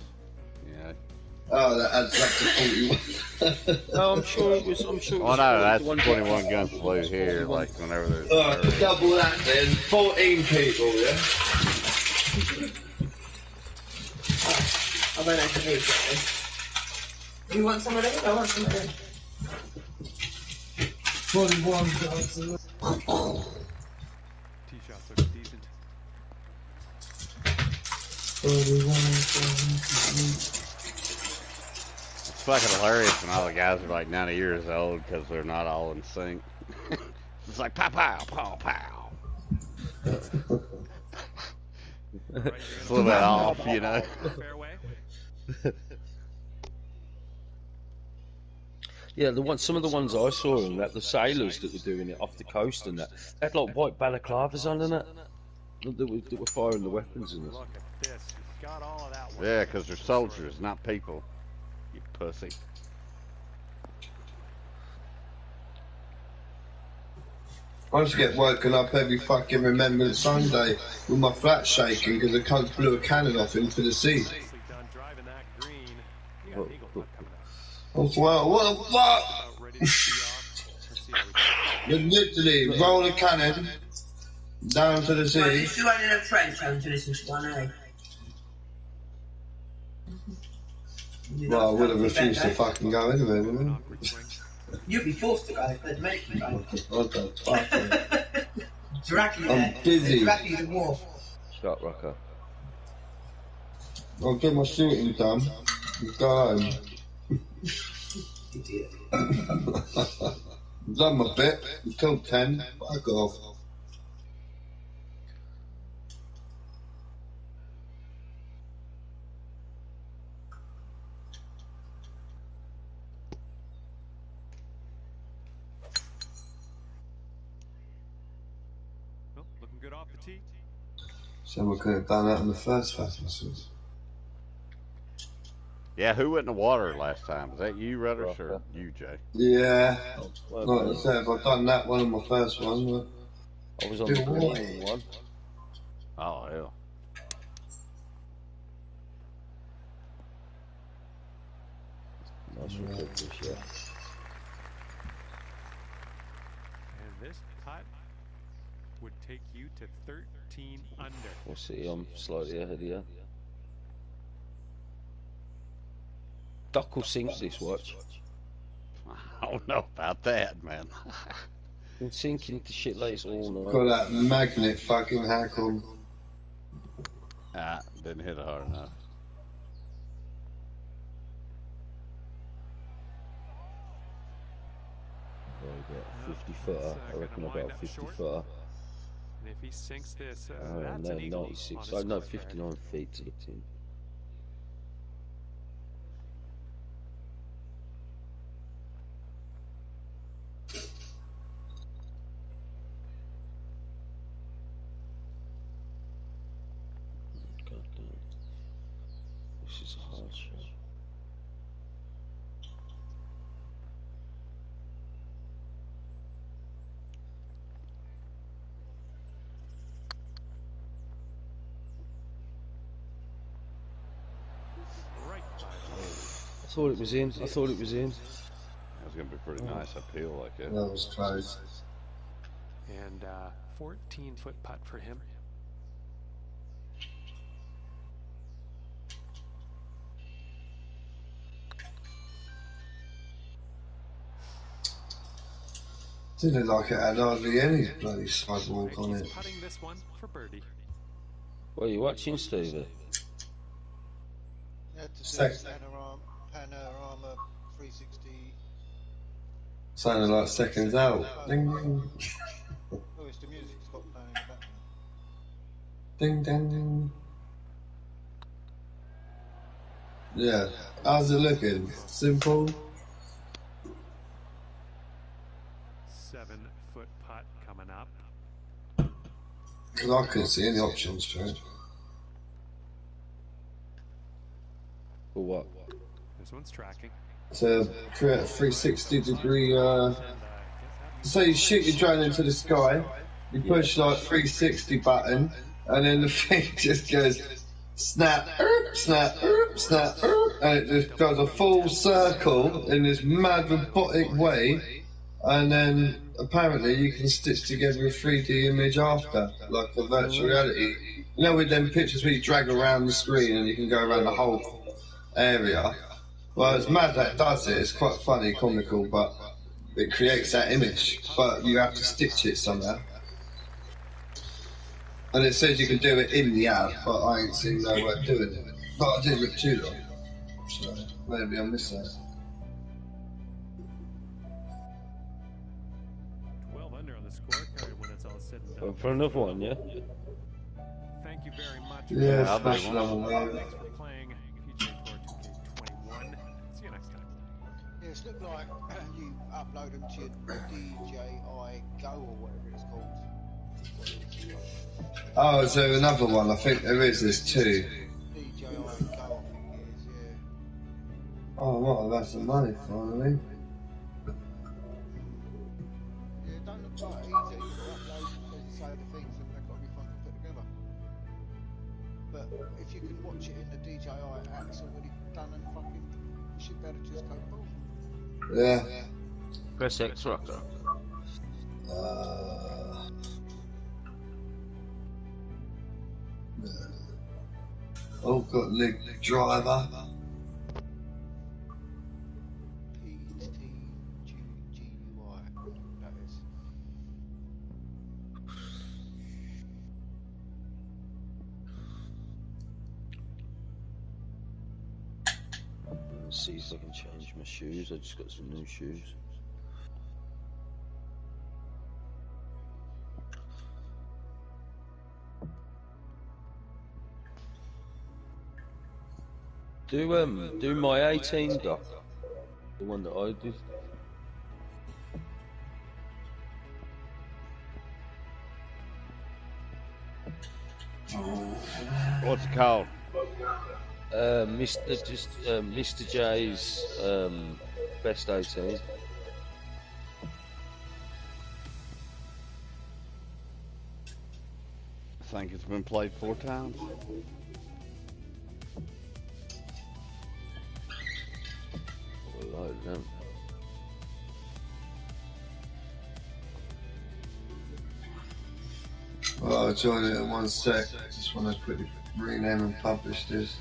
Yeah. Oh, that adds up to 41. No, I'm sure it was. I'm sure it Oh was. no, that's 41 21 gun salute here. 41. Like whenever there's Alright, double that then. 14 people, yeah? I won't have to eat it. Do you want some of it? I want some of it. 41 Tee shots look decent. 41. It's fucking hilarious when all the guys are like 90 years old because they're not all in sync. It's like pow pow pow pow. It's a little bit off, you know. Fairway. Yeah, some of the ones I saw, and that the sailors that were doing it off the coast, and that they had like white balaclavas on and that. That were firing the weapons and Look at this. You got all of that one. Yeah, because they're soldiers, not people. You pussy. I just get woken up every fucking Remembrance Sunday with my flat shaking because the cunt blew a cannon off into the sea. Nicely done driving that green. You got an eagle putt coming up. I was like, what the fuck? Ready to tee off. Let's see how we go. Literally, roll a cannon down to the Well, sea. if you only know French, I'm to listen to one, eh? Well, I would have refused to fucking go anyway, wouldn't I? Awkward swing. You'd be forced to go if they'd make you go. What the fuck? Man? Drag you I'm there. busy. Drag you to war. shot rocker. I'll get my shooting done and go home. Idiot. I've done my bit until 10. Fuck off. Well, looking good off the tee. Someone could have done that in the first place. Yeah, who went in the water last time? Was that you, Rudders, or you, Jay? Yeah. Well, Like I said, if I'd done that one on my first one, I was on the green one. Oh, hell. Nice recovery, yeah. And this putt would take you to 13 under. We'll see, I'm slightly ahead of you. Doc will sink this watch. I don't know about that, man. Been sinking to shit like this all night. got that magnet fucking hack on. Ah, didn't hit it hard enough. Probably about 50 footer. I reckon about a 50 footer. And if he sinks this, Oh, that's no, an eagle 96. on Oh, his no, scorecard. 59 feet to get in. God damn. This is a hard shot. Right by the hole. I thought it was in. I thought it was in. That was going to be pretty nice uphill like that. That was close. And 14-foot putt for him. Didn't look like it had hardly any bloody sidewalk on He's it. putting this one for birdie. What are you watching, Stevie? You had to do Sec- panorama 360. Sounded like seconds out. Ding ding. Oh, it's the music stop playing in the background. Ding ding ding. Yeah. How's it looking? Simple? 7-foot putt coming up. Because I couldn't see any options for it. For what? This one's tracking. To create a 360 degree, And so you shoot your drone into the sky, you push like 360 button, and then the thing just goes snap, snap, snap, and it just does a full circle in this mad robotic way, and then apparently you can stitch together a 3D image after, like a virtual reality. You know, with them pictures where you drag around the screen and you can go around the whole area. Well, it's mad that it does it. It's quite funny, comical, but it creates that image. But you have to stitch it somehow. And it says you can do it in the app, but I ain't seen no way of doing it. But I didn't look too long, so maybe I missed that. 12 under on the scorecard when it's all said and done. For another one, yeah? Thank you very much. Yeah, I'll smash do another one. Thanks for playing PGA Tour 2K21. See you next time. Yeah, it's looked like you upload them to your DJI Go or whatever it's called. Oh, is there another one? I think there is. There's two. DJI Go, I think it is, yeah. Oh, what? I've had some money finally. Yeah, it don't look like easy to upload, as you say, the things, and they've got to be fun to put together. But if you can watch it in the DJI app, it's already done and fucking, you should be able to just go boom. Yeah. Press X rocker. Oh, got leg driver. PTGUI, that is. Let's see if I can change my shoes. I just got some new shoes. Do my 18 doc, the one that I did. What's it called? Mr. J's best 18. I think it's been played 4 times. Like them. Well, I'll join it in 1 sec. Just want to quickly rename and publish this.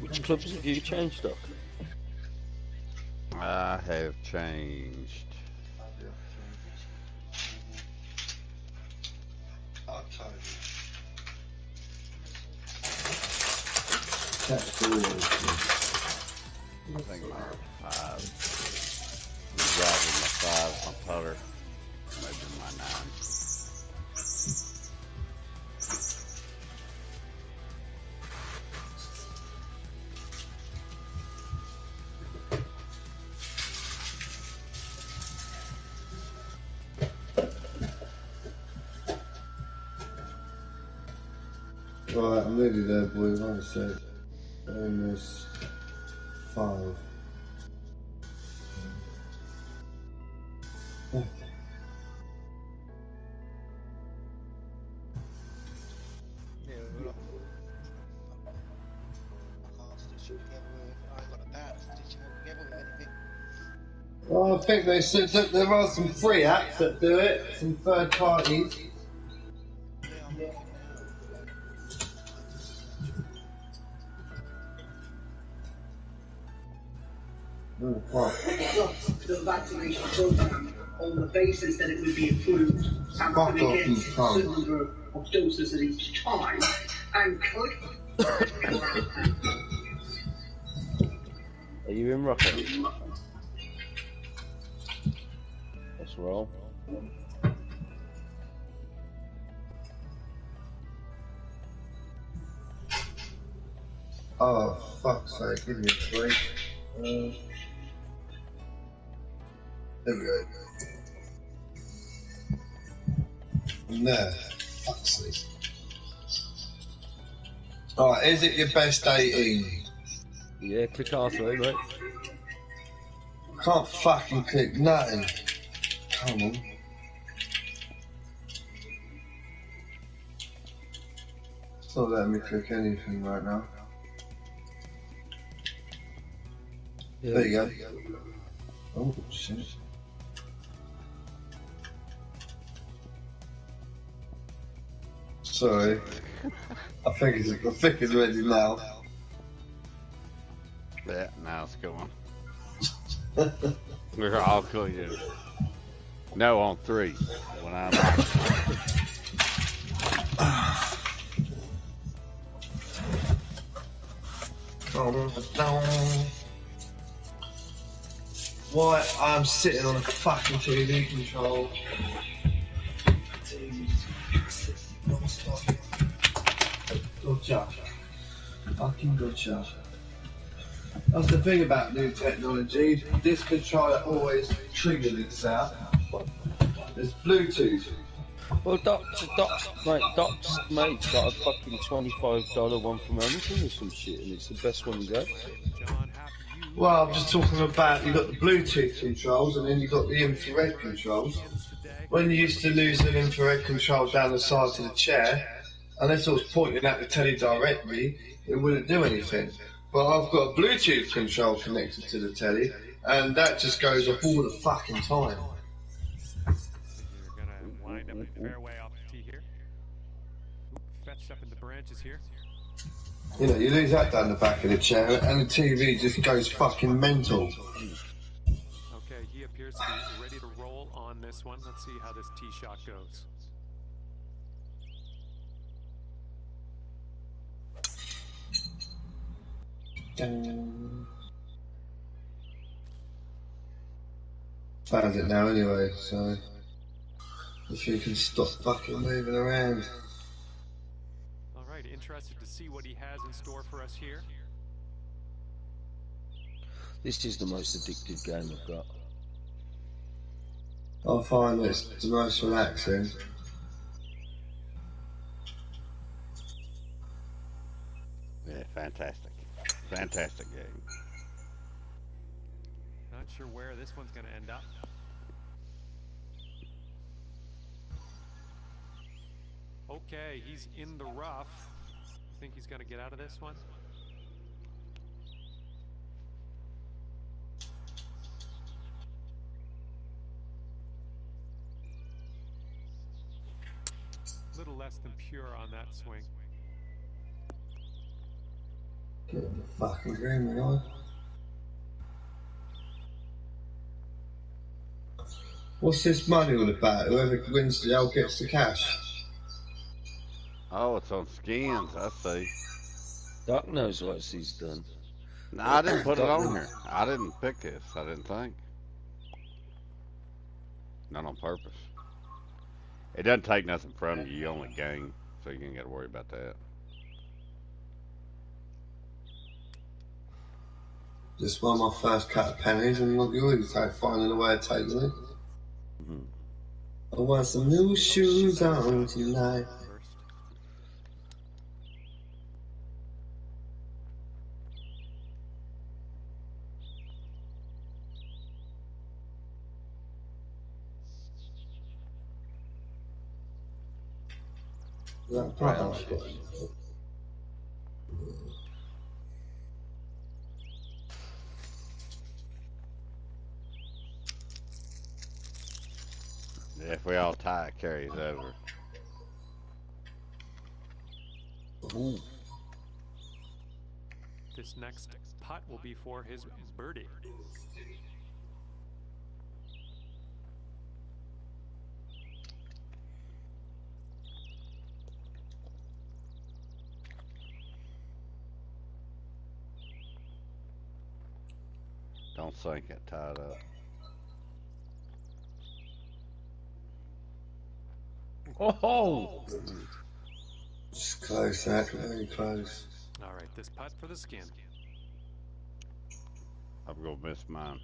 Which clubs have you changed, Doc? I have changed. I'll tell you. That's cool. I think my 5. The driver, my 5, my putter, maybe my 9. Right, I'm nearly there, boys. 1 sec. Almost 5. Okay. Yeah, well, I can't stitch it together with, I ain't got a bat to stitch it together with anything. Well, I think they said that there are some free apps that do it, some third parties. Yeah, I'm looking now. Oh, fuck. The vaccination program on the basis that it would be approved and Fuck going to off, get you a cunt. certain number of doses at each time and click. Are you in Rocker? Let's roll. Oh, fuck's sake, give me a break. There we go. And there. Fuck's sake. Alright, is it your best 18? Yeah, click R3, mate. I can't fucking click nothing. Come on. It's not letting me click anything right now. Yeah. There you go. Oh shit. Sorry. I think it's ready now. Yeah, now it's going. I'll call you. No on 3 when I'm out. Why I'm sitting on a fucking TV control. Gotcha. Fucking gotcha. That's the thing about new technology. This controller always triggers itself. It's Bluetooth. Well, Doc's mate's got a fucking $25 one from Amazon or some shit, and it's the best one he's had. Well, I'm just talking about you got the Bluetooth controls and then you got the infrared controls. When you used to lose an infrared control down the side of the chair, unless it was pointing at the telly directly, it wouldn't do anything. But I've got a Bluetooth control connected to the telly, and that just goes off all the fucking time. You're gonna wind up in fairway off the tee here. Fetched up in the branches here. You know, you lose that down the back of the chair, and the TV just goes fucking mental. Okay, he appears to be ready to roll on this one. Let's see how this tee shot goes. Found it now anyway, so if you can stop fucking moving around. All right, interested to see what he has in store for us here. This is the most addictive game I've got. I find it's the most relaxing. Yeah, fantastic. Fantastic game. Not sure where this one's going to end up. Okay, he's in the rough. I think he's going to get out of this one. A little less than pure on that swing. Get the fucking green, man. What's this money all about? Whoever wins the L gets the cash. Oh, it's on skins. I see. Doc knows what he's done. No, I didn't put it on here. I didn't pick this. I didn't think. Not on purpose. It doesn't take nothing from you. You only gain, so you ain't got to worry about that. Just won my first cut of pennies, and look, you always finding a way of taking it. I want some new shoes on tonight. Yeah, if we all tie, it carries over. Ooh. This next putt will be for his birdie. Don't sink it, tie it up. Oh! It's close, that very close. All right, this putt for the skin. I'm gonna miss mine.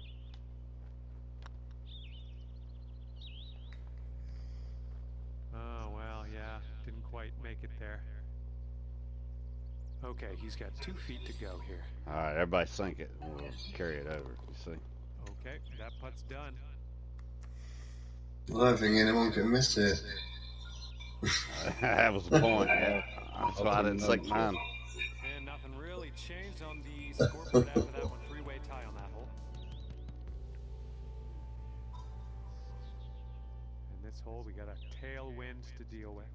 Oh well, yeah, didn't quite make it there. Okay, he's got 2 feet to go here. All right, everybody sink it. And we'll carry it over. You see? Okay, that putt's done. I don't think anyone can miss it. That was the point. Yeah. That's why I didn't sink mine. And nothing really changed on the scoreboard after that one. 3-way tie on that hole. And this hole, we got a tailwind to deal with.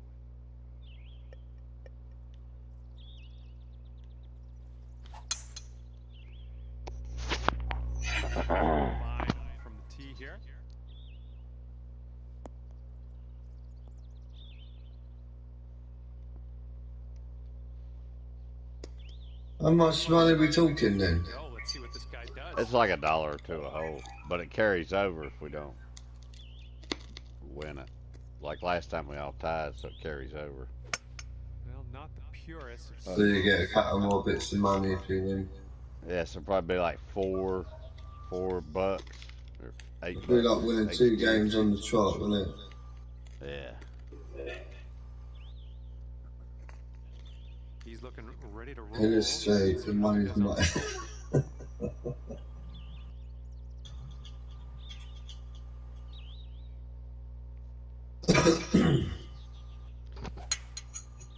Line from the tee here. How much money are we talking then? Let's see what this guy does. It's like $1 or $2 a hole, but it carries over if we don't win it. Like last time we all tied, so it carries over. Well, not the purest. So you get a couple more bits of money if you win. Yeah, so probably like $4 or $8. It'd be like winning 2 games on the trot, wouldn't it? Yeah. He's looking ready to roll. Illustrate the money's not.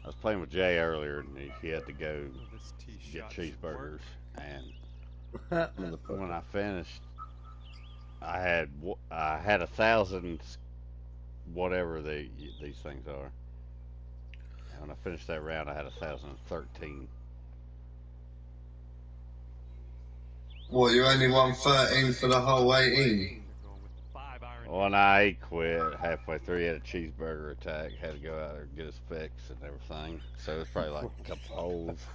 I was playing with Jay earlier, and he had to go get cheeseburgers. And when I finished, I had 1,000, whatever these things are. And when I finished that round, I had 1,013. What, you only won 13 for the whole 18? Well, nah, he quit halfway through. He had a cheeseburger attack. Had to go out there and get his fix and everything. So it was probably like a couple holes.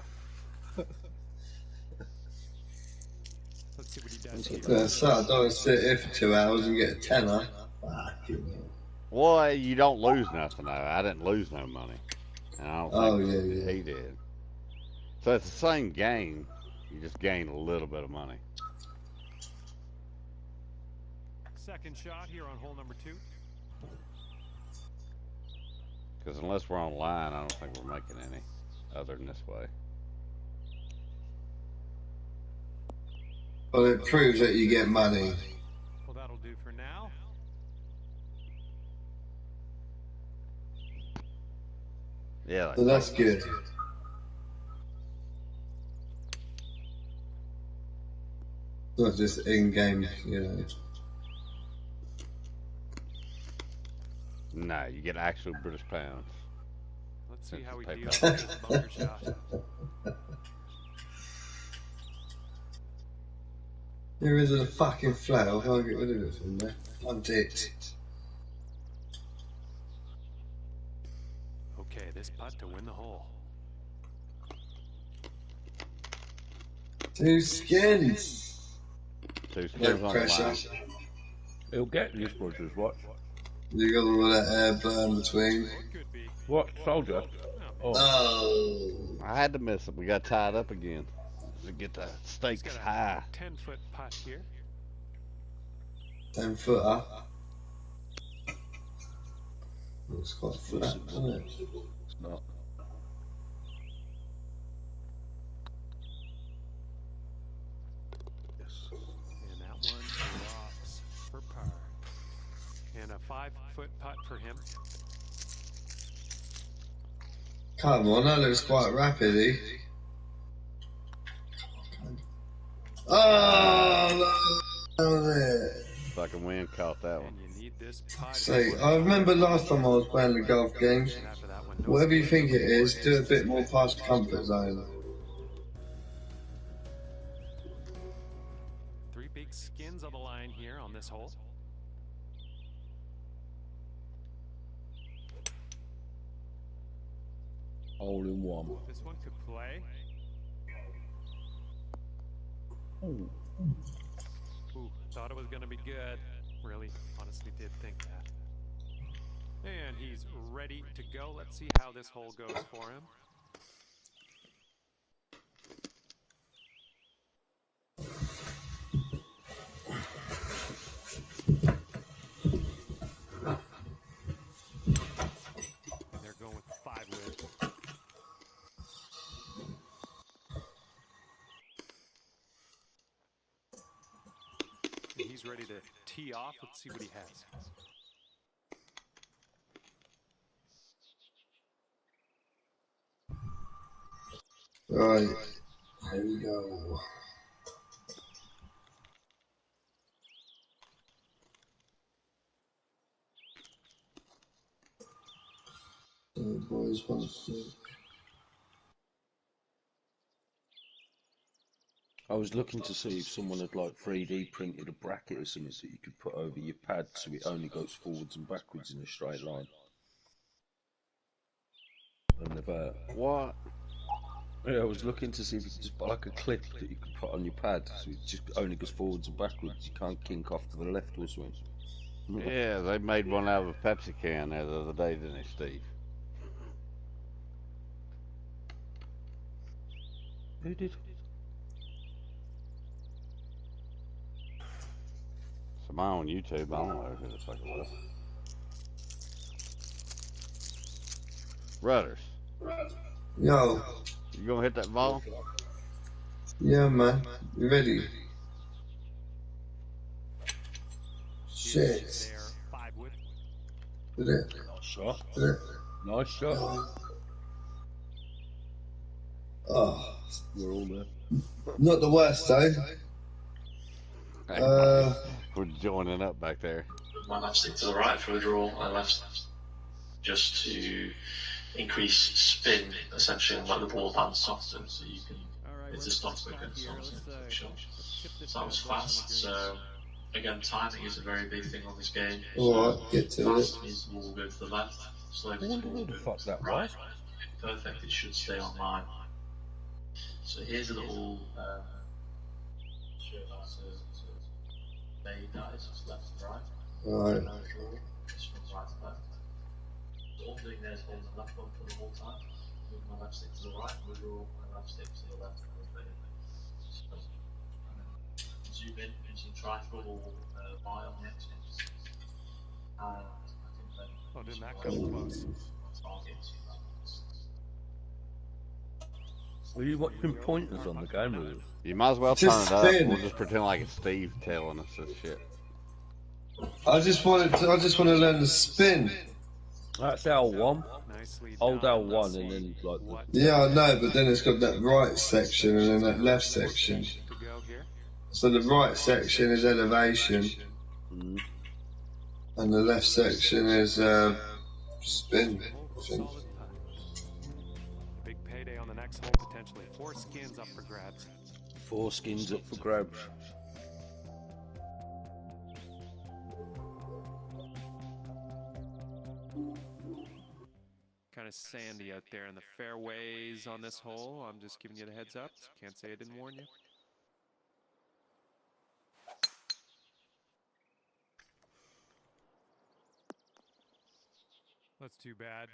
Let's see what he does here. Yeah, so I don't sit here for 2 hours and get a tenner. Well, you don't lose nothing, though. I didn't lose no money. And I don't think he did. So it's the same game. You just gain a little bit of money. Second shot here on hole number 2. Because unless we're online, I don't think we're making any other than this way. Well, it proves that you get money. Well, that'll do for now. Yeah. So that's good. Not just in-game, you know. No, you get actual British pounds. Let's see how he deals with this bunker shot. There isn't a fucking flat. I can't get rid of it from there. I'm dicked. Okay, this putt to win the hole. 2 skins. 2 skins No on the pressure. line. He'll get this Rogers watch. You got all that air burn between. What, soldier? Oh. I had to miss it. We got tied up again. To get the stakes high. 10-foot putt here. 10-footer. Looks quite flat, doesn't it? It's not. And that one drops for par. And a 5-foot putt for him. Come on, that looks quite rapid, eh? Oh, no. Fucking wind caught that one. And you need this putt. Say, I remember last time I was playing the golf games. Whatever you think it is, do a bit more past comfort zone. 3 big skins on the line here on this hole. Hole in one. This one could play. Ooh. Ooh, thought it was going to be good. Really, honestly did think that. And he's ready to go. Let's see how this hole goes for him. They're going with 5 wood. he's ready to tee off. Let's see what he has. Right, here we go. So boys, 1 2. I was looking to see if someone had like 3D printed a bracket or something that you could put over your pad so it only goes forwards and backwards in a straight line. And what? Yeah, I was looking to see if you could just buy like a clip that you could put on your pad so it just only goes forwards and backwards. You can't kink off to the left or something. Yeah, they made one out of a Pepsi can the other day, didn't they, Steve? Who did? Somebody on YouTube. I don't know who the fuck it was. Rudders. Yo. You gonna hit that ball? Yeah, man. You ready? Shit. Did it? Nice shot. Did it? Nice shot. Oh. We're all there. Not the worst, though. We're joining up back there. My left stick to the right for a draw, and left just to increase spin, essentially, and let the ball bounce softer, so you can, if the stop's quicker, it's obviously sure. So that was fast, so again, timing is a very big thing on this game. Alright, get to it. Fast means the ball will go to the left, slow I means the wonder ball who will the go fuck to that the right. was. If perfect, it should stay on line. So here's a little show how to fade that is left to right. Right. Just from right to left. So all I'm doing there is holding the left bumper the whole time. Move my left stick to the right, wiggle my left stick to the left, and fade. So, and then zoom in using trifle or Y on the X-axis. And I can then didn't that come close? target. Were you watching pointers on the game with us? You might as well turn it up. We'll just pretend like it's Steve telling us this shit. I just want to learn the spin. That's L1. Hold L1 and then like the... Yeah, I know, but then it's got that right section and then that left section. So the right section is elevation, and the left section is spin. Big payday on the next hole, potentially 4 skins up for grabs. 4 skins up for grabs. Kind of sandy out there in the fairways on this hole. I'm just giving you the heads up. Can't say I didn't warn you. That's too bad.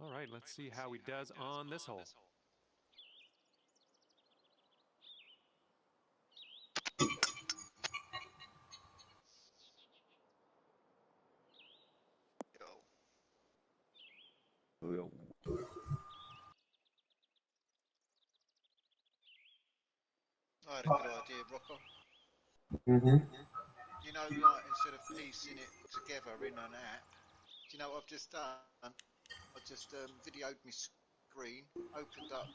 All right, let's see how he does on this hole. I had a good idea, Rocco. Mm-hmm. You know, like instead of piecing it together in an app, do you know what I've just done? I just videoed my screen, opened up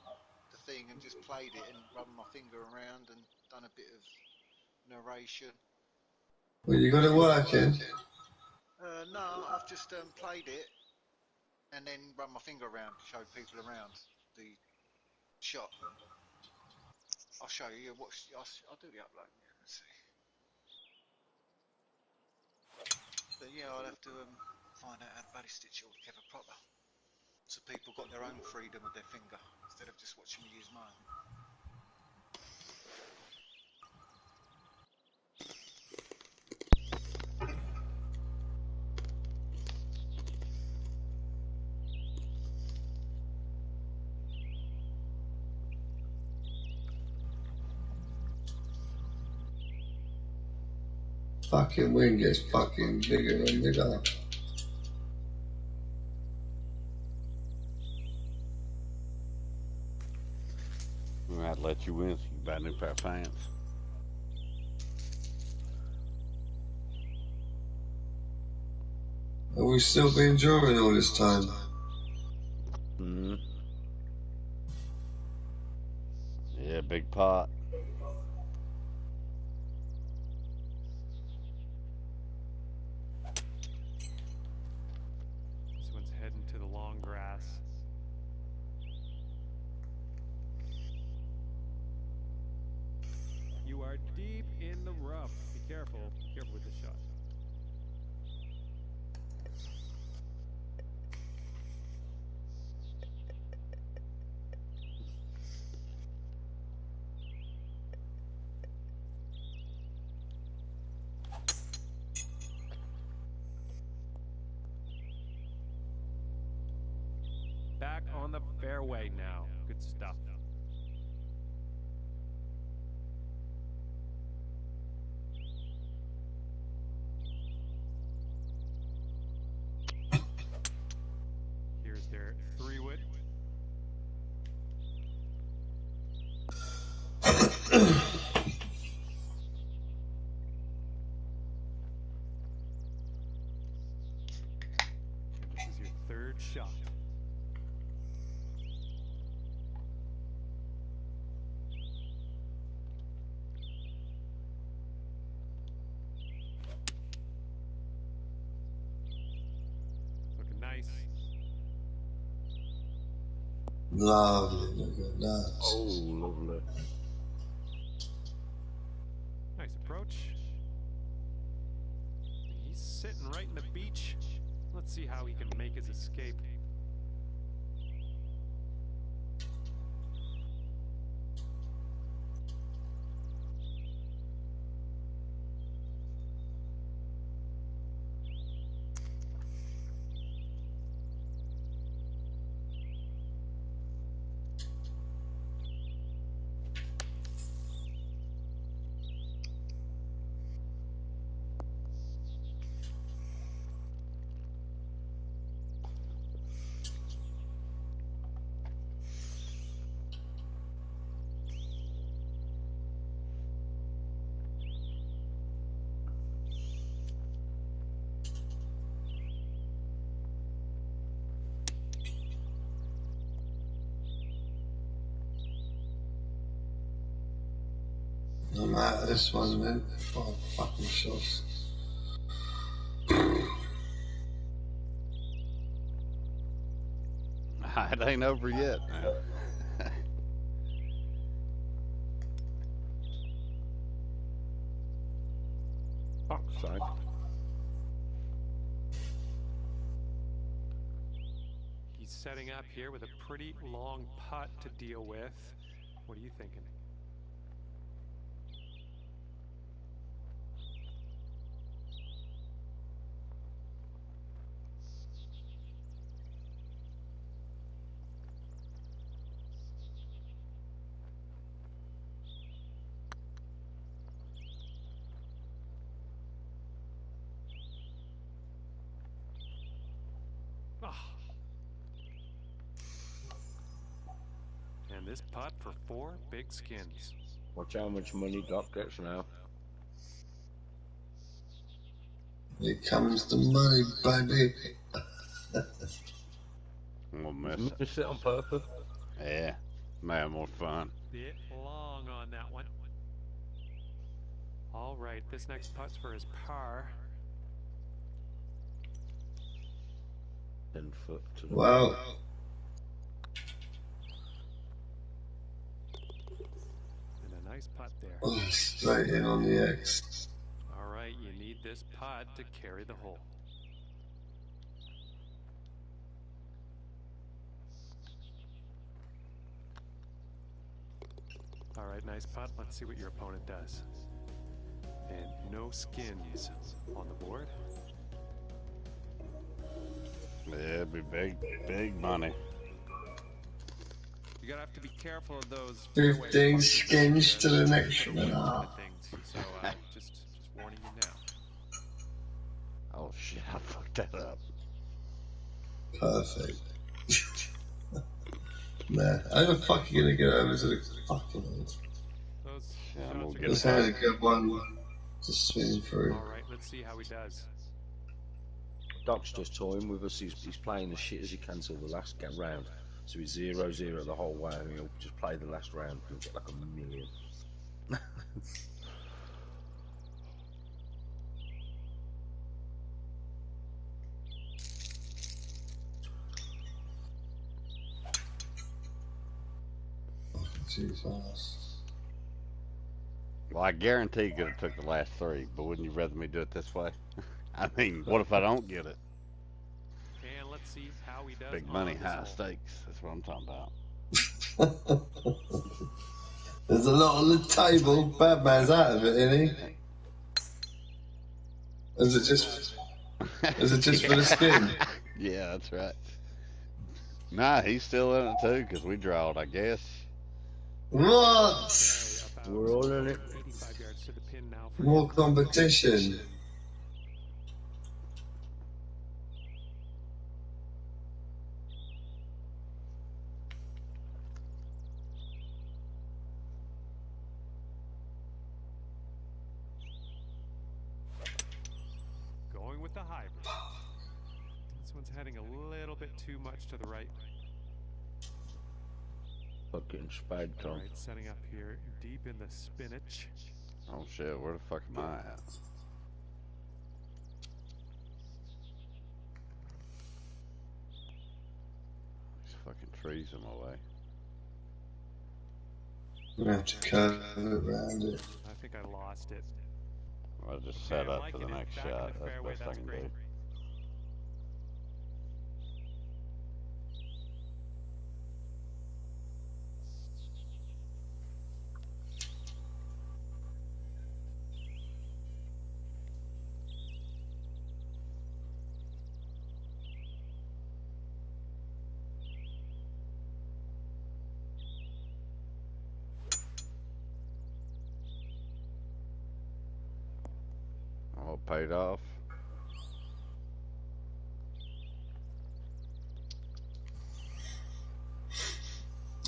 the thing and just played it and run my finger around and done a bit of narration. Well, you got it working. No, I've just played it and then run my finger around, showed people around the shot. I'll show you. Watch. I'll do the upload. Yeah, let's see. But yeah, I'll have to find out how to buddy stitch it all together proper, so people got their own freedom with their finger instead of just watching me use mine. Fucking wing gets fucking bigger and bigger. I'd let you win so you can buy a new pair of pants. Have we still been drawing all this time? Mm-hmm. Yeah, big pot. This one's heading to the long grass. You are deep in the rough. Be careful. Be careful with this shot. Back on the fairway now. Good stuff. Here's their 3-wood. And this is your third shot. Looking nice. Lovely, look at that. Oh, lovely. Nice approach. He's sitting right in the beach. Let's see how he can make his escape. I'm out of this one, man. 5 fucking shots. It ain't over yet now. Fuck's sake. He's setting up here with a pretty long putt to deal with. What are you thinking? And this putt for 4 big skins. Watch how much money Doc gets now. Here comes the money, baby. I'm gonna miss it. Miss it on purpose. Yeah, man, more fun. Bit long on that one. All right, this next putt's for his par. 10 foot to the Wow. And a nice putt there. Oh, straight in on the X. All right, you need this putt to carry the hole. All right, nice putt. Let's see what your opponent does. And no skins on the board. Yeah, it'd be big money. You're gonna have to be careful of those 15 skins to the next one. So just warning you now. Oh shit, I fucked that up. Perfect. Nah, how the fuck are you gonna get over to the fucking head? Those Yeah, shots are we'll gonna Just get had hurt. a good one to swing through. All right, let's see how he does. Doc's just toying with us. He's playing as shit as he can till the last round. So he's 0-0 the whole way, and he'll just play the last round and he'll get like 1,000,000. Too fast. Well, I guarantee you could have took the last 3, but wouldn't you rather me do it this way? I mean, what if I don't get it? And let's see how he does. Big money, on this high hole. stakes. That's what I'm talking about. There's a lot on the table. Bad man's out of it, isn't he? Is it just for the skin? Yeah, that's right. Nah, he's still in it too, because we drawed, I guess. What? We're all in it. 85 yards to the pin now for More him. competition. Going with the hybrid. This one's heading a little bit too much to the right. Fucking spade All Tom. right, setting up here deep in the spinach. Oh shit, where the fuck am I at? These fucking trees in my way. I'm gonna have to curve it around it. I think I lost it. I'll just Okay, set I'm up for liking the it. next Back in shot. the That's the fairway, best I that's can great. do. All paid off.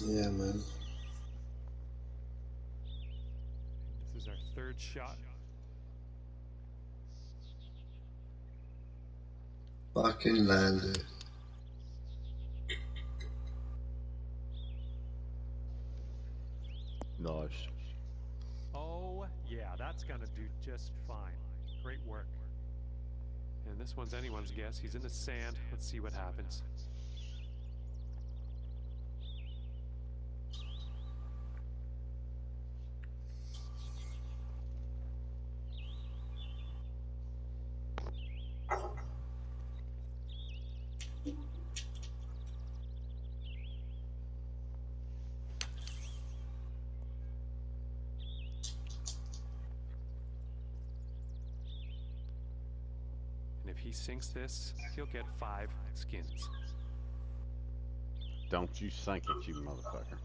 Yeah, man. This is our third shot. Fucking land it. Nice. Oh, yeah, that's going to do just fine. Great work. And this one's anyone's guess. He's in the sand. Let's see what happens. And if he sinks this, he'll get 5 skins. Don't you sink it, you motherfucker.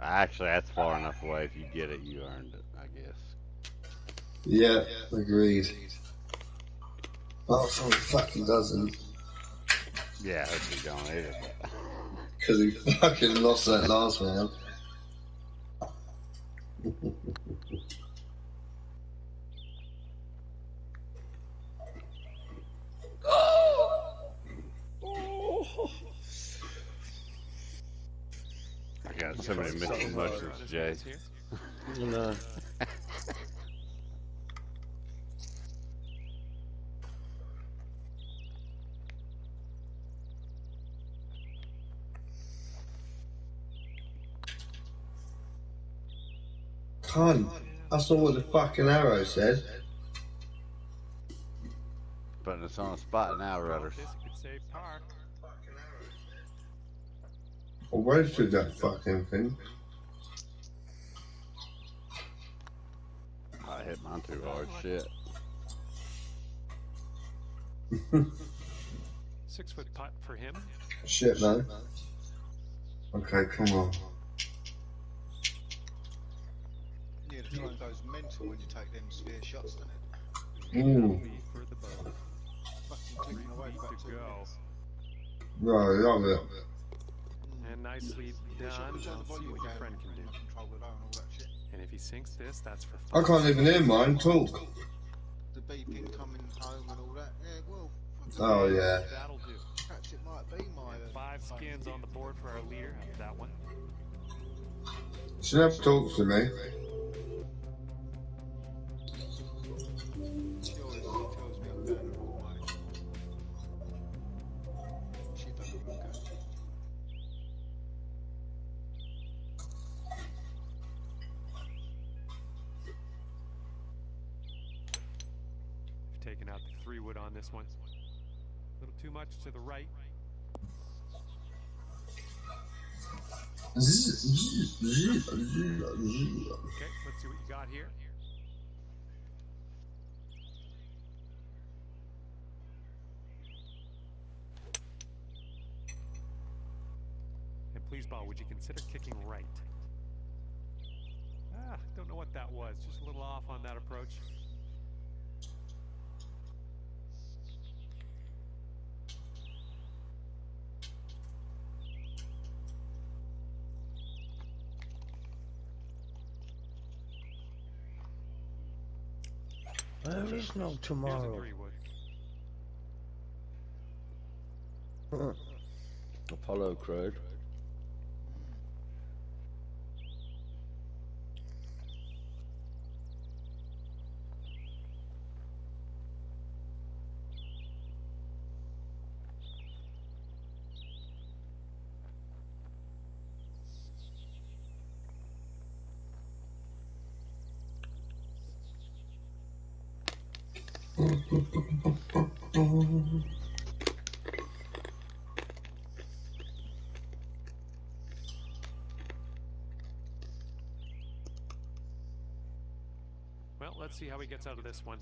Actually, that's far enough away. If you get it, you earned it, I guess. Yeah, agreed. Oh, so he fucking doesn't. Yeah, I hope you don't either. Because he fucking lost that last round. I got so many mixed emotions, Jay. No. Cunt. That's not what the fucking arrow said. Putting us on a spot now, Rudders. This could save par. I rode through that fucking thing. I hit mine too hard. Shit. 6-foot putt for him. Shit, man. Okay, come on. Yeah, the time goes mental when you take them spare shots, doesn't it? Mm. For the bow. Fucking actually clicking away for about 2 minutes. Right, love it. And nicely Yeah, done. turn the Let's see volume what your down friend can on do. the controller though and all that shit. And if he sinks this, that's for I 5 can't even hear skins. mine talk. The beeping coming home and all that. Yeah, well, Oh, yeah. That'll do. perhaps it might be my. And 5 phone. skins on the board for our leader after that one. She never talks to me. She always tells me I'm going the wrong way. She don't know where I'm going. We've taken out the 3 wood on this one. A little too much to the right. Okay, Okay, let's see what you got here. And please, ball, would you consider kicking right? Don't know what that was. Just a little off on that approach. There is no tomorrow. Apollo Creed. Well, let's see how he gets out of this one.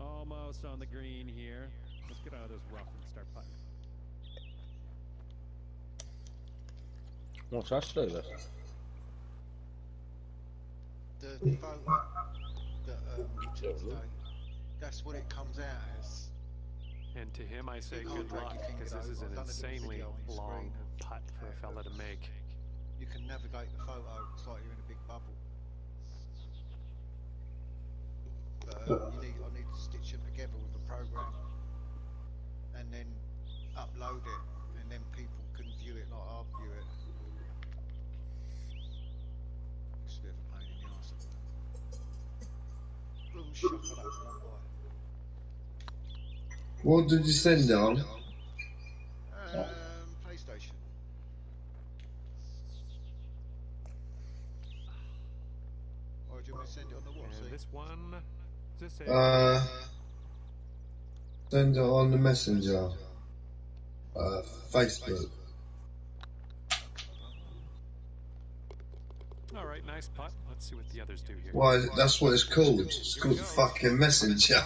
Almost on the green here. Let's get out of this rough and start putting. What's that say there? The photo that you took today, that's what it comes out as. And to him I say You good can't drag luck, your fingers because this is over. an I've done a little insanely video on your long screen of putt for a fella to make. You can navigate the photo, it's like you're in a big bubble. But I need to stitch them together with a program and then upload it, and then people can view it like I view it. It's a bit of a pain in the arse. Boom, shuffle that for one guy. what did you send it on? PlayStation. Or do you want me to send it on the what? And this one, is this Send it on the messenger. Facebook. all right, nice putt. Let's see what the others do here. Why? That's what it's called. It's called fucking messenger.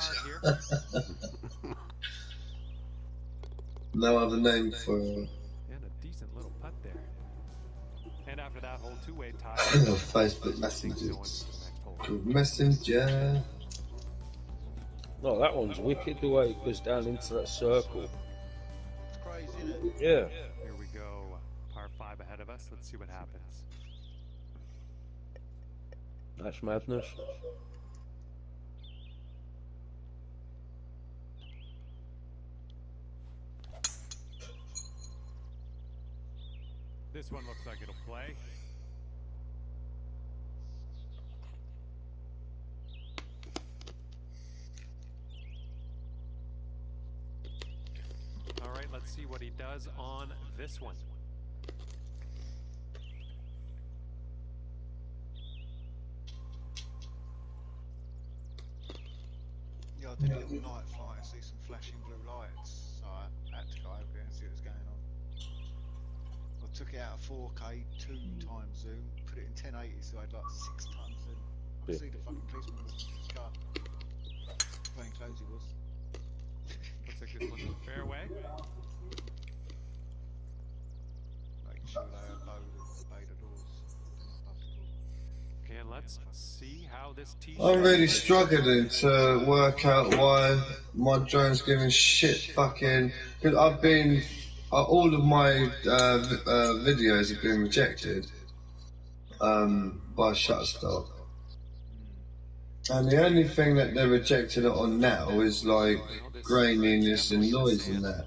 No other name for it. And a decent little putt there. And after that whole two-way tie, Facebook Messenger. Called Messenger. No, that one's wicked, the way it goes down into that circle. It's crazy, isn't it? Yeah. here we go. Par 5 ahead of us. Let's see what happens. That's madness. This one looks like it'll play. All right, let's see what he does on this one. Yeah, I did a little night flight and see some flashing blue lights, so I had to go over there and see what was going on. I took it out of 4K, 2x zoom, put it in 1080 so I had like 6x zoom. I could see the fucking policeman walking to his car. Plain clothes he was. Looks like this one's in let's see how this tee I'm shot really is. struggling to work out why my drone's giving shit fucking. Because I've been. All of my videos have been rejected by Shutterstock. And the only thing that they're rejecting it on now is like graininess and noise and that.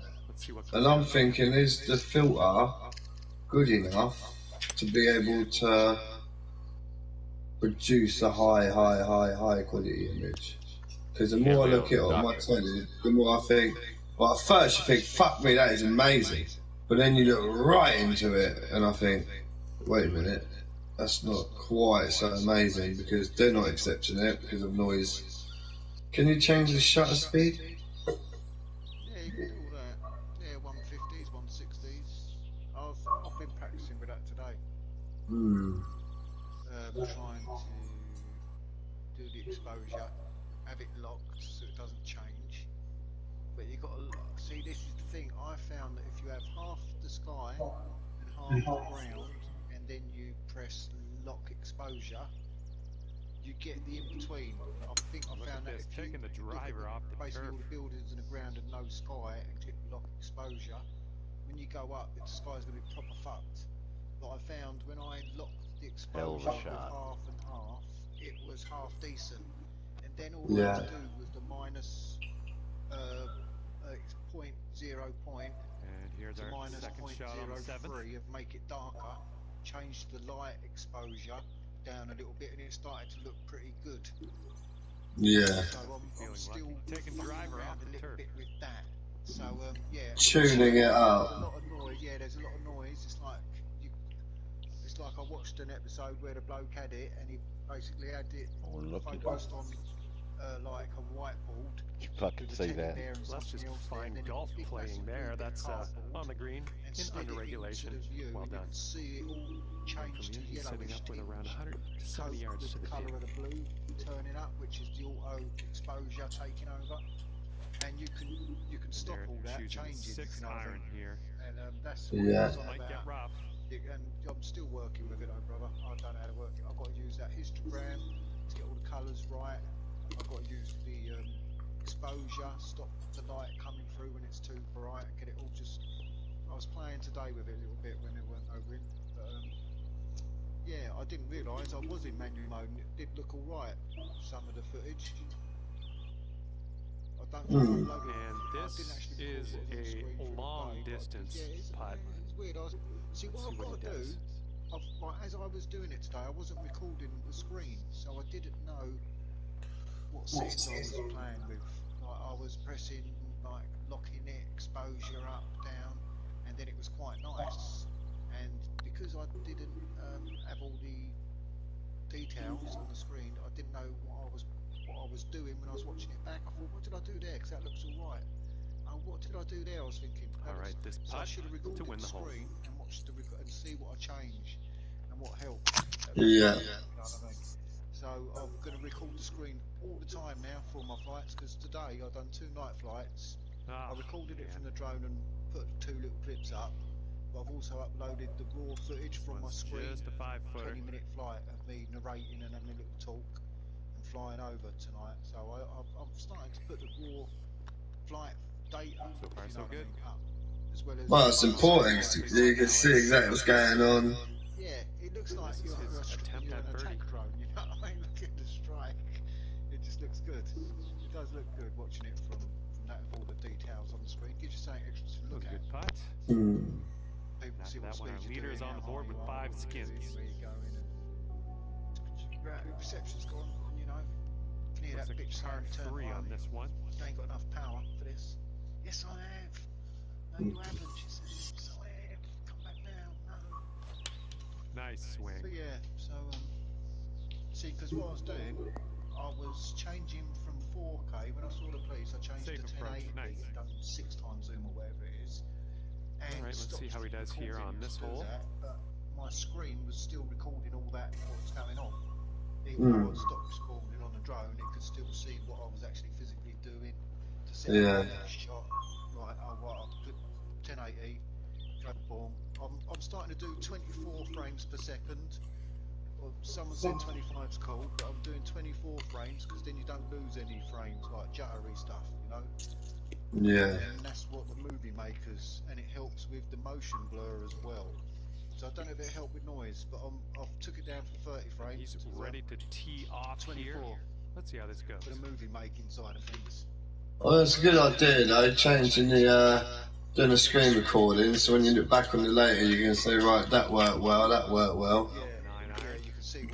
And I'm thinking, is the filter good enough to be able to produce a high quality image? Because the more I look at it on my telly, the more I think, well, at first you think, fuck me, that is amazing. But then you look right into it and I think, wait a minute, that's not quite so amazing because they're not accepting it because of noise. Can you change the shutter speed? Yeah, you can do all that. Yeah, 150s, 160s. I've been practicing with that today. Trying to do the exposure, have it locked so it doesn't change. But you got to see. This is the thing. I found that if you have half the sky and half the ground, and then you press lock exposure, you get the in between. I think I found that if you taking the driver off the basically turf. all the buildings in the ground and no sky and click lock exposure, when you go up, the sky's going to be proper fucked. But I found when I locked the exposure with half and half, it was half decent. And then all I had to do was the minus 0.0 point and here's to our minus second shot on the 0.03 and make it darker, change the light exposure down a little bit, and it started to look pretty good. Yeah. So I'm still taking driver around off a the little turf. bit with that. So yeah, Tuning it up. There's a lot of noise. Yeah, there's a lot of noise. It's like I watched an episode where the bloke had it, and he basically had it focused on like a whiteboard. You fucking see that? Let's just find golf playing there. That's on the green in under regulation. Well done. See it all change to he's yellowish sitting up with around 170 yards with to the the colour pin. of the blue turning up, which is the auto exposure taking over. And you can stop all that changing. 6 iron here. And that's what it's on Might get about. rough. And I'm still working with it, though, brother. I don't know how to work it. I've got to use that histogram to get all the colours right. I've got to use the exposure, stop the light coming through when it's too bright, get it all just. I was playing today with it a little bit when there weren't no wind, but yeah, I didn't realise I was in manual mode and it did look alright, some of the footage. I don't think I uploaded it. And this is a long distance putt. It's weird. See what I've got to do. As I was doing it today, I wasn't recording the screen, so I didn't know what settings I was playing with. Like I was pressing like locking it, exposure up, down, and then it was quite nice. And because I didn't have all the details on the screen, I didn't know what I was doing when I was watching it back. I thought, what did I do there? Because that looks all right. Oh, what did I do there? I was thinking. All right, this so I putt should have recorded to win the hole. screen and watched the and see what I changed and what helped. Yeah. You know what I mean? So I'm going to record the screen all the time now for my flights because today I've done 2 night flights. I recorded it from the drone and put 2 little clips up. But I've also uploaded the raw footage from my screen. Just a 5-footer. 20-minute flight of me narrating and having a little talk and flying over tonight. So I'm starting to put the raw flight data. So far, so good. Up, as well as Well, it's important because you can see exactly what's going on. Yeah, it looks like you're an attack drone, you know what I mean? Look at the strike. It just looks good. It does look good watching it from that with all the details on the screen. Gives you something extra to look at. Good putt. People see that what one, our speed leader you're is doing, on the how board high with you are, 5 skins. where you're going, and reception's gone, you know. Can hear that bitch par saying, 3 on this one. You ain't got enough power for this. Yes, I have. No, you haven't, she said. Yes, I have. Come back now. No. Nice swing. But yeah, so see, because what I was doing, I was changing from 4K. When I saw the police, I changed to 1080 and done 6 times zoom or whatever it is. And all right, let's see how he does here on this hole. But my screen was still recording all that what's going on. Even though I stopped recording on the drone, it could still see what I was actually physically doing to set up the next shot. Right, I'll put 1080. Boom. I'm starting to do 24 frames per second Well, someone said 25's cool, but I'm doing 24 frames because then you don't lose any frames like jittery stuff, you know. Yeah. And that's what the movie makers, and it helps with the motion blur as well. So I don't know if it helped with noise, but I've took it down from 30 frames. He's to, ready to tee off 24 here. Let's see how this goes. for the movie making side of things. Well, it's a good idea though, changing the, doing a screen recording, so when you look back on it later, you can say, right, that worked well, that worked well. Yeah, yeah, you can see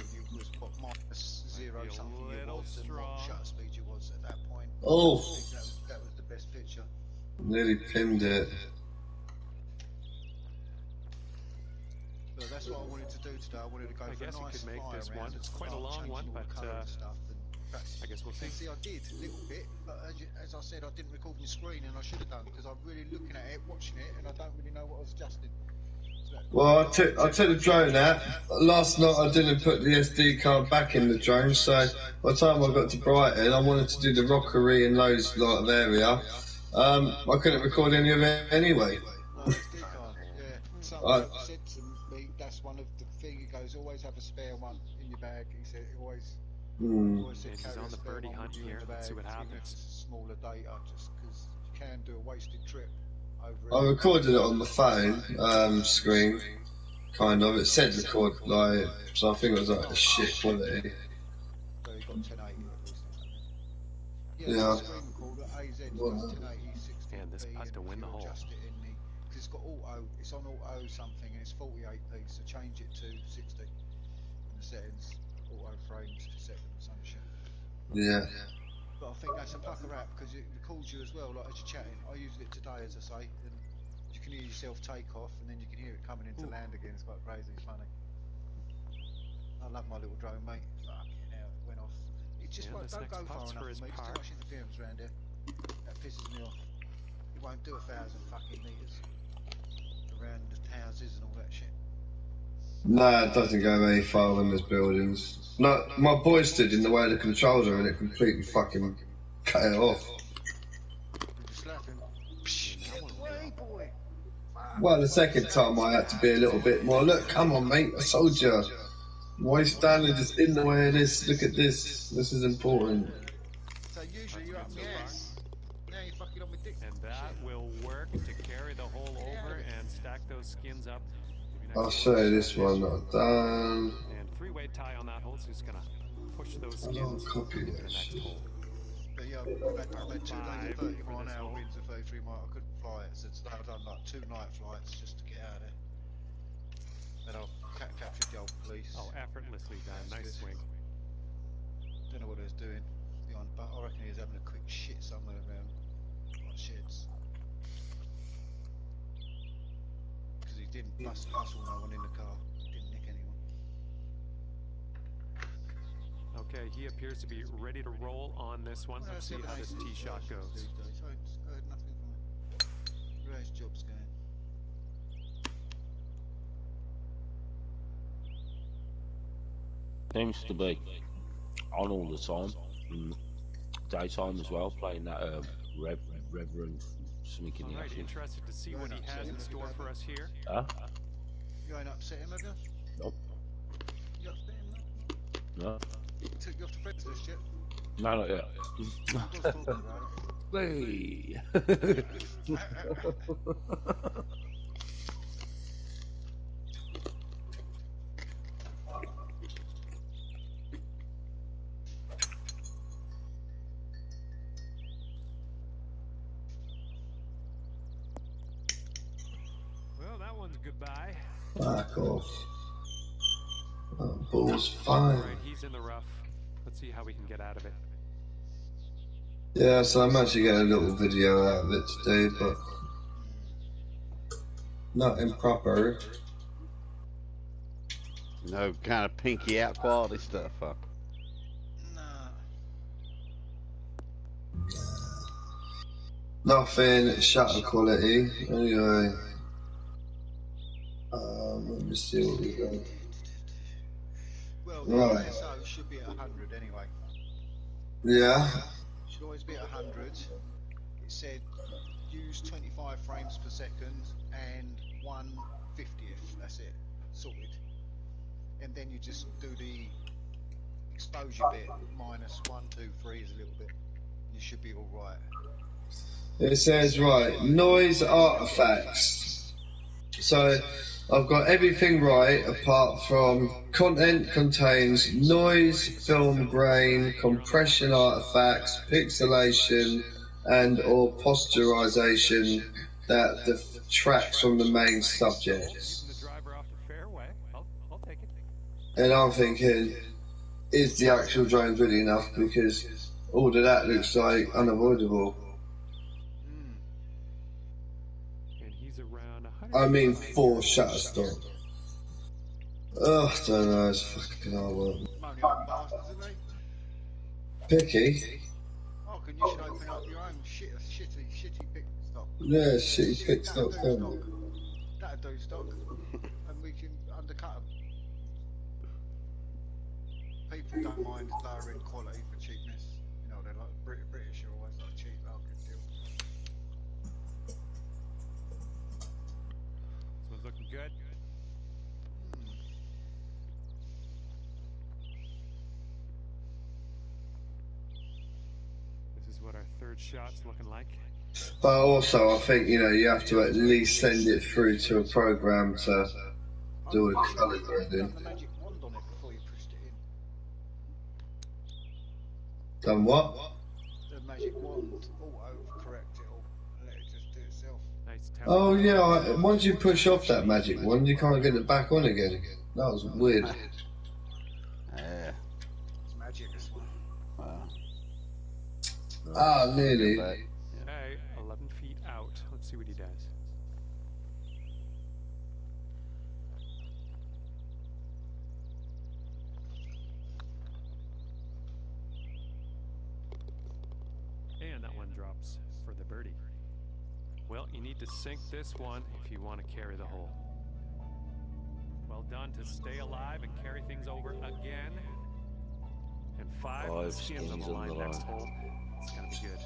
what minus zero something you was and what shutter speed you was at that point. Oh, I think that was the best picture. nearly pinned it. But that's what I wanted to do today. I wanted to go for a nice you could make fly this around one. and It's quite a start long one, changing all the but colour and stuff. And I guess we'll see. See, I did a little bit, but as I said, I didn't record my screen, and I should have done because I'm really looking at it, watching it, and I don't really know what I was adjusting. Well, I took the drone out. Last night I didn't put the SD card back in the drone, so by the time I got to Brighton, I wanted to do the rockery and those lot of area. I couldn't record any of it anyway. No, SD card, yeah. Someone said to me, that's one of the things, he goes, always have a spare one in your bag. He said, always said, he's on the birdie hunt here. Let's see what happens. Smaller data, just because you can do a wasted trip. I recorded it on the phone screen, kind of. It said record like, so I think it was like a shit quality. So you got 1080 at least. Yeah. Screen recorder AZ does 1080 60p, And this putt to win the hole. Adjust it in the, because it's got auto. It's on auto something, and it's 48p. So change it to 60 in the settings, auto frames per second or some shit. Yeah. But I think that's a pucker app because it records you as well, like as you're chatting. I used it today, as I say, and you can hear yourself take off, and then you can hear it coming into land again. It's quite crazy, it's funny. I love my little drone, mate. Fucking hell, it went off. It just won't, don't go far enough for me. There's too much interference around here. That pisses me off. It won't do 1,000 fucking meters around the houses and all that shit. No, it doesn't go very far when there's buildings. No, my boy stood in the way of the controller and it completely fucking cut it off. Well, the second time I had to be a little bit more, look, come on mate, I told you. Why are you standing just in the way of this? Look at this. This is important. So usually you're up my ass. Now you're fucking on my dick. And that will work to carry the hole over and stack those skins up. I'll show you this one that I've done. And three-way tie on that hole, so just gonna push those skins copy into the this. next hole. But yeah, I've had 2 days, 30 mile an hour winds of 33 mile. I couldn't fly it, so today I've done like 2 night flights just to get out of there. And I've captured the old police. Oh, effortlessly done. Nice swing. Don't know what he was doing behind, but I reckon he was having a quick shit somewhere around like sheds. Because he didn't hustle no one in the car. Didn't nick anyone. Okay, he appears to be ready to roll on this one. Let's see how this tee shot goes. I heard nothing from him. How's jobs going? Seems to be on all the time. Daytime as well, playing that Reverend something in the Alright, afternoon. interested to see what he has in store for us here. Huh? You ain't upset him, have you? Nope. You upset him, No. Took you off the friends list yet? No, not yet. I was talking about it. Hey. Well, that one's goodbye. Back off. That ball's fine. Alright, he's in the rough. Let's see how we can get out of it. Yeah, so I'm actually getting a little video out of it today, but not improper. No kind of pinky out quality stuff, huh? Nothing shutter quality. Anyway, let me see what we got. Well, the Right. ISO should be at 100 anyway. Yeah. Should always be at 100. It said use 25 frames per second and 1/50th. That's it. Sorted. and then you just do the exposure bit minus 1, 2, 3 is a little bit. You should be all right. It says, right, noise artifacts. So I've got everything right apart from content contains noise, film grain, compression artifacts, pixelation, and or posturization that detracts from the main subject. The driver off the fairway. I'll take it. And I'm thinking, is the actual drone good enough? Because all of that looks like unavoidable. And he's around 100. I mean, 4 shutter stop. Oh, I don't know, it's fucking hard work. Moaning old bastards, isn't they? Picky? Oh, can you should open up your own shitty pit stop. Yeah, shitty pit stop. That'll do stock. And we can undercut them. People don't mind lowering quality for cheapness. You know, they're like British are always like cheap, oh, good deal. This one's looking good. This is what our third shot's looking like. But also, I think, you know, you have to at least send it through to a program to do a colour grading. Done what? The magic wand auto-correct it all and let it just do itself. Nice. Oh yeah, once you push off that magic wand, you can't get it back on again. That was weird. Yeah. It's magic, this one. Wow. Ah, nearly. Okay, 11 feet out. Let's see what he does. And that one drops for the birdie. Well, you need to sink this one if you want to carry the hole. Well done to stay alive and carry things over again. And 5 skins on the line next hole. It's going to be good.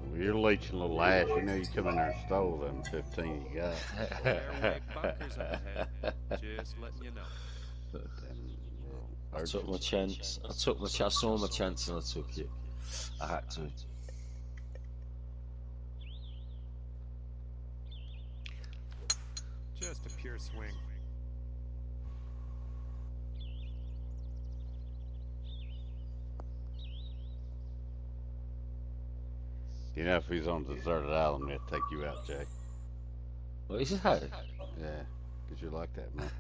Well, you're leeching a little ash. You know you come in there and stole them 15 you got. Fairway bunkers up ahead. Just letting you know. I took my chance. I saw my chance and I took it. I had to. Just a pure swing. You know, if he's on a deserted island, he'll take you out, Jay. What is that? Yeah, because you're like that, man.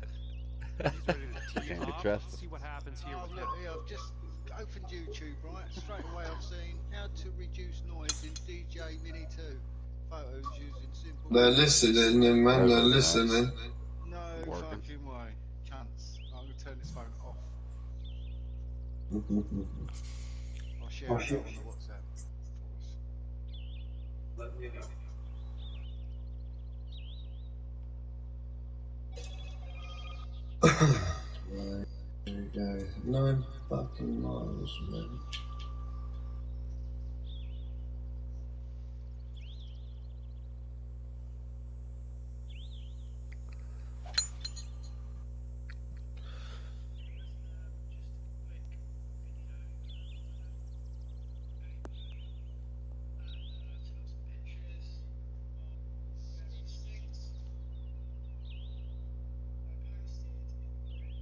He's ready to tee Can't be off. trusted. Let's see what happens here with him. Yeah, I've just opened YouTube, right? Straight away I've seen how to reduce noise in DJ Mini 2 photos using simple... They're listening, man, they're listening. No fucking way. Chance. I'm going to turn this phone off. I'll share it on the WhatsApp. Let me know. Right, there we go. 9 fucking miles, man.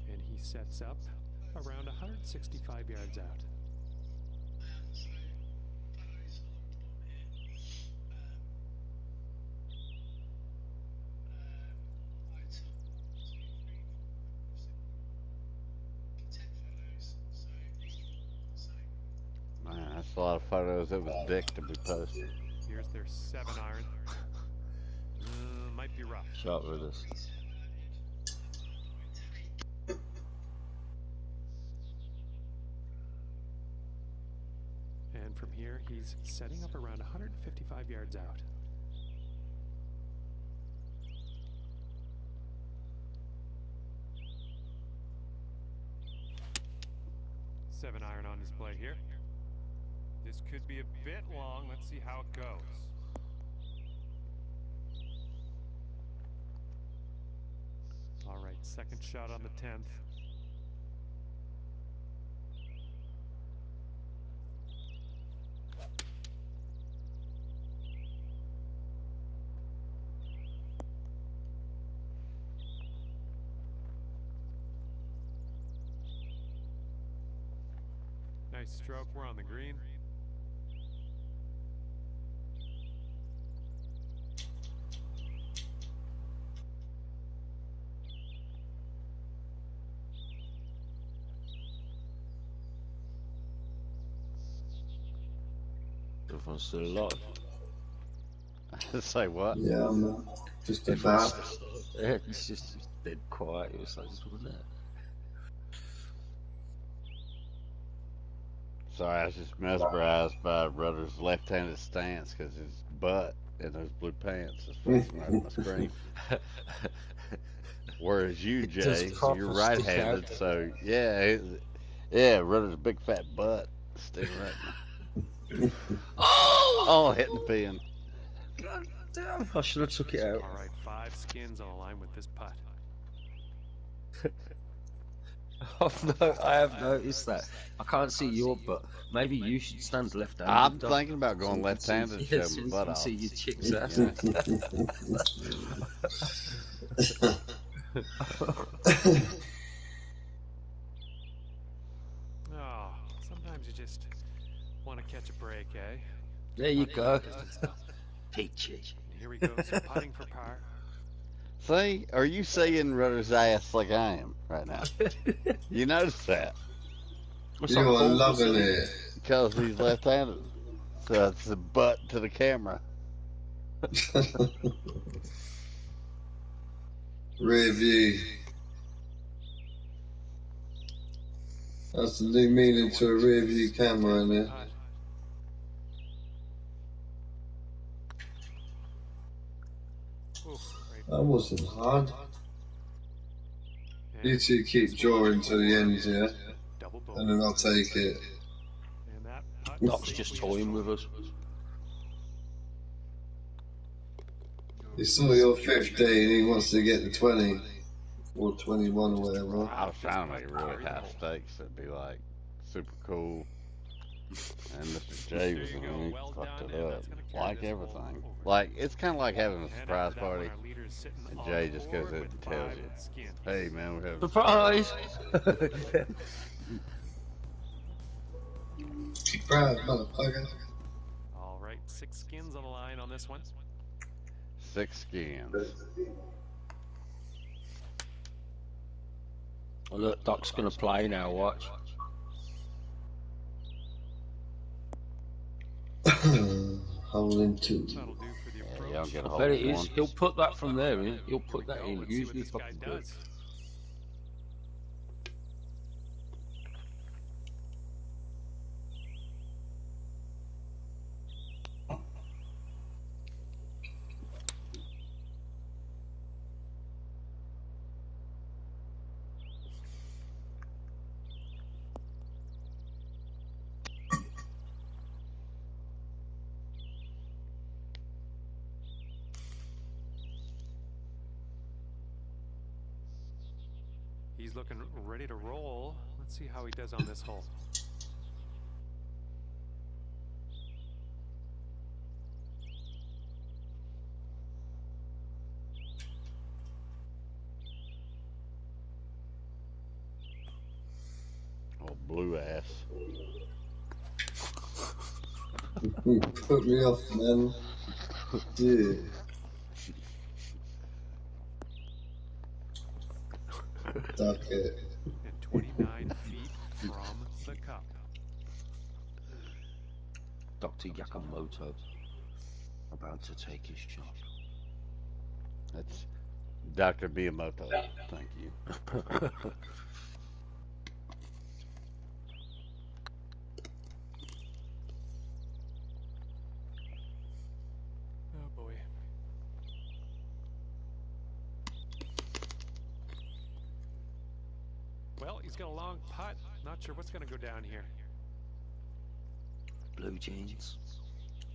And he sets up around 165 yards out. Man, that's a lot of photos of his dick to be posted. Here's their 7-iron. Might be rough. Shot with us. And from here, he's setting up around 155 yards out. Seven iron on display here. This could be a bit long. Let's see how it goes. All right, second shot on the 10th. Nice stroke, we're on the green. Everyone's still alive. Say what? Yeah, I'm just about. Yeah, it's just dead quiet. It was like, wasn't it? Sorry, I was just mesmerized by Rudder's left-handed stance because his butt in those blue pants is facing right at my screen. Whereas you, It does Jay, proper you're stick right-handed, out. so yeah, yeah, Rudder's big fat butt sticking right. Oh, hitting the pin. God damn! I should have took it out. All right, 5 skins on the line with this putt. I have noticed that. I can't see your butt. Maybe you should stand left-handed. I'm Doc, thinking about so going we can see- left-handed and yeah, shove so my we butt can off. see your chick's ass. You know? Oh, sometimes you just want to catch a break, eh? There you go. Peachy. And here we go, so putting for par. See, are you seeing Rudder's ass like I am right now? You notice that? You are loving it. Because he's left-handed. So it's the butt to the camera. Rear view. That's the new meaning to a rear view camera in there. That wasn't hard. You two keep drawing to the end, yeah? And then I'll take it. Doc's just toying with us. He saw your 15, he wants to get the 20. Or 21 or whatever. I was trying to make it really high stakes. It'd be like super cool. And Mr. J was the one who fucked it up. Like everything. Like, it's kind of like having a surprise party. And Jay just goes in and tells you, hey man, we have a surprise. Surprise, motherfucker. All right, 6 skins on the line on this one. 6 skins. Oh, look, Doc's gonna play now. Watch. Hole in 2. Yeah, y'all get a I hold bet of it is. one. He'll put that from there in. He'll put that in. Usually fucking good. He's looking ready to roll. Let's see how he does on this hole. Oh, blue ass. Put me off, man. Yeah. Duck it. And 29 feet from the cup. Dr. Yakamoto about to take his shot. That's Dr. Miyamoto. Thank you. Oh boy. Well, he's got a long putt. Not sure what's going to go down here. Blue jeans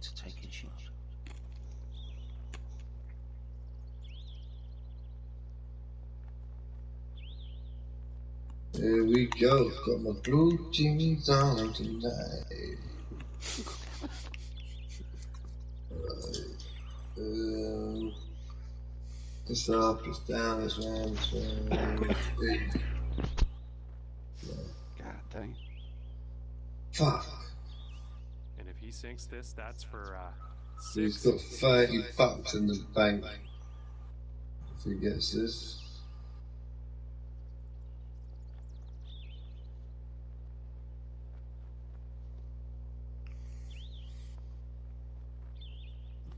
to take his shot. Here we go. Got my blue jeans on tonight. It's up, it's down, it's round, it's round. God dang. Fuck. And if he sinks this, that's for He's 6. got 30 bucks in the bank. If he gets this.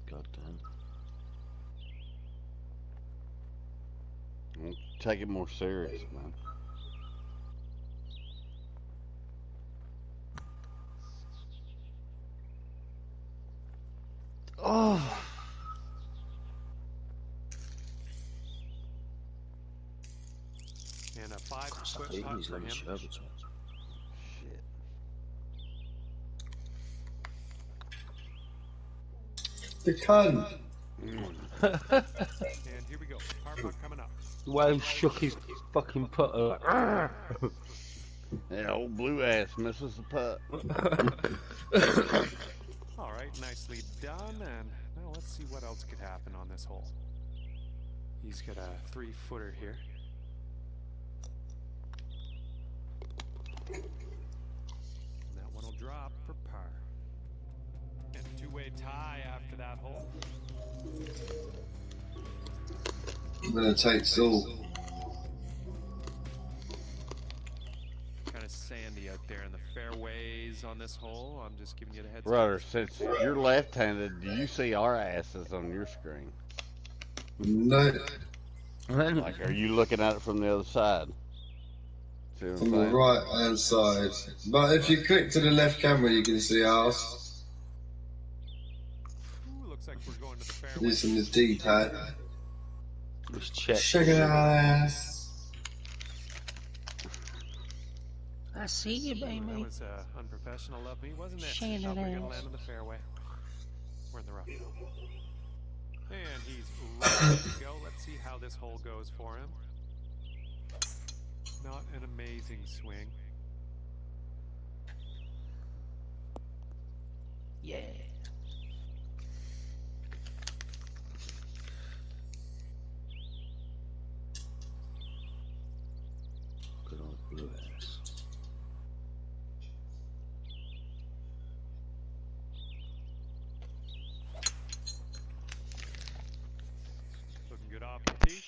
God damn. Take it more serious, man. Oh. And a 5-foot putt for him. Shit. The cunt. And here we go. Par putt coming up. Wave shook his fucking putter. Yeah, old blue ass misses the putt. All right, nicely done. And now let's see what else could happen on this hole. He's got a 3-footer here. And that one will drop for par. And a 2-way tie after that hole. I'm gonna take Saul. Kind of sandy out there in the fairways on this hole. I'm just giving you the heads Brother, up. since you're left-handed, do you see our asses on your screen? No. Like, are you looking at it from the other side? See what I'm From the saying? right hand side. But if you click to the left camera, you can see ours. Ooh, looks like we're going to the fairway. This in the D-pad. Let's check. Check it out, ass. I see you, baby. That was unprofessional of me, wasn't it? Shane Thought we were it going to is. land on the fairway. We're in the rough. And he's ready to go. Let's see how this hole goes for him. Not an amazing swing. Yeah. Good old blue ass. Looking good off the tee.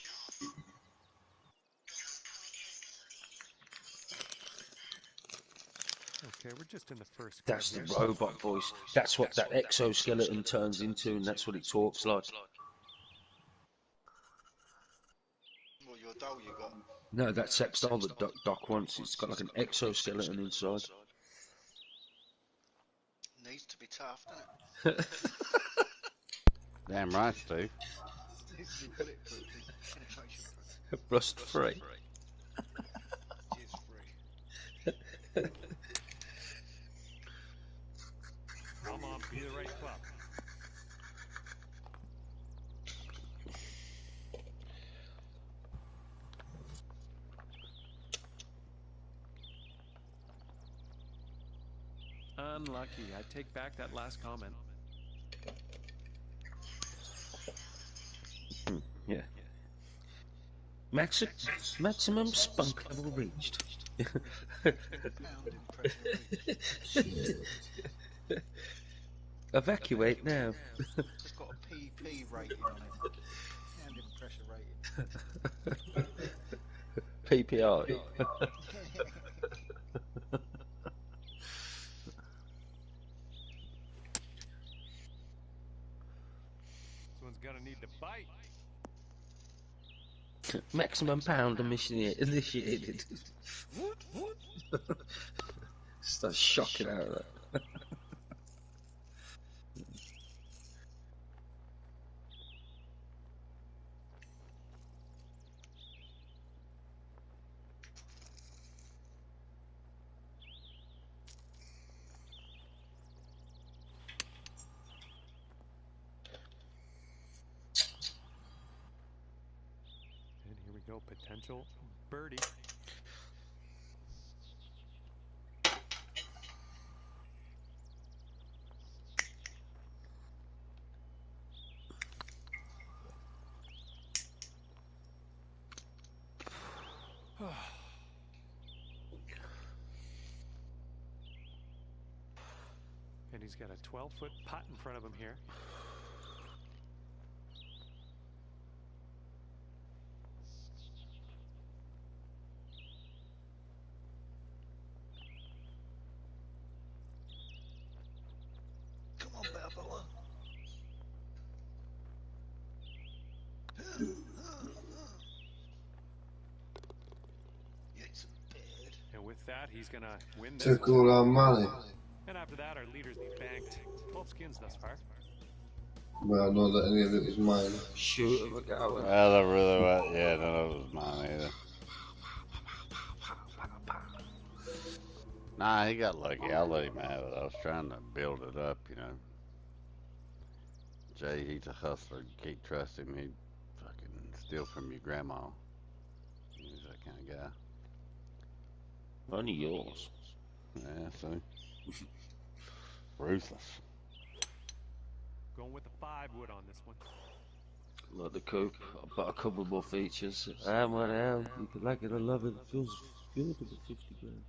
Okay, we're just in the first. That's the robot voice. That's what that exoskeleton turns into, and that's what it talks like. Well, your doll you got. No, that sex doll that Doc wants. It's got like an exoskeleton inside. Needs to be tough, doesn't it? Damn right, Steve. Needs to be bulletproof, penetration proof. Rust free. Jizz free. Come on, be the right club. Unlucky. I take back that last comment. Yeah. Maximum spunk level reached. Evacuate now. It's got a PP rating on it. Pound in pressure rating. PPI. This one's gonna need to bite. Maximum pound initiated. Start shocking out of that. And here we go, potential birdie. And he's got a 12-foot putt in front of him here. Come on, Balboa. And with that, he's going to win this Took one. all our money. And after that, our leader's banked 12 skins thus far. Well, not that any of it was mine. Shoot him again. Well, that really was, yeah, none of it was mine either. Nah, he got lucky. I'll let him have it. I was trying to build it up, you know. Jay, he's a hustler. You can't trust him. He'd fucking steal from your grandma. He's that kind of guy. Only yours. Yeah, see? Ruthless. Going with the 5 wood on this one. Like the coupe, I've got a couple more features. I am what I am. You can like it or love it. It feels good to be 50 grand.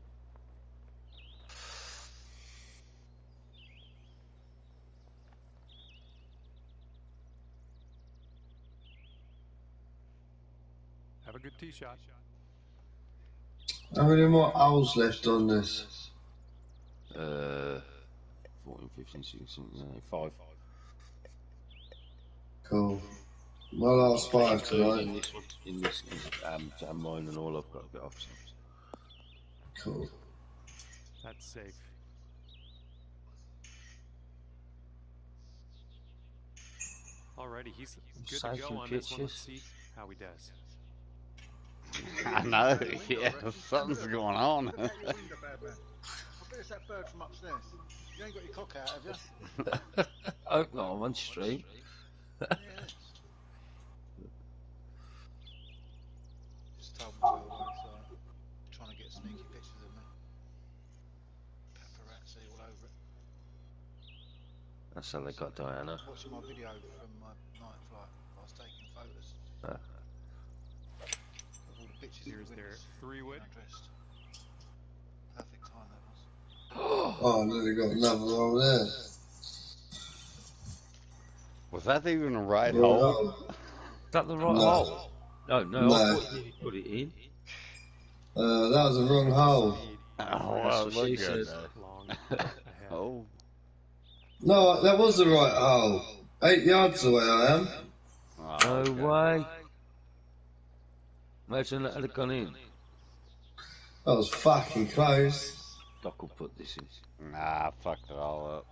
Have a good tee shot. How many more hours left on this? 14, 15, 16, 5. Cool. My last 5 tonight. In this jam mine and all I've got to get off. Cool. That's safe. Alrighty, he's good to go on this one. Let's see how he does. I know, yeah, something's going on. I bet it's that bird from upstairs. You ain't got your cock out, have you? Oh no, I'm on stream. Yeah. Just told me to go away, so trying to get sneaky pictures of me. Paparazzi all over it. That's how they got Diana. Watching my video from my night flight, I was taking photos. Ah. Of all the bitches Here's their 3 wood. Undressed. Perfect time that was. Oh, nearly got another roll there. Was that even the right hole? Is that the right No. hole? No, No. I thought you put it in. That was the wrong hole. Oh, well, That's what look she good said. Long ahead. Oh. No, that was the right hole. 8 yards away I am. Oh, No okay. way. Imagine that had gone in. That was fucking close. Doc will put this in. Nah, I fucked it all up.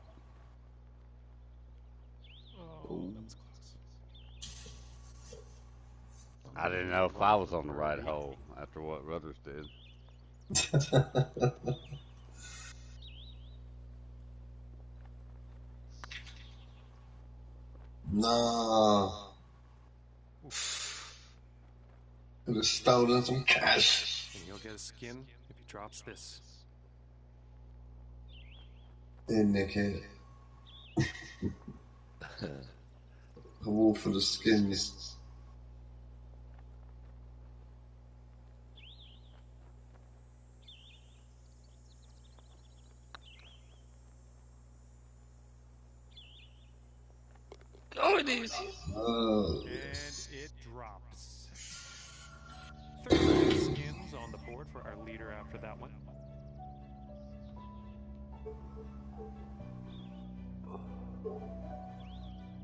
Oh, that was close. I didn't know if I was on the right hole after what Ruthers did. No. Could have stolen some cash. And he'll get a skin if he drops this. In Nicky. A wall for the skins. Oh, it is. Oh. And it drops. 13 skins on the board for our leader after that one.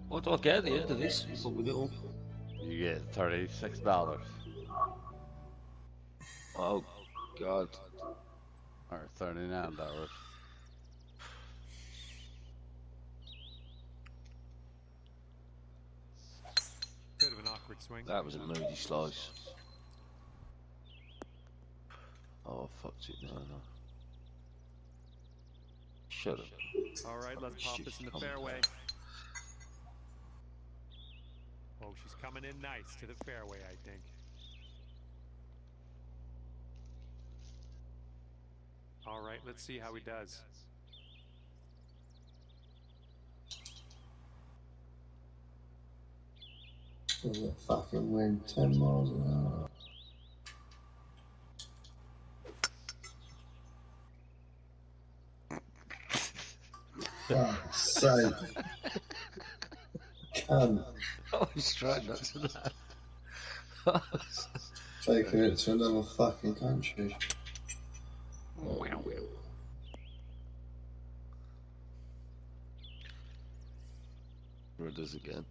What do I get at the end of this? What with it all? You get $36. Oh, God. Or $39. Bit of an awkward swing. That was a moody slice. Oh, I fucked it. No. Shut up. Alright, let's pop Shit, this in the come fairway. down. Oh, she's coming in nice to the fairway, I think. Alright, let's see how he does. Gonna fucking wind 10 miles an hour. Fuck's sake. Cunt. I was trying not to laugh. Taking it to another fucking country. Wow. Rudders again.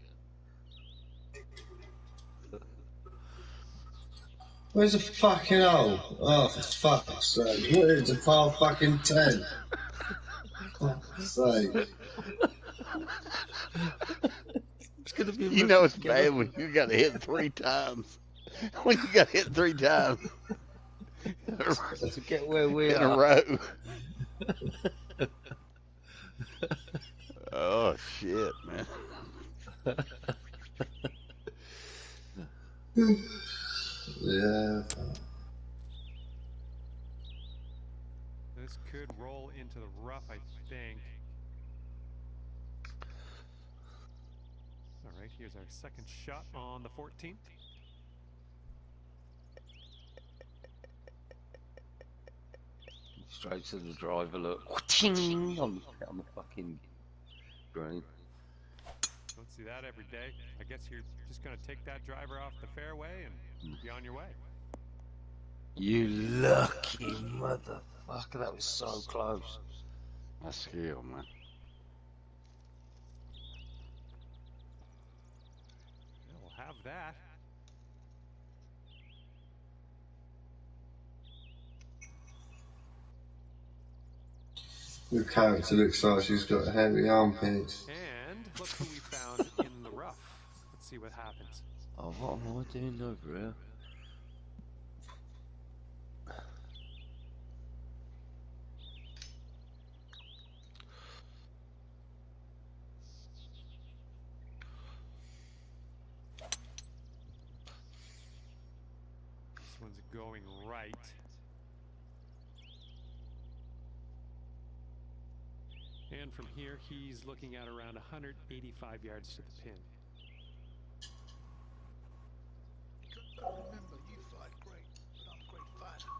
Where's the fucking hole? Oh, for fuck's sake. What is it, par fucking 10? Fuck's sake. It's gonna be You know it's bad when you got to hit 3 times. When you got hit 3 times to get where we in are. a row. Oh shit, man. Yeah. This could roll into the rough, I think. All right, here's our second shot on the 14th. Straight to the driver, look. Ting on the fucking green. Don't see that every day. I guess you're just going to take that driver off the fairway and be on your way. You lucky motherfucker, that was so close. That's skill, man. Yeah, we'll have that. Your character looks like she's got heavy armpits. And look who we found in the rough. Let's see what happens. Oh, what am I doing over here? This one's going right. And from here, he's looking at around 185 yards to the pin. Remember, you fight great, but I'm a great fighter.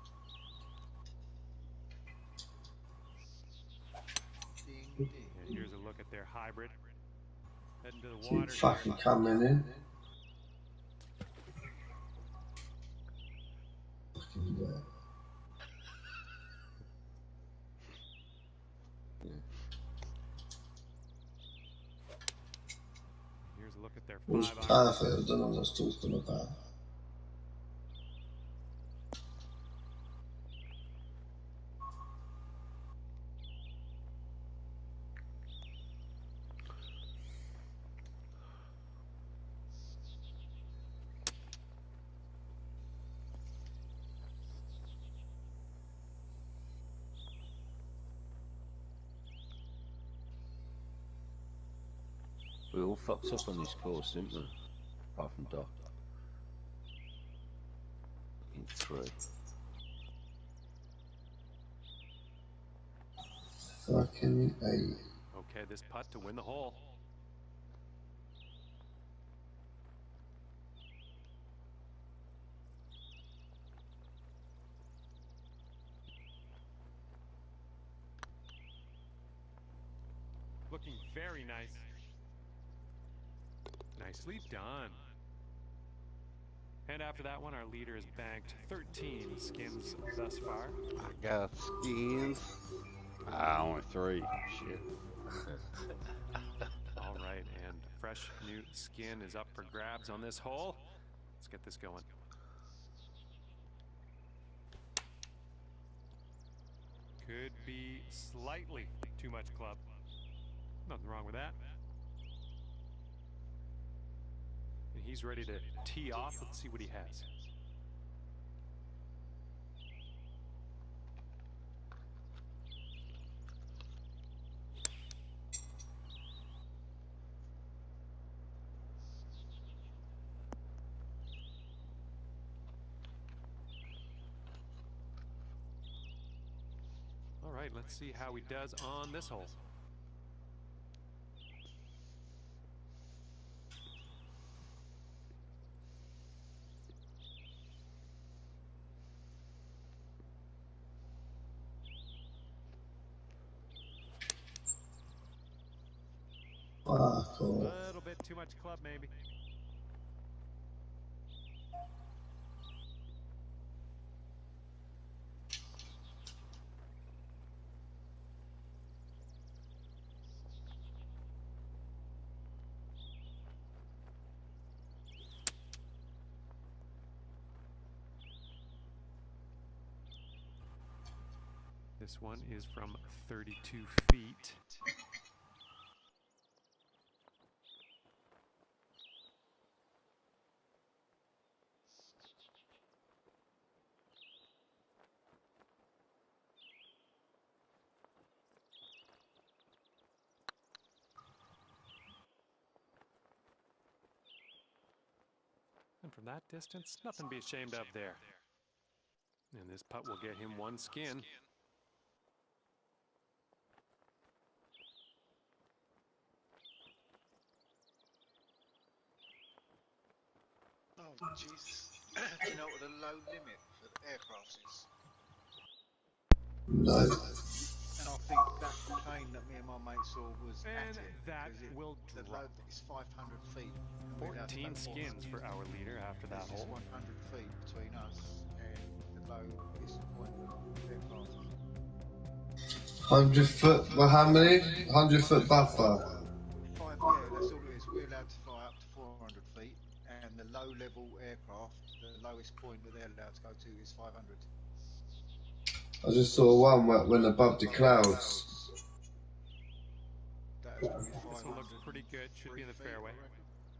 Ding, ding. And here's a look at their hybrid. Heading to the Keep water. fucking coming in. Fucking yeah. Here's a look at their It was 5-iron. perfect. I don't know what I was talking about. We all fucked up on this course, didn't we? Apart from Doc. In 3. Fucking 8. Okay, this putt to win the hole. Looking very nice. Nicely done. And after that one, our leader has banked 13 skins thus far. I got skins. Only 3. Shit. All right, and a fresh new skin is up for grabs on this hole. Let's get this going. Could be slightly too much club. Nothing wrong with that. And he's ready to tee off. Let's see what he has. All right, let's see how he does on this hole. Fuck A off. little bit too much club, maybe. This one is from 32 feet. And from that distance, nothing to be ashamed of there. And this putt will get him one skin. Oh, Jesus. Do you know what the low limit for aircrafts is? No. And I think that plane that me and my mate saw was And at it. that 'Cause will the drop. low is 500 feet. And we're allowed to 14 go skins 400. for our leader after that There's just hole. 100 feet between us and the lowest point of aircraft. 100 foot, well, how many? 100 foot buffer. Yeah, that's all it is. We're allowed to fly up to 400 feet, and the low level aircraft, the lowest point that they're allowed to go to is 500. I just saw one where it went above the clouds. That is probably This one 500. looks pretty good. Should be in the fairway.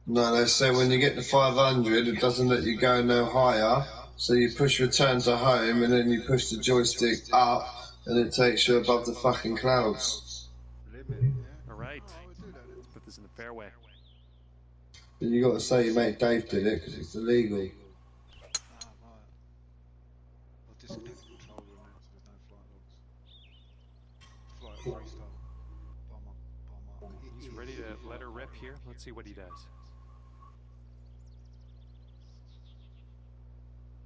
No, they say when you get to 500, it doesn't let you go no higher. So you push return to home, and then you push the joystick up, and it takes you above the fucking clouds. Limit, yeah. All right. Oh, I would do that then. Let's put this in the fairway. But you got to say your mate Dave did it, because it's illegal. Ah, right. I'll disconnect the controller and then so there's no flight logs. Flight freestyle. Bomber. He's ready to let her rip here. Let's see what he does.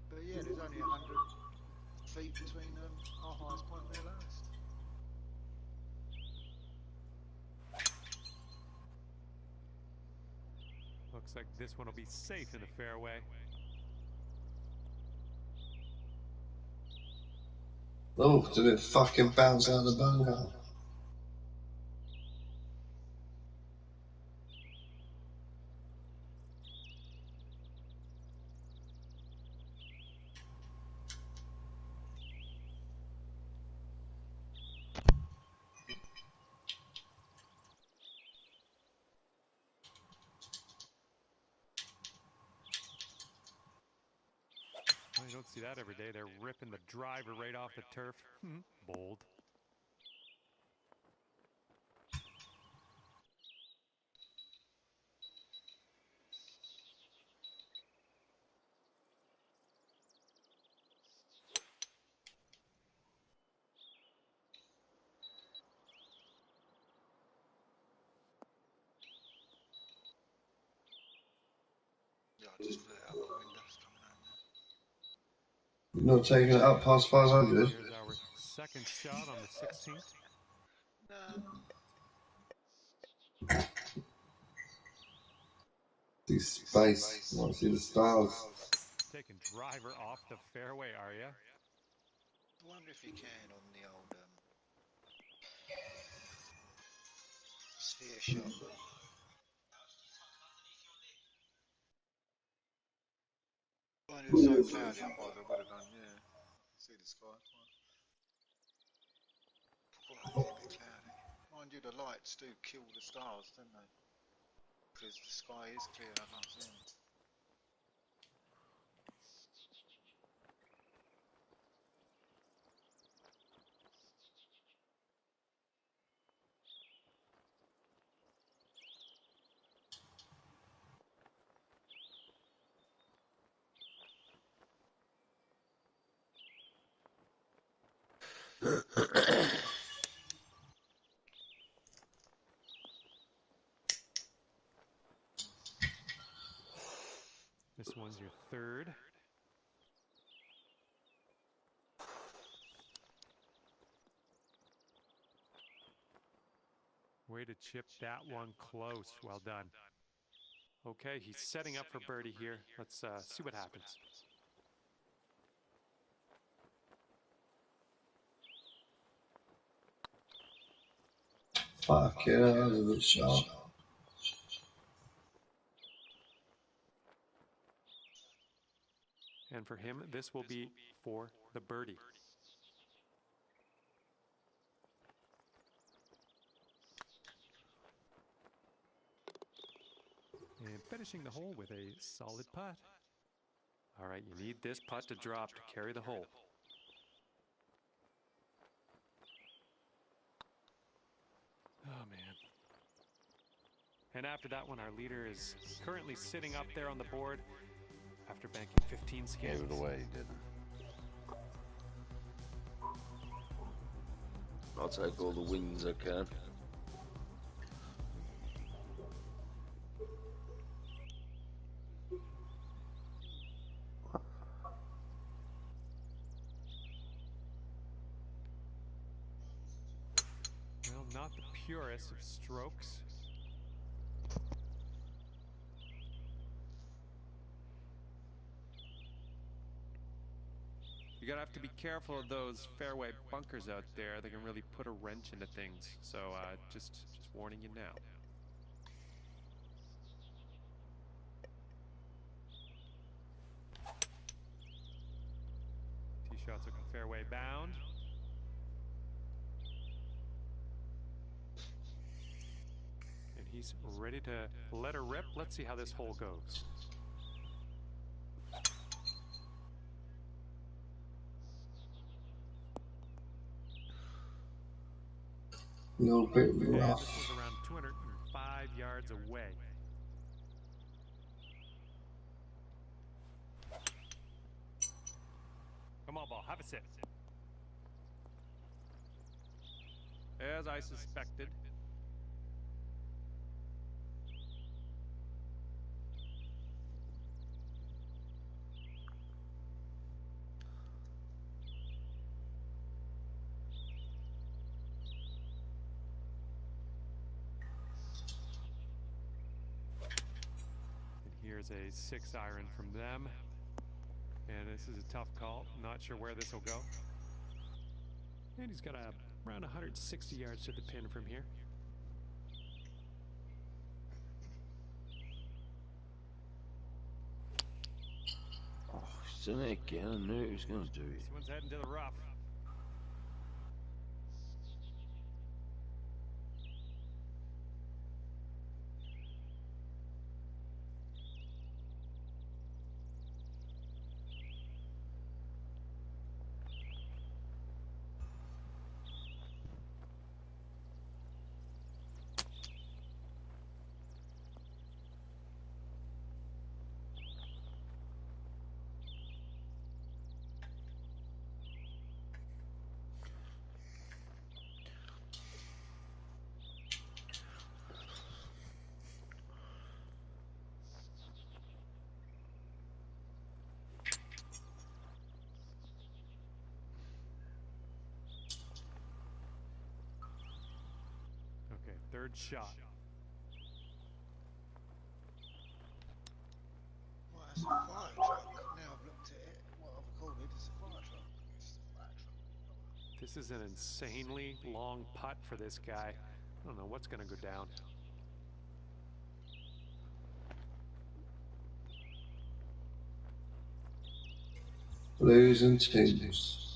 But yeah, there's only 100 feet between our highest point and their lowest. Looks like this one will be safe in the fairway. Oh, did it fucking bounce out of the bunker? Well, you don't see that every day. They're ripping the driver right off the turf. Bold. Yeah, I just flew it out my windows coming home now. You're not taking it up past 500? Here's our second shot on the 16th. No. See space, want to see the stars. Taking driver off the fairway, are you? I wonder if you can on the old sphere shot. When it was so cloudy, otherwise I would have done, yeah. See the sky quite a bit cloudy. Mind you, the lights do kill the stars, don't they? Because the sky is clear, I can't see them. This one's your third. Way to chip that one close. Well done. Okay, he's setting up for birdie here. Let's see what happens. Fuck yeah, that was a good shot. And for him, this will be for the birdie. And finishing the hole with a solid putt. All right, you need this putt to drop to carry the hole. Oh, man. And after that one, our leader is currently sitting up there on the board after banking 15 skins. Gave it away, didn't I'll take all the wins I can. Well, not the purest of strokes. You're gonna have to be careful of those fairway bunkers out there. They can really put a wrench into things. So just warning you now. Tee shots looking fairway bound. And he's ready to let her rip. Let's see how this hole goes. No bit And rough. this was around 205 yards away. Come on, ball, have a sit. As I suspected. And here's a 6-iron from them. And this is a tough call. Not sure where this will go. And he's got around 160 yards to the pin from here. Oh, he's done it again. I knew he was going to do it. This one's heading to the rough. Okay, third shot. Well, that's a fire truck. Now I've looked at it, what I've recorded is a fire truck. It's a fire truck. This is an insanely long putt for this guy. I don't know what's going to go down. Blues and twos.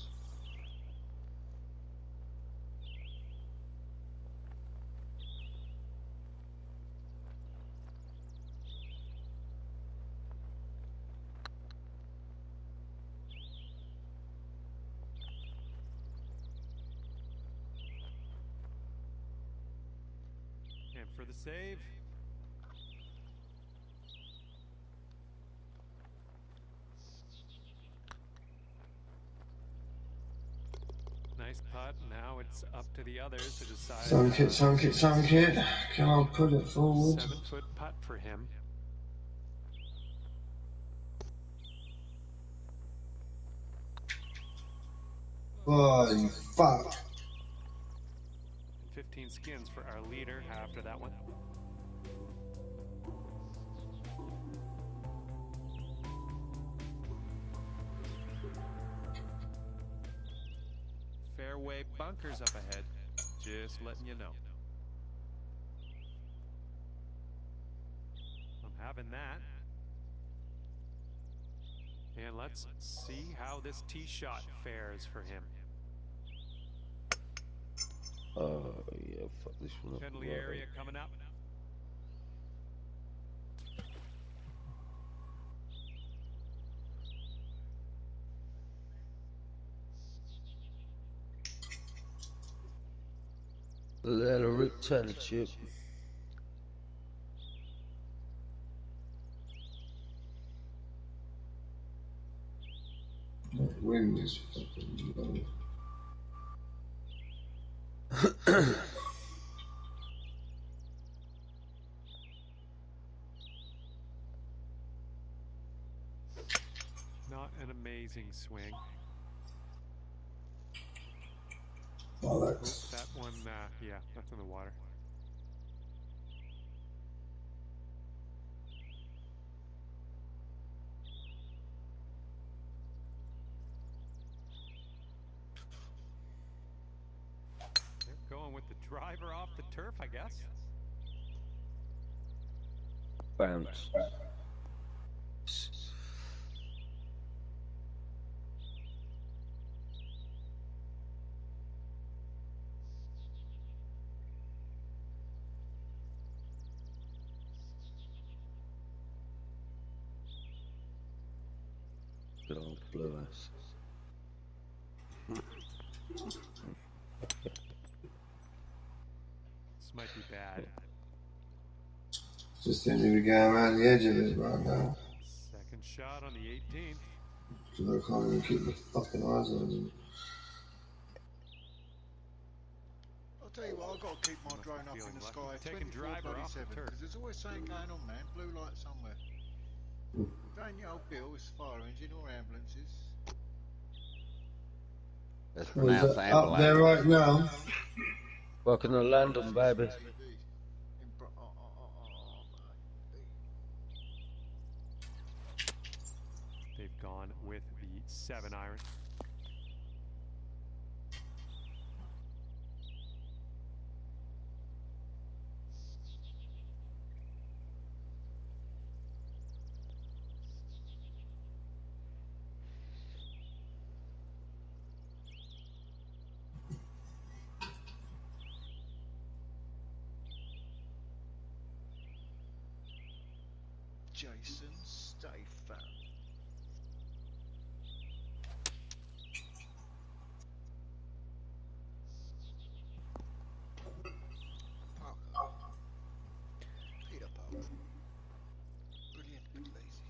And for the save. Nice putt. Now it's up to the others to decide. Sunk it, sunk it, sunk it. Come on, put it forward. 7-foot putt for him. Oh, you fuck. 15 skins for our leader after that one. Fairway bunkers up ahead. Just letting you know. I'm having that. And let's see how this tee shot fares for him. Yeah, fuck this one up. Penalty area coming up. Let a rip tail chip. That wind is fucking low. Not an amazing swing. Bollocks. That one, yeah, that's in the water. They're going with the driver off the turf, I guess. Bounce. Good old blue ass. This might be bad. Just seem to be going around the edge of it right now. Second shot on the 18th. Because I can't even keep my fucking eyes on them. I'll tell you what, I've got to keep my drone up in the sky 24/7 because there's always something going on, man. Blue light somewhere. Don't your old bill, it's fire engine or ambulances. That's Well, is pronounced that up there ambulance. right now? Welcome to London, baby. They've gone with the 7-iron. Jason Statham. Peter Parker. Brilliant but lazy.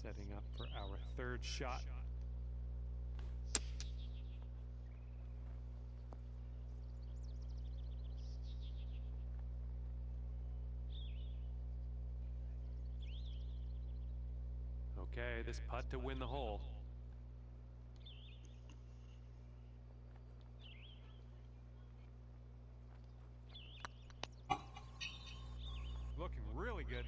Setting up for our third shot. Okay, this putt to win the hole. Looking really good.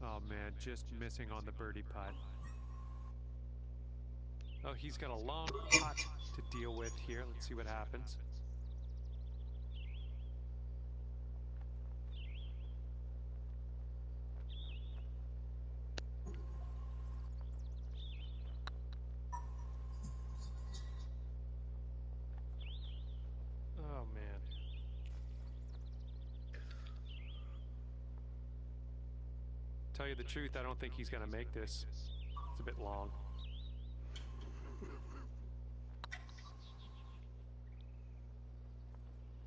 Oh man, just missing on the birdie putt. Oh, he's got a long putt to deal with here. Let's see what happens. Oh man. Tell you the truth, I don't think he's going to make this. It's a bit long.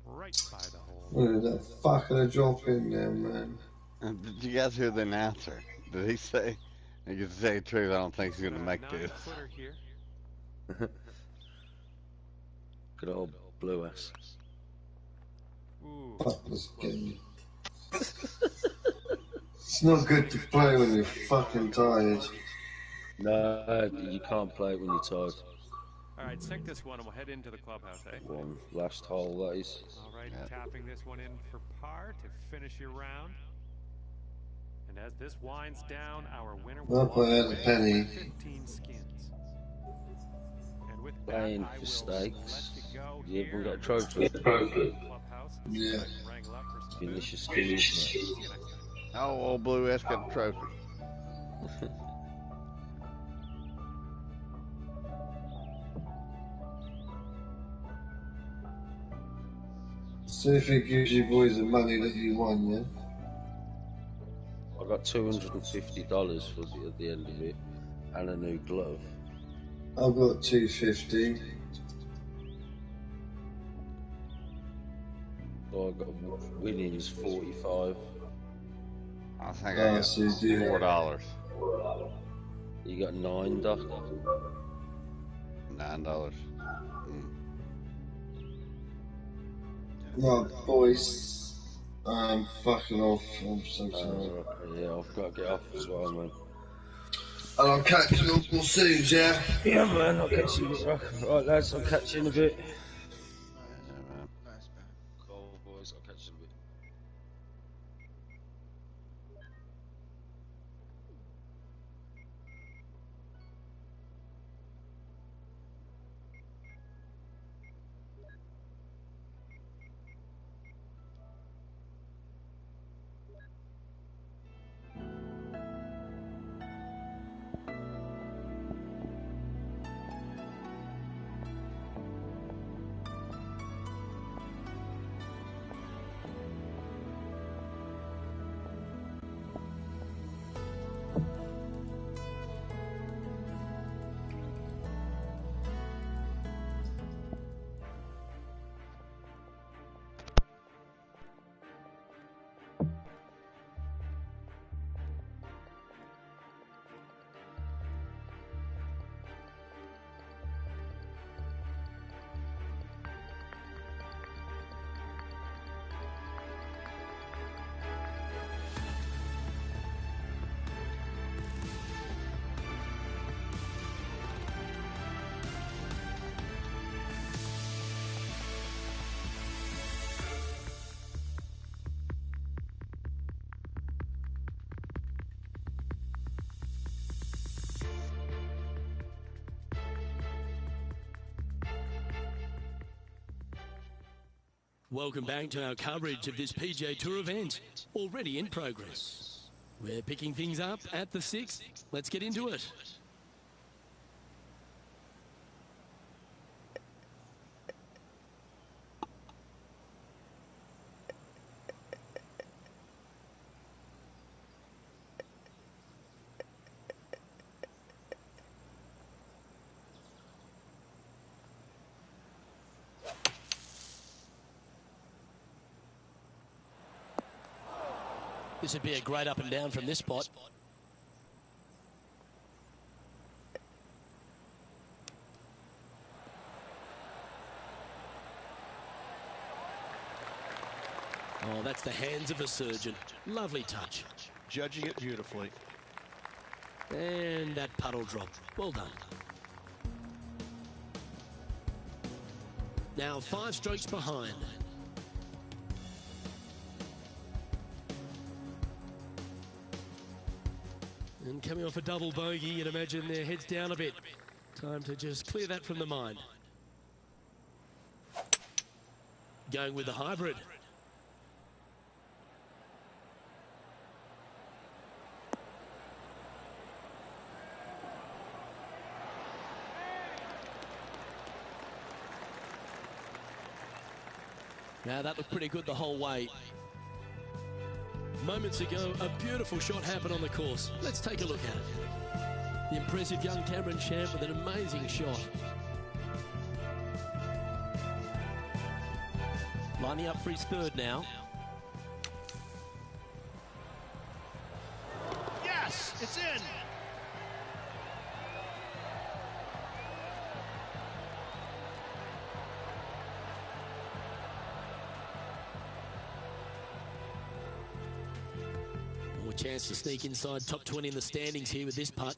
Right by the hole. Look at that fucking drop in there, man. Did you guys hear the announcer? Did he say? I can say the truth. I don't think he's going to make this. 9-footer here. Good old blue ass. Ooh. Fuck this game. It's not good to play when you're fucking tired. No, you can't play it when you're tired. All right, sink this one and we'll head into the clubhouse, eh? One last hole, that is. All right, Yeah. tapping this one in for par to finish your round. And as this winds down, our winner will Not walk playing away a penny. with 15 skins. And with that, Playing I for will stakes. let you go You here. haven't got a trophy. Clubhouse. Yeah. Wrangle up for some Finish your food. skins, mate. See you next time. Oh, old Blue S got a trophy. See if it gives you boys the money that you won, yeah? I got $250 for at the end of it, and a new glove. I've got 250. So I got winnings 45. I think I got so you do. $4. You got 9, Doc. $9. Right, boys. I'm fucking off. I'm so sorry. Yeah, I've got to get off as well, man. And I'll catch you all soon, yeah? Yeah, man, I'll catch you in a bit. Right, lads, I'll catch you in a bit. Nice, man. Cool, boys, I'll catch you in a bit. Welcome back to our coverage of this PGA Tour event, already in progress. We're picking things up at the 6th. Let's get into it. This would be a great up and down from this spot. Oh, that's the hands of a surgeon. Lovely touch. Judging it beautifully. And that puddle drop. Well done. Now 5 strokes behind. And coming off a double bogey, you'd imagine their heads down a bit. Time to just clear that from the mind. Going with the hybrid. Now that looked pretty good the whole way. Moments ago, a beautiful shot happened on the course. Let's take a look at it. The impressive young Cameron Champ with an amazing shot. Lining up for his third now. Chance to sneak inside top 20 in the standings here with this putt.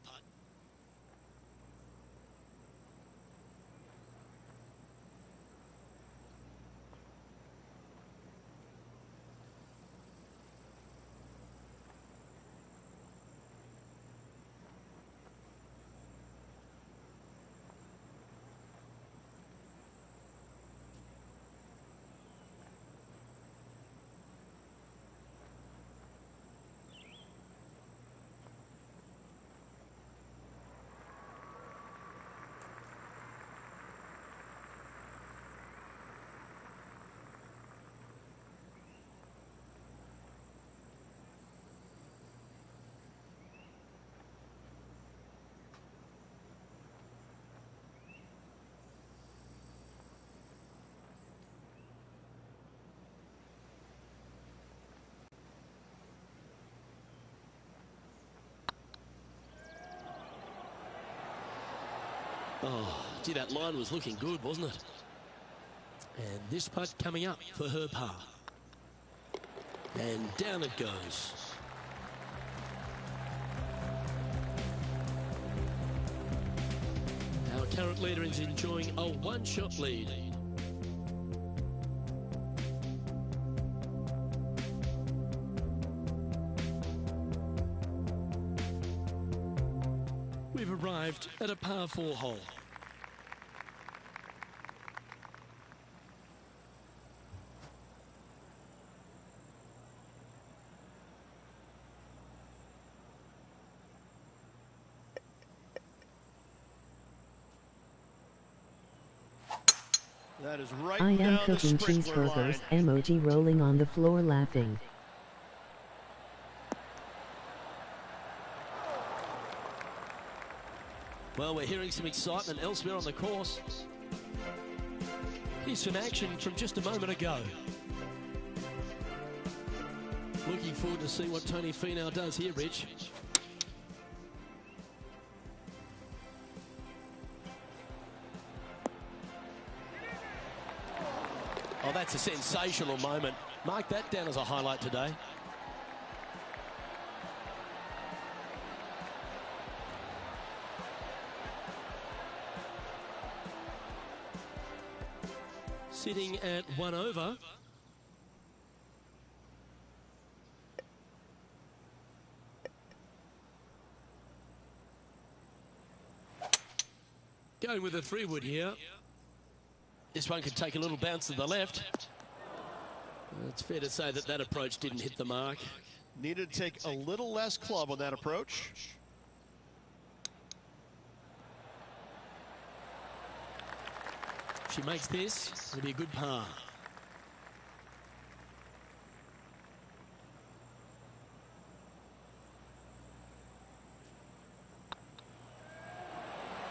Oh, gee, that line was looking good, wasn't it? And this putt coming up for her par. And down it goes. Our current leader is enjoying a one-shot lead. We've arrived at a par 4 hole. That is right I am down the cooking sprinkler cheeseburgers, line. emoji rolling on the floor laughing. Well, we're hearing some excitement elsewhere on the course. Here's some action from just a moment ago. Looking forward to see what Tony Finau does here, Rich. Oh, that's a sensational moment. Mark that down as a highlight today. Sitting at 1 over. Going with a 3-wood here. This one could take a little bounce to the left. It's fair to say that that approach didn't hit the mark. Needed to take a little less club on that approach. She makes this, it'll be a good par.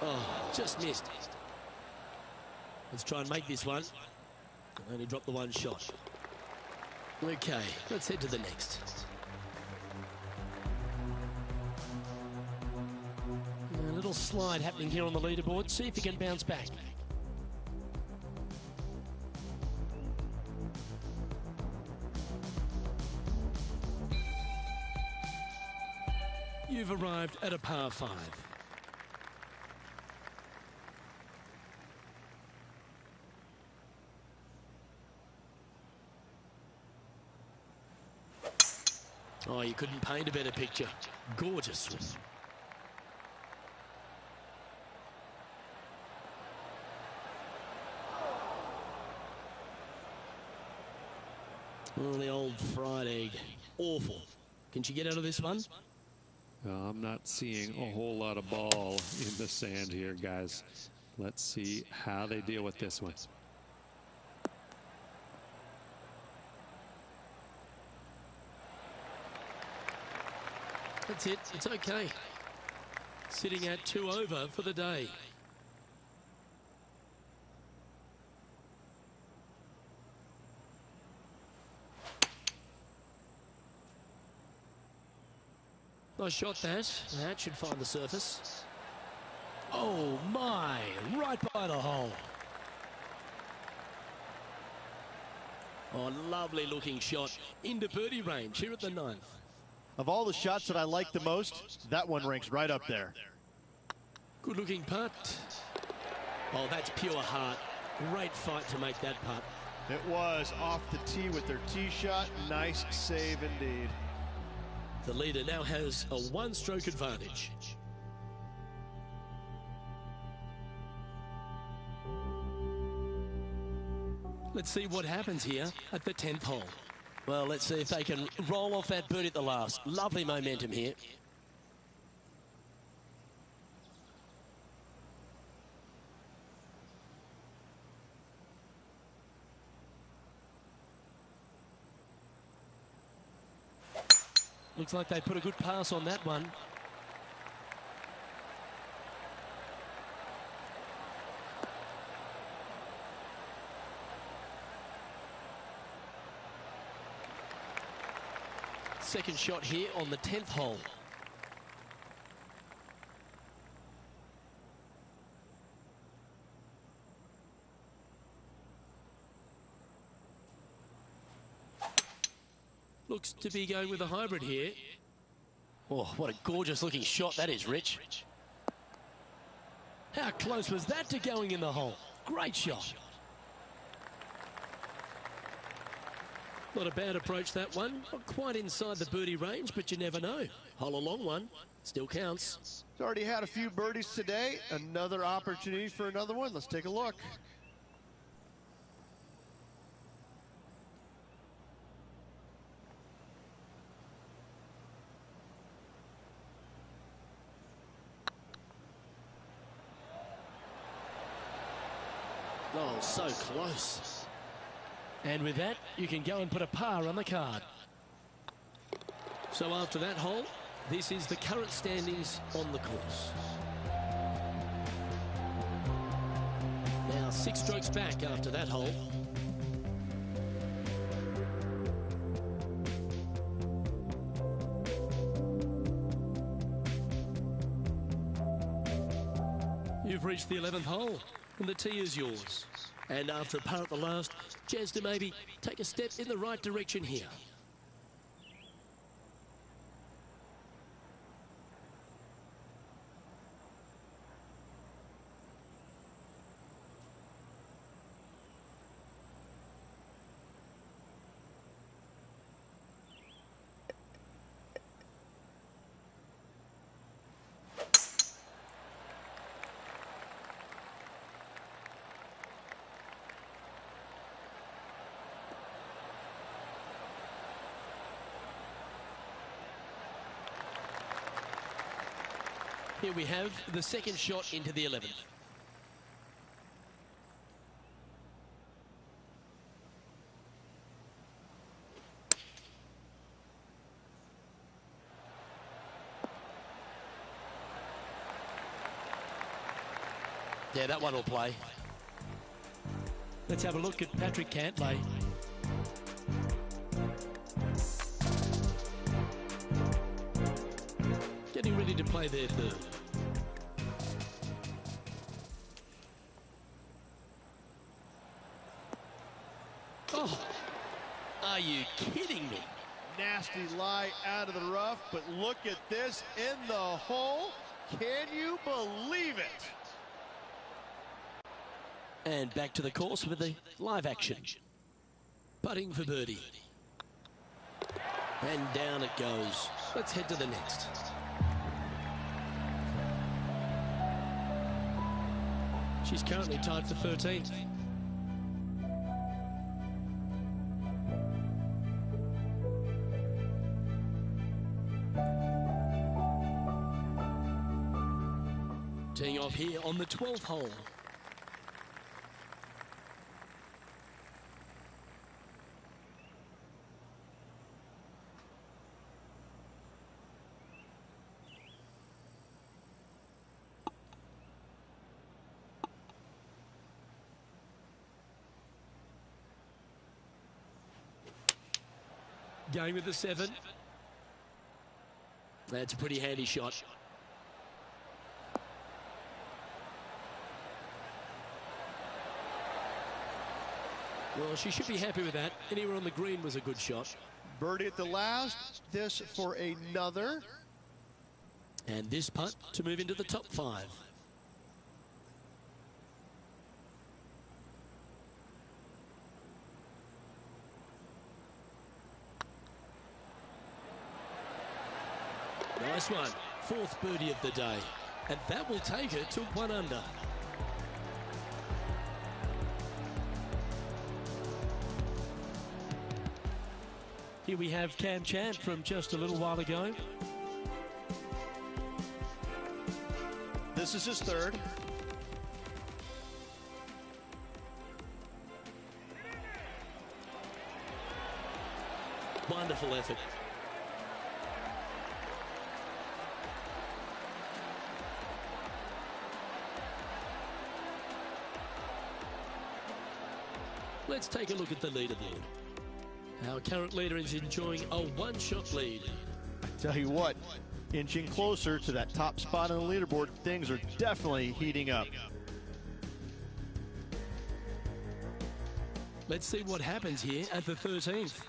Oh, just missed. Let's try and make this one. Only drop the one shot. Okay, let's head to the next. A little slide happening here on the leaderboard. See if he can bounce back. You've arrived at a par 5. Oh, you couldn't paint a better picture. Gorgeous. Oh, the old fried egg. Awful. Can she get out of this one? I'm not seeing a whole lot of ball in the sand here, guys. Let's see how they deal with this one. That's it. It's okay. Sitting at 2 over for the day. Nice shot that. That should find the surface. Oh my, right by the hole. Oh, lovely looking shot into birdie range here at the 9th. Of all the shots that I like the most, that one ranks right up there. Good looking putt. Oh, that's pure heart. Great fight to make that putt. It was off the tee with their tee shot. Nice save indeed. The leader now has a one-stroke advantage. Let's see what happens here at the 10th hole. Well, let's see if they can roll off that birdie at the last. Lovely momentum here. Looks like they put a good pass on that one. Second shot here on the 10th hole. Looks to be going with a hybrid here. Oh, what a gorgeous looking shot that is, Rich. How close was that to going in the hole? Great shot. Not a bad approach, that one. Not quite inside the birdie range, but you never know. Hole a long one. Still counts. He's already had a few birdies today. Another opportunity for another one. Let's take a look. Oh, so close. And with that, you can go and put a par on the card. So after that hole, this is the current standings on the course. Now 6 strokes back after that hole. You've reached the 11th hole, and the tee is yours. And after a par at the last, chance to maybe take a step in the right direction here. Here we have the second shot into the 11th. Yeah, that one will play. Let's have a look at Patrick Cantlay. Getting ready to play their third. Oh, are you kidding me? Nasty lie out of the rough, but look at this in the hole. Can you believe it? And back to the course with the live action. Putting for birdie. And down it goes. Let's head to the next. She's currently tied for 13th. Teeing off here on the 12th hole. Going with the 7. That's a pretty handy shot. Well, she should be happy with that. Anywhere on the green was a good shot. Birdie at the last. This for another. And this putt to move into the top 5. Nice one. 4th birdie of the day. And that will take her to 1 under. Here we have Cam Champ from just a little while ago. This is his 3rd. Wonderful effort. Let's take a look at the leaderboard. Our current leader is enjoying a 1-shot lead. Tell you what, inching closer to that top spot on the leaderboard, things are definitely heating up. Let's see what happens here at the 13th.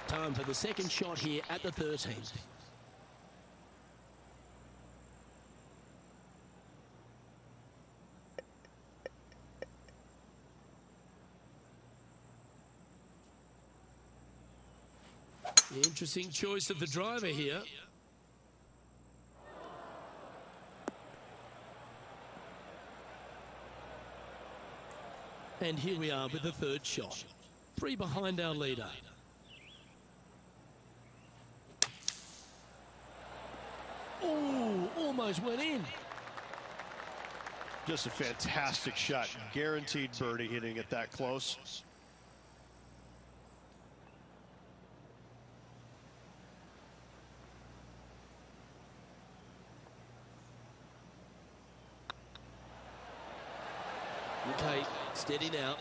Time for the second shot here at the 13th. Interesting choice of the driver here. And here we are with the 3rd shot. 3 behind our leader. Oh, almost went in. Just a fantastic shot. Guaranteed birdie hitting it that close. Okay, steady now.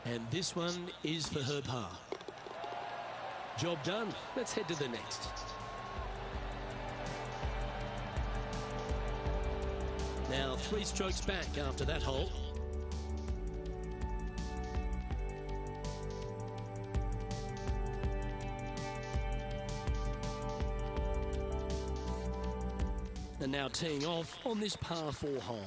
And this one is for her par. Job done. Let's head to the next. Now 3 strokes back after that hole. And now teeing off on this par 4 hole.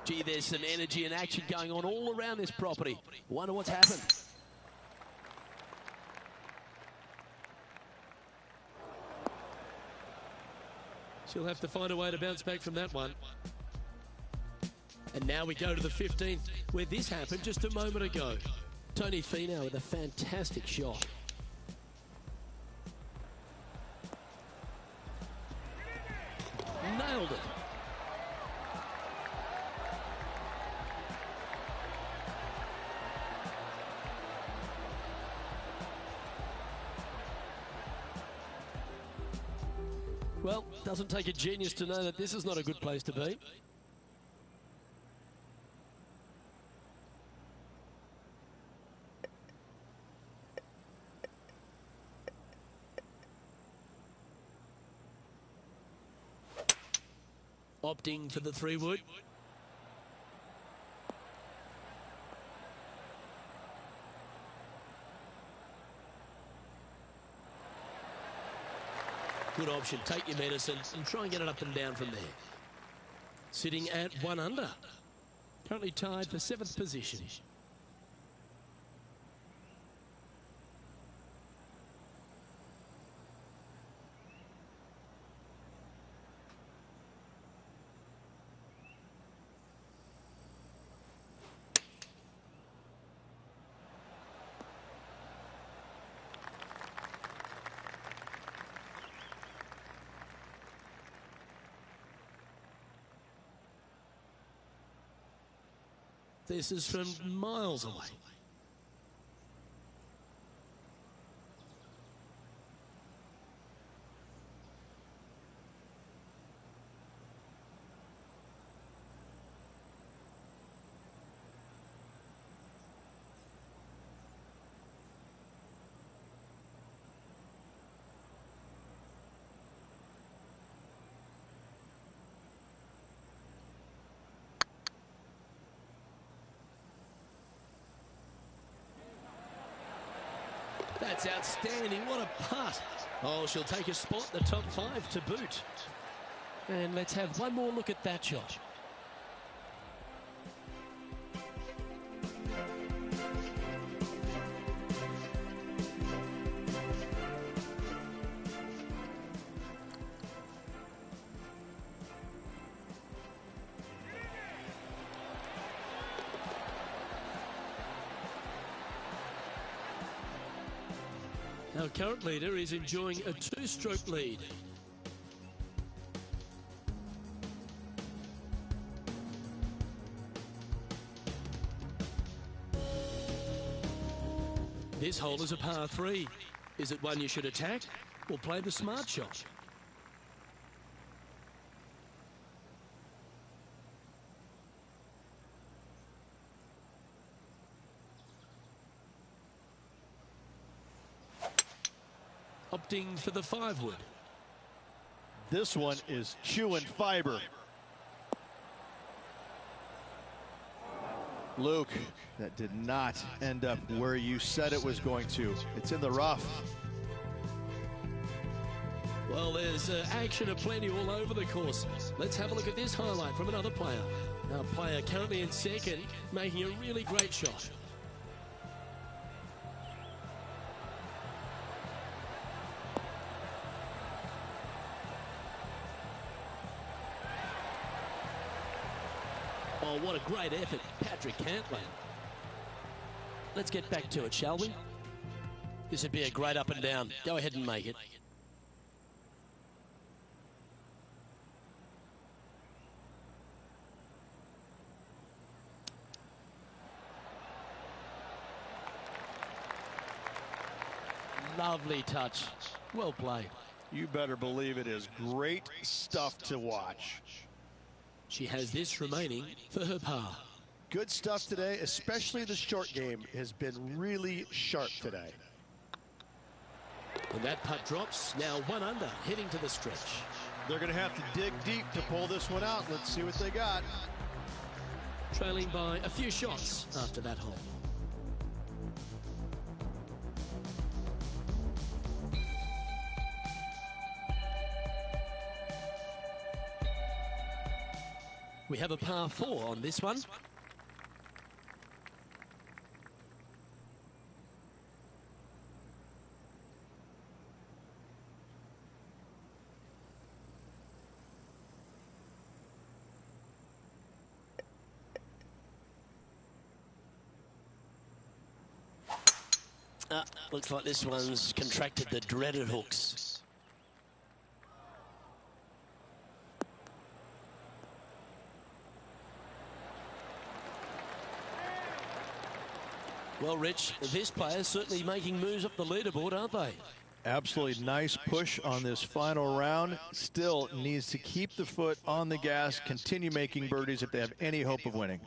Gee, there's some energy and action going on all around this property. Wonder what's happened. She'll have to find a way to bounce back from that one. And now we go to the 15th, where this happened just a moment ago. Tony Finau with a fantastic shot. Nailed it. Well, doesn't take a genius to know that this is not a good place to be. Opting for the 3-wood. Good option. Take your medicine and try and get it up and down from there. Sitting at 1 under. Currently tied for 7th position. This is from miles away. That's outstanding. What a putt. Oh, she'll take a spot in the top 5 to boot. And let's have one more look at that shot. Our current leader is enjoying a 2-stroke lead. This hole is a par 3. Is it one you should attack or play the smart shot? Opting for the 5-wood. This one is chewing fiber. Luke, that did not end up where you said it was going to. It's in the rough. Well, there's action aplenty all over the course. Let's have a look at this highlight from another player. Our player currently in 2nd, making a really great shot. Oh, what a great effort, Patrick Cantlay. Let's get back to it, shall we? This would be a great up and down. Go ahead and make it. Lovely touch. Well played. You better believe it is great stuff to watch. She has this remaining for her par. Good stuff today, especially the short game has been really sharp today. And that putt drops, now 1 under, heading to the stretch. They're going to have to dig deep to pull this one out. Let's see what they got. Trailing by a few shots after that hole. We have a par 4 on this one. Looks like this one's contracted the dreaded hooks. Well, Rich, this player's certainly making moves up the leaderboard, aren't they? Absolutely nice push on this final round. Still needs to keep the foot on the gas, continue making birdies if they have any hope of winning.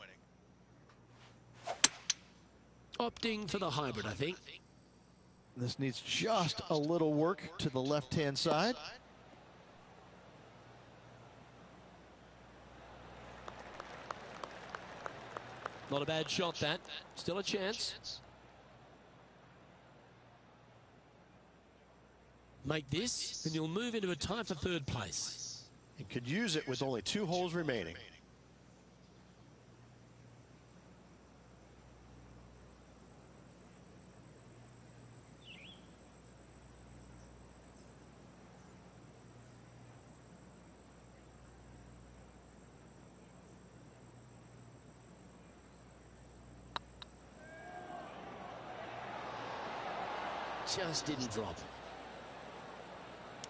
Opting for the hybrid, I think. This needs just a little work to the left-hand side. Not a bad shot, that. Still a chance. Make this, and you'll move into a tie for third place. And could use it with only 2 holes remaining. Just didn't drop.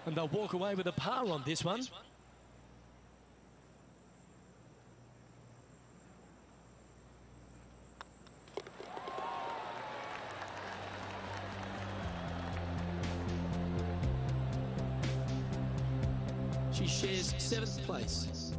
And they'll walk away with a par on this one. She shares 7th place.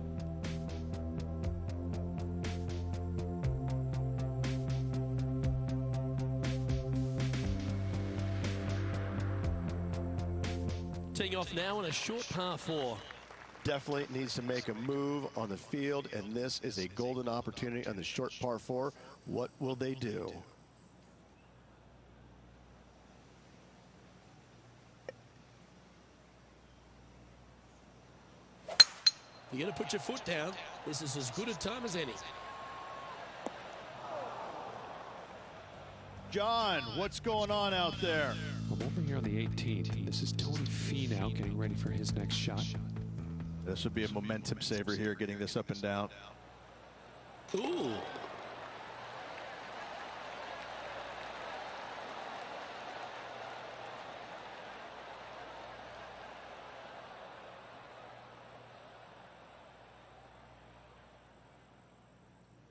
Teeing off now on a short par 4. Definitely needs to make a move on the field, and this is a golden opportunity on the short par 4. What will they do? You're going to put your foot down. This is as good a time as any. John, what's going on out there? I'm over here on the 18th, and this is Tony Finau getting ready for his next shot. This would be a momentum saver here, getting this up and down. Ooh.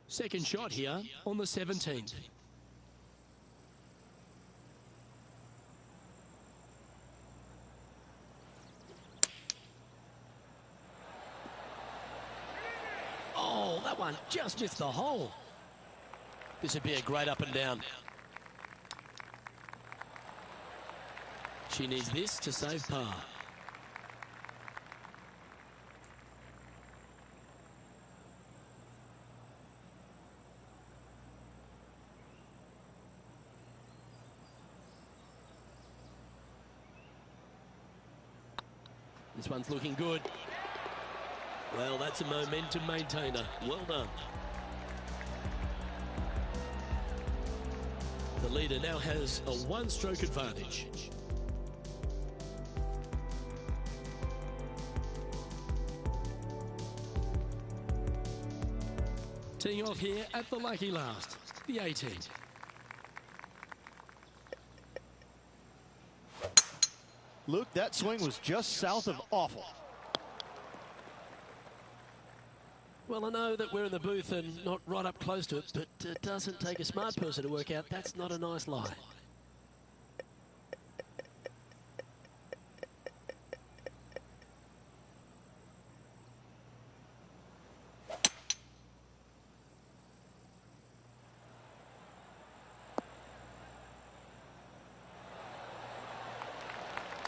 Second shot here on the 17th. Oh, that one just missed the hole. This would be a great up and down. She needs this to save par. This one's looking good. Well, that's a momentum maintainer. Well done. The leader now has a 1-stroke advantage. Teeing off here at the lucky last, the 18th. Luke, that swing was just south of awful. Well, I know that we're in the booth and not right up close to it, but it doesn't take a smart person to work out that's not a nice lie.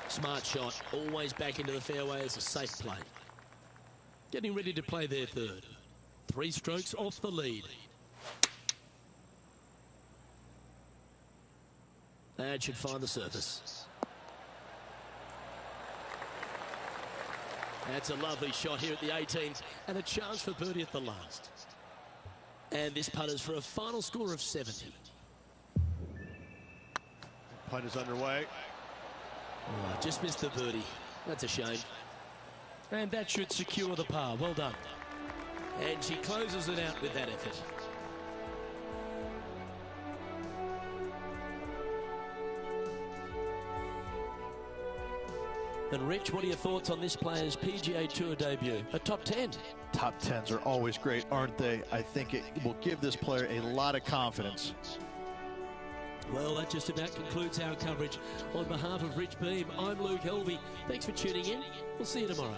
Smart shot, always back into the fairway as a safe play. Getting ready to play their third. 3 strokes off the lead. That should find the surface. That's a lovely shot here at the 18th, and a chance for birdie at the last. And this putt is for a final score of 70. Putt is underway. Oh, just missed the birdie. That's a shame. And that should secure the par. Well done. And she closes it out with that effort. And Rich, what are your thoughts on this player's PGA Tour debut? A top 10. Top 10s are always great, aren't they? I think it will give this player a lot of confidence. Well, that just about concludes our coverage. On behalf of Rich Beam, I'm Luke Helvey. Thanks for tuning in. We'll see you tomorrow.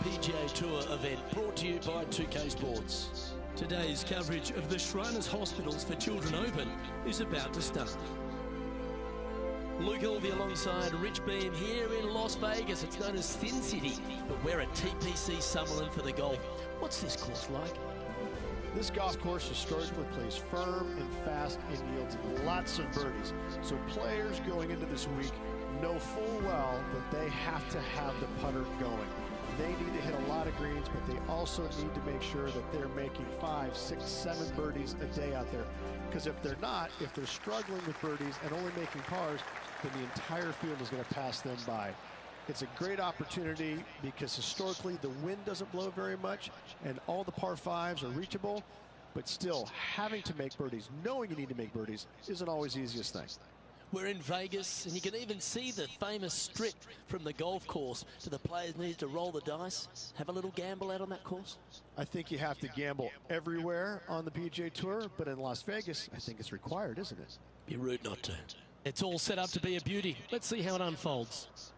Pga Tour event brought to you by 2K Sports. Today's coverage of the Shriners Hospitals for Children Open is about to start. Luke Elvey alongside Rich Beam here in Las Vegas. It's known as Sin City, but we're at TPC Summerlin for the golf. What's this course like? This golf course historically plays firm and fast and yields lots of birdies. So players going into this week know full well that they have to have the putter going. They need to hit a lot of greens, but they also need to make sure that they're making 5, 6, 7 birdies a day out there. Because if they're not, if they're struggling with birdies and only making pars, then the entire field is going to pass them by. It's a great opportunity because historically the wind doesn't blow very much and all the par 5s are reachable, but still having to make birdies, knowing you need to make birdies, isn't always the easiest thing. We're in Vegas, and you can even see the famous strip from the golf course. Do the players need to roll the dice, have a little gamble out on that course? I think you have to gamble everywhere on the PGA Tour, but in Las Vegas, I think it's required, isn't it? Be rude not to. It's all set up to be a beauty. Let's see how it unfolds.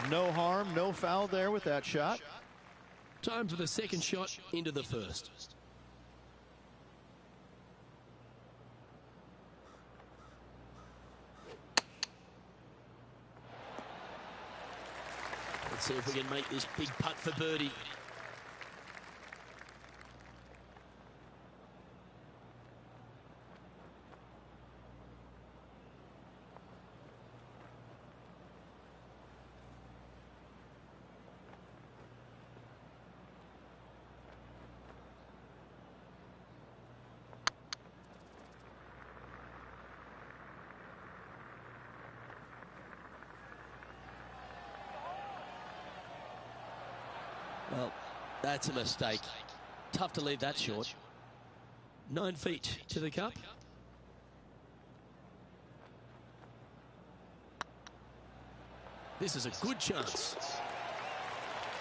No harm, no foul there with that shot. Time for the second shot into the first. Let's see if we can make this big putt for birdie. Well, that's a mistake. Tough to leave that short. 9 feet to the cup. This is a good chance.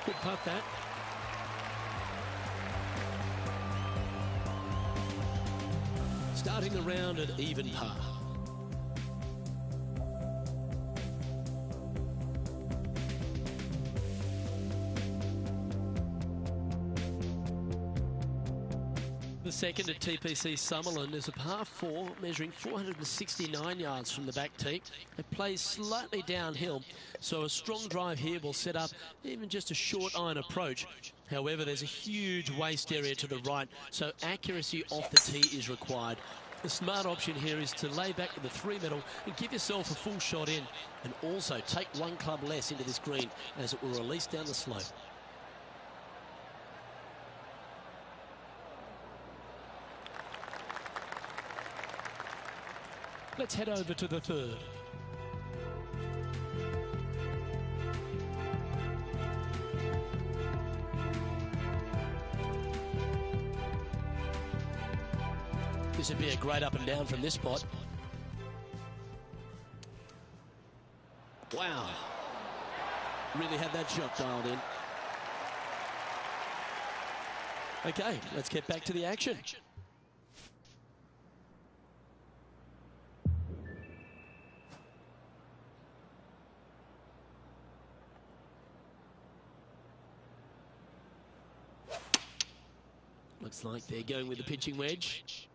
Good putt that. Starting the round at even par. The second at TPC Summerlin is a par 4 measuring 469 yards from the back tee. It plays slightly downhill, so a strong drive here will set up even just a short iron approach. However, there's a huge waste area to the right, so accuracy off the tee is required. The smart option here is to lay back with the 3-metal and give yourself a full shot in, and also take 1 club less into this green as it will release down the slope. Let's head over to the third. This would be a great up and down from this spot. Wow. Really had that shot dialed in. Okay, let's get back to the action. Looks like they're going with the pitching wedge.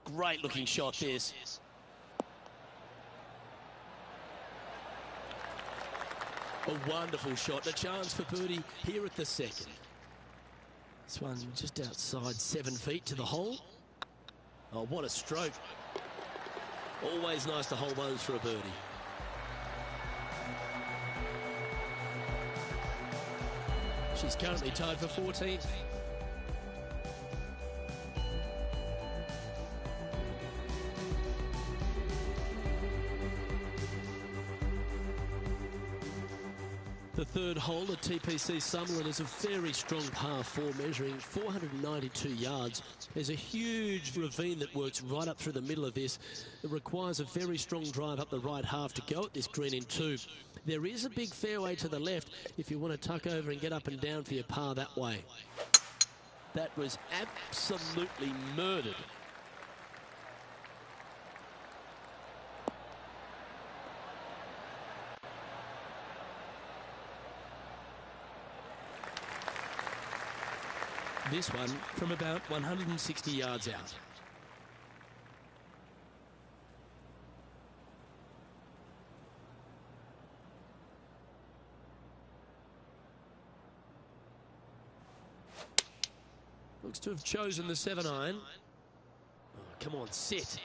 Great looking shot this. A wonderful shot. A chance for birdie here at the second. This one's just outside 7 feet to the hole. Oh, what a stroke. Always nice to hold those for a birdie. She's currently tied for 14th. The third hole at TPC Summerlin is a very strong par 4 measuring 492 yards. There's a huge ravine that works right up through the middle of this. It requires a very strong drive up the right half to go at this green in 2. There is a big fairway to the left if you want to tuck over and get up and down for your par that way. That was absolutely murdered. This one from about 160 yards out. Looks to have chosen the 7-iron. Oh, come on, sit.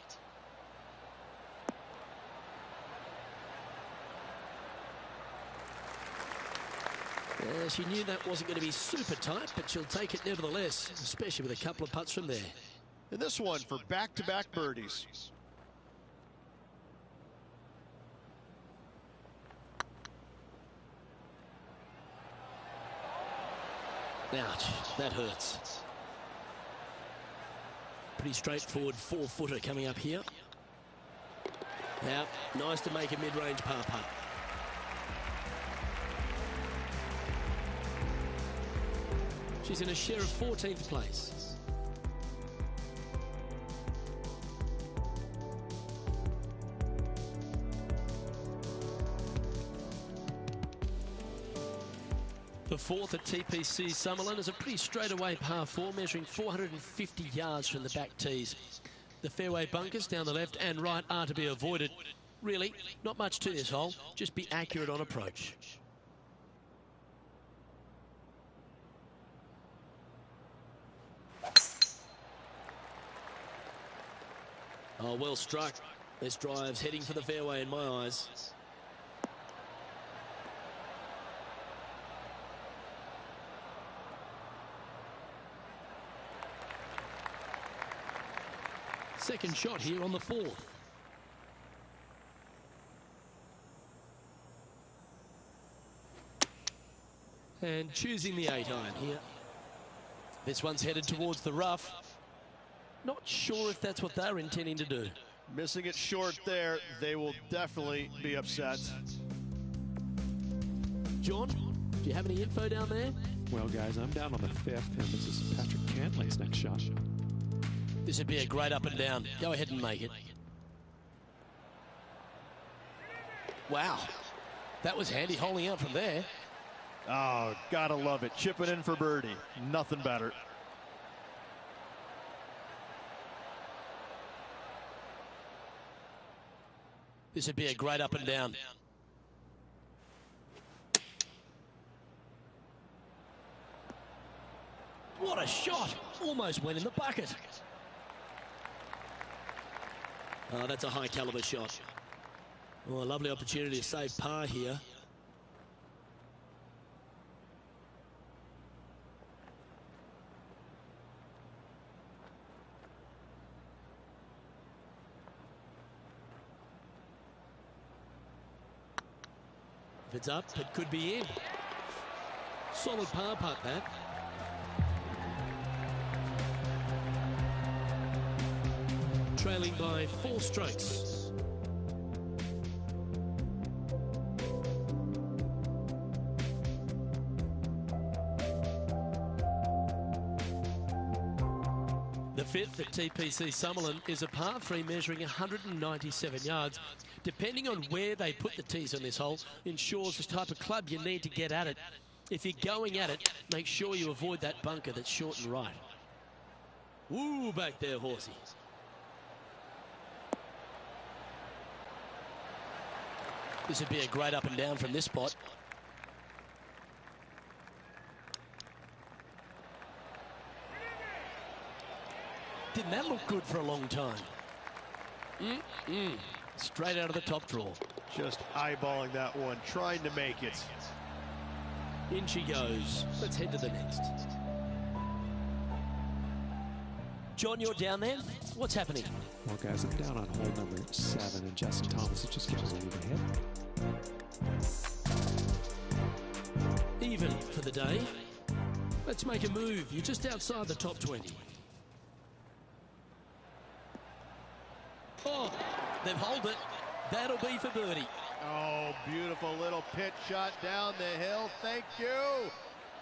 She knew that wasn't going to be super tight, but she'll take it nevertheless, especially with a couple of putts from there. And this one for back-to-back birdies. Ouch, that hurts. Pretty straightforward 4-footer coming up here. Now, nice to make a mid-range par putt. She's in a share of 14th place. The fourth at TPC Summerlin is a pretty straightaway par 4 measuring 450 yards from the back tees. The fairway bunkers down the left and right are to be avoided. Really, not much to this hole, just be accurate on approach. Oh, well struck. This drive's heading for the fairway in my eyes. Second shot here on the 4th. And choosing the 8-iron here. This one's headed towards the rough. Not sure if that's what they're intending to do. Missing it short there, they will definitely be upset. John, do you have any info down there? Well, guys, I'm down on the 5th, and this is Patrick Cantlay's next shot. This would be a great up and down. Go ahead and make it. Wow, that was handy holding out from there. Oh, gotta love it. Chipping in for birdie. Nothing better. This would be a great up and down. What a shot! Almost went in the bucket. Oh, that's a high caliber shot. Oh, a lovely opportunity to save par here. If it's up, it could be in. Solid par putt, that. Trailing by 4 strokes. The 5th at TPC Summerlin is a par 3 measuring 197 yards. Depending on where they put the tees on this hole, ensures the type of club you need to get at it. If you're going at it, make sure you avoid that bunker that's short and right. Woo, back there, horsey. This would be a great up and down from this spot. Didn't that look good for a long time? Straight out of the top drawer. Just eyeballing that one, trying to make it. In she goes. Let's head to the next. John, you're down there. What's happening? Well, guys, I'm down on hole number 7, and Justin Thomas is just getting ready to hit. Even for the day. Let's make a move. You're just outside the top 20. Oh, they've holed it. That'll be for birdie. Oh, beautiful little pitch shot down the hill. Thank you.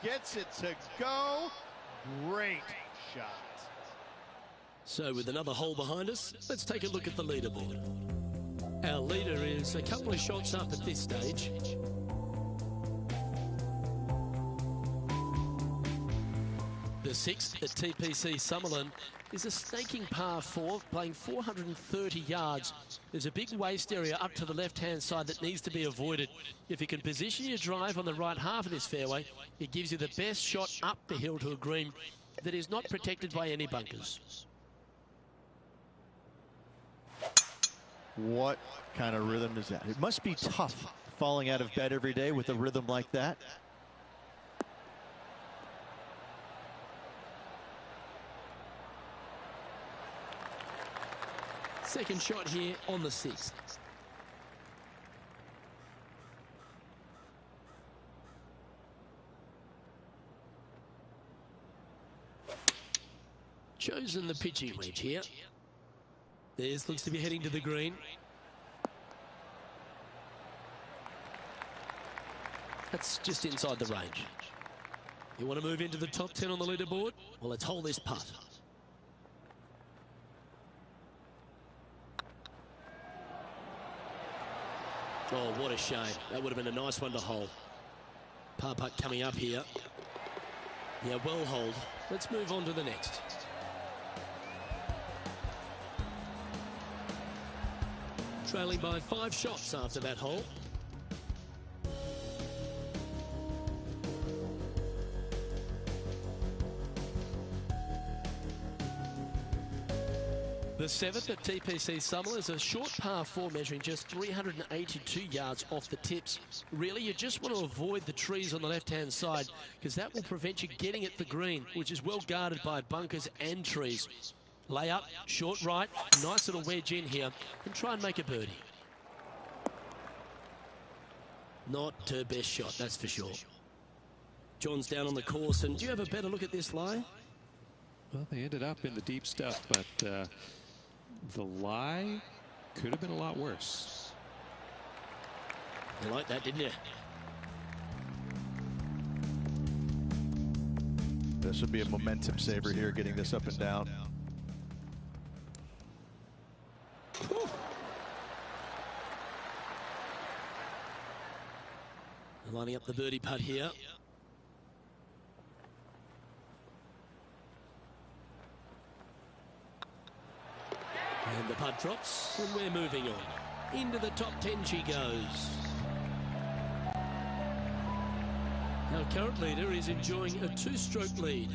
Gets it to go. Great shot. So with another hole behind us, let's take a look at the leaderboard. Our leader is a couple of shots up at this stage. The sixth at TPC Summerlin is a snaking par 4, playing 430 yards. There's a big waste area up to the left-hand side that needs to be avoided. If you can position your drive on the right half of this fairway, it gives you the best shot up the hill to a green that is not protected by any bunkers. What kind of rhythm is that? It must be tough falling out of bed every day with a rhythm like that. Second shot here on the 6th. Chosen the pitching wedge here. This looks to be heading to the green. That's just inside the range. You want to move into the top 10 on the leaderboard? Well, let's hold this putt. Oh, what a shame. That would have been a nice one to hold. Par putt coming up here. Yeah, well hold. Let's move on to the next. Trailing by 5 shots after that hole. The 7th at TPC Summerlin is a short par 4 measuring just 382 yards off the tips. Really, you just want to avoid the trees on the left-hand side because that will prevent you getting at the green, which is well guarded by bunkers and trees. Lay up, short right, nice little wedge in here, and try and make a birdie. Not her best shot, that's for sure. John's down on the course, and do you have a better look at this lie? Well, they ended up in the deep stuff, but the lie could have been a lot worse. You like that, didn't you? This would be a momentum saver here, getting this up and down. Whew. Lining up the birdie putt here. And the putt drops, and we're moving on. Into the top 10 she goes. Our current leader is enjoying a 2-stroke lead.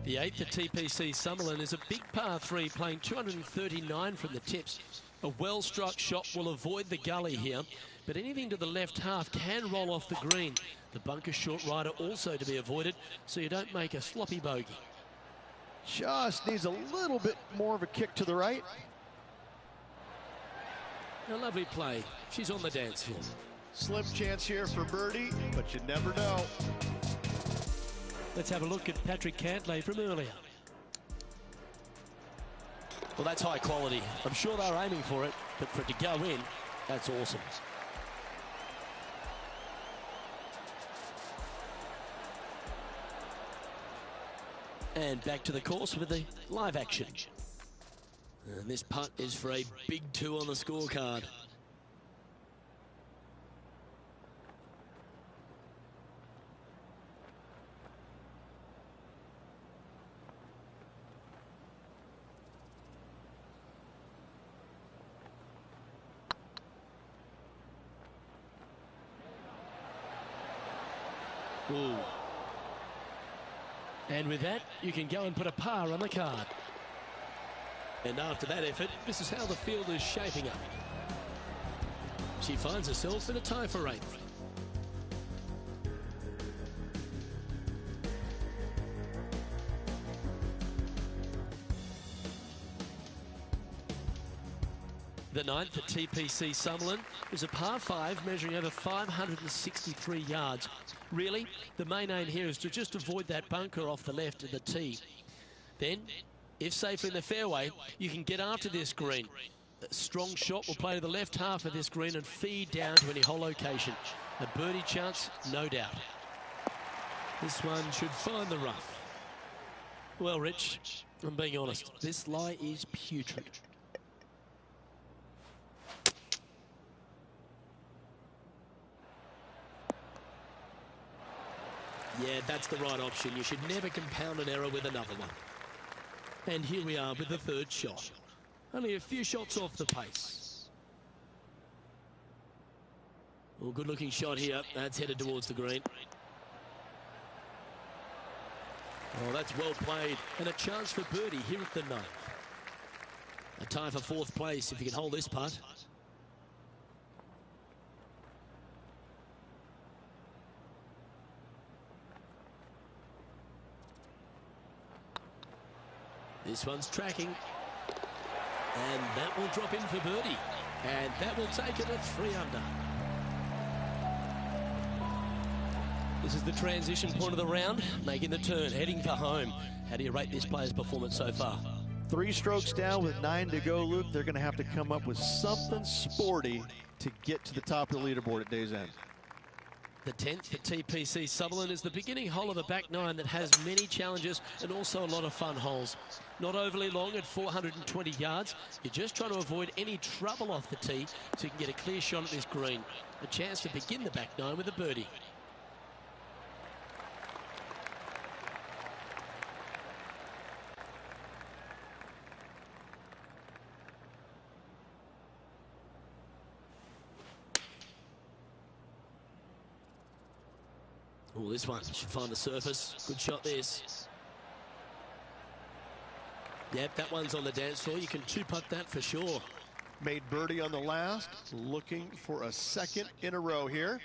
The 8th at TPC Summerlin is a big par 3, playing 239 from the tips. A well-struck shot will avoid the gully here, but anything to the left half can roll off the green. The bunker short rider also to be avoided, so you don't make a sloppy bogey. Just needs a little bit more of a kick to the right. A lovely play. She's on the dance floor. Slim chance here for birdie, but you never know. Let's have a look at Patrick Cantlay from earlier. Well, that's high quality. I'm sure they're aiming for it, but for it to go in, that's awesome. And back to the course with the live action. And this putt is for a big 2 on the scorecard. Ooh. And with that, you can go and put a par on the card. And after that effort, this is how the field is shaping up. She finds herself in a tie for 8th. The ninth at TPC Summerlin is a par 5 measuring over 563 yards. Really, the main aim here is to just avoid that bunker off the left of the tee. Then, if safely in the fairway, you can get after this green. A strong shot will play to the left half of this green and feed down to any hole location. A birdie chance, no doubt. This one should find the rough. Well, Rich, I'm being honest, this lie is putrid. Yeah, that's the right option. You should never compound an error with another one. And here we are with the third shot. Only a few shots off the pace. Well, good looking shot here. That's headed towards the green. Oh, that's well played. And a chance for birdie here at the ninth. A tie for fourth place if you can hold this putt. This one's tracking. And that will drop in for birdie. And that will take it at 3 under. This is the transition point of the round, making the turn, heading for home. How do you rate this player's performance so far? 3 strokes down with 9 to go, Luke. They're going to have to come up with something sporty to get to the top of the leaderboard at day's end. The 10th at TPC Summerlin is the beginning hole of the back 9 that has many challenges and also a lot of fun holes. Not overly long at 420 yards. You're just trying to avoid any trouble off the tee so you can get a clear shot at this green. A chance to begin the back 9 with a birdie. Oh, this one should find the surface. Good shot this. Yep, that one's on the dance floor. You can 2-putt that for sure. Made birdie on the last. Looking for a second in a row here.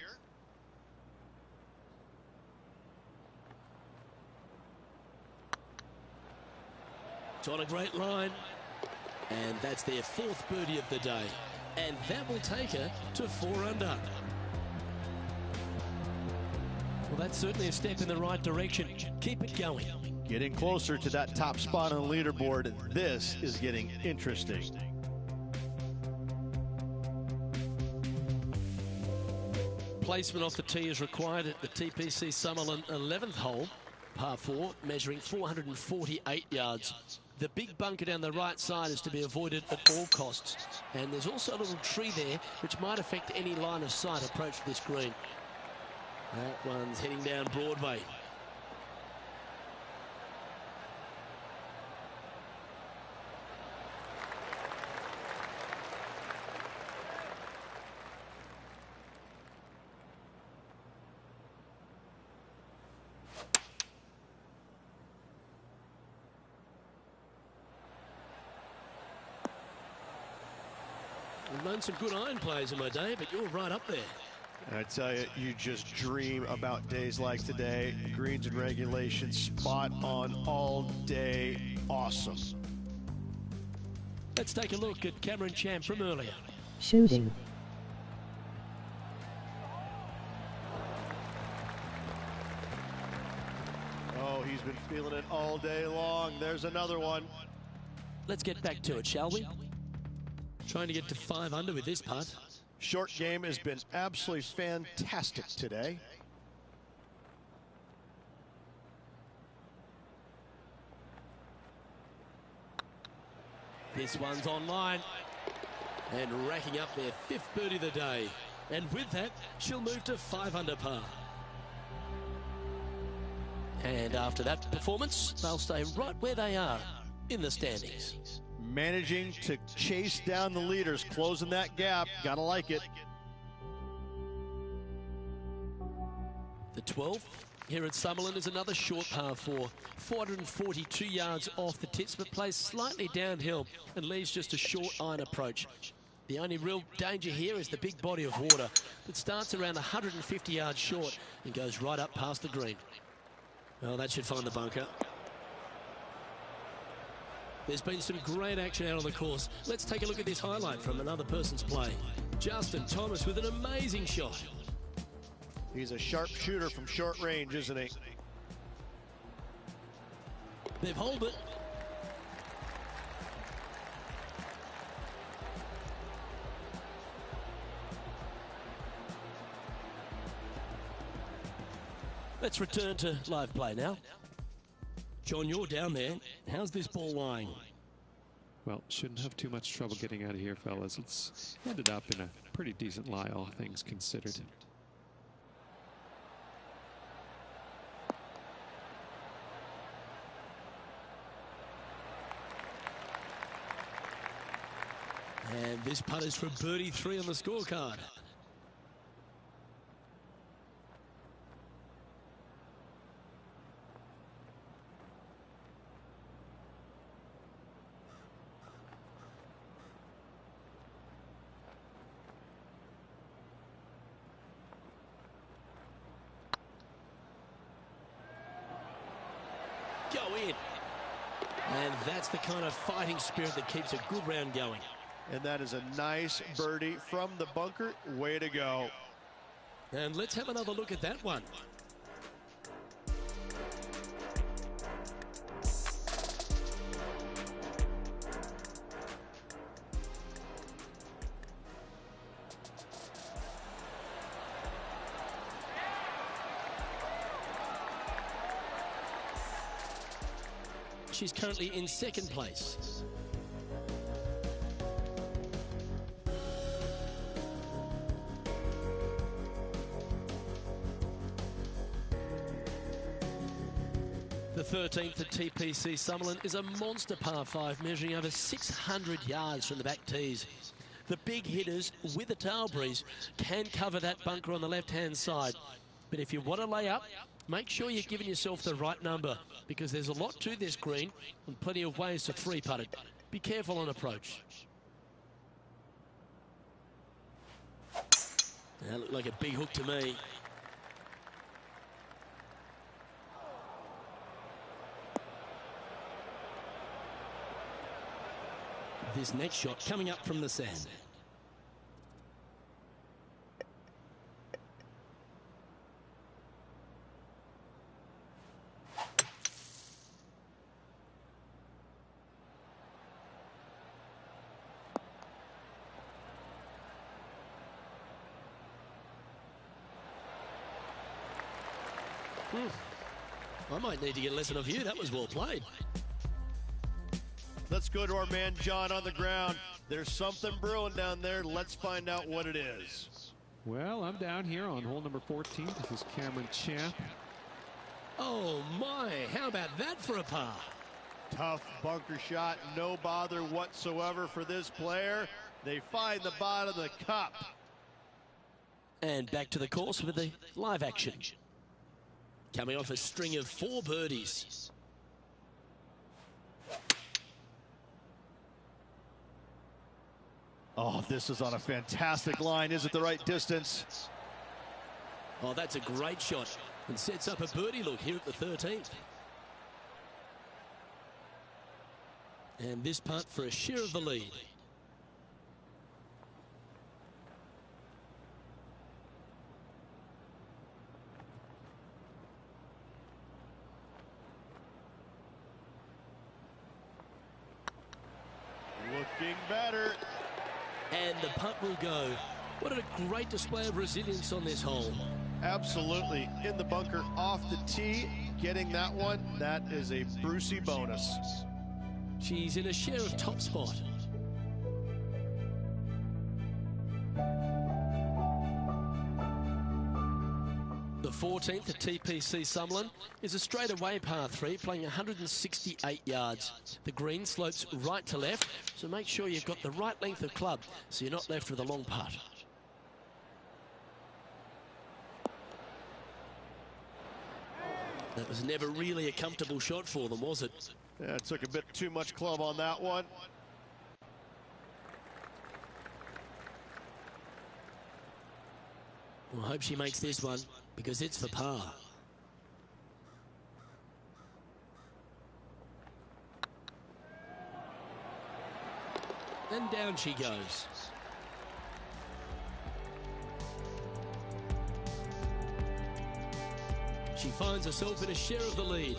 It's on a great line. And that's their 4th birdie of the day. And that will take her to 4 under. Well, that's certainly a step in the right direction. Keep it going. Getting closer to that top spot on the leaderboard. This is getting interesting. Placement off the tee is required at the TPC Summerlin 11th hole, par 4, measuring 448 yards. The big bunker down the right side is to be avoided at all costs. And there's also a little tree there which might affect any line of sight approach to this green. That one's heading down Broadway. I've known some good iron players in my day, but you're right up there. I tell you, you just dream about days like today. Greens and regulation, spot on all day. Awesome. Let's take a look at Cameron Champ from earlier. Shooting. Oh, he's been feeling it all day long. There's another one. Let's get back to it, shall we? Trying to get to 5 under with this putt. Short game has been absolutely fantastic today. This one's online and racking up their 5th birdie of the day. And with that, she'll move to 5 under par. And after that performance, they'll stay right where they are in the standings. Managing to chase down the leaders, closing that gap. Gotta like it. The 12th here at Summerlin is another short par 4. 442 yards off the tits, but plays slightly downhill and leaves just a short iron approach. The only real danger here is the big body of water that starts around 150 yards short and goes right up past the green. Well, that should find the bunker. There's been some great action out on the course. Let's take a look at this highlight from another person's play. Justin Thomas with an amazing shot. He's a sharp shooter from short range, isn't he? They've holed it. Let's return to live play now. John, you're down there. How's this ball lying? Well, shouldn't have too much trouble getting out of here, fellas. It's ended up in a pretty decent lie, all things considered. And this putt is for birdie 3 on the scorecard. Go in. And that's the kind of fighting spirit that keeps a good round going. And that is a nice birdie from the bunker. Way to go. And let's have another look at that one. She's currently in second place. The 13th at TPC Summerlin is a monster par 5 measuring over 600 yards from the back tees. The big hitters with a tail breeze can cover that bunker on the left-hand side. But if you want to lay up, make sure you're giving yourself the right number, because there's a lot to this green and plenty of ways to 3-putt it. Be careful on approach. That looked like a big hook to me. This next shot coming up from the sand. I might need to get a lesson of you. That was well played. Let's go to our man John on the ground. There's something brewing down there. Let's find out what it is. Well, I'm down here on hole number 14. This is Cameron Champ. Oh my, how about that for a par? Tough bunker shot, no bother whatsoever for this player. They find the bottom of the cup. And back to the course with the live action. Coming off a string of 4 birdies. Oh, this is on a fantastic line. Is it the right distance? Oh, that's a great shot and sets up a birdie look here at the 13th. And this putt for a share of the lead. Looking better. And the putt will go. What a great display of resilience on this hole. Absolutely. In the bunker off the tee, getting that one, that is a Brucey bonus. She's in a share of top spot. The 14th at TPC Summerlin is a straightaway par 3 playing 168 yards. The green slopes right to left, so make sure you've got the right length of club so you're not left with a long putt. That was never really a comfortable shot for them, was it? Yeah, it took a bit too much club on that one. Well, I hope she makes this one, because it's for par. And down she goes. She finds herself in a share of the lead.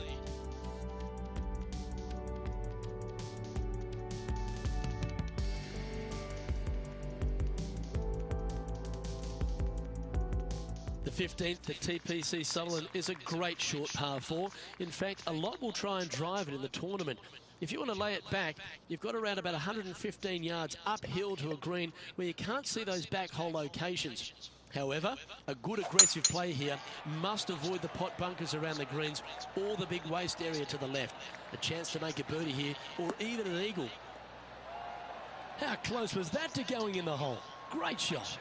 The 15th at TPC Sutherland is a great short par 4. In fact, a lot will try and drive it in the tournament. If you want to lay it back, you've got around about 115 yards uphill to a green where you can't see those back hole locations. However, a good aggressive play here must avoid the pot bunkers around the greens or the big waste area to the left. A chance to make a birdie here or even an eagle. How close was that to going in the hole? Great shot.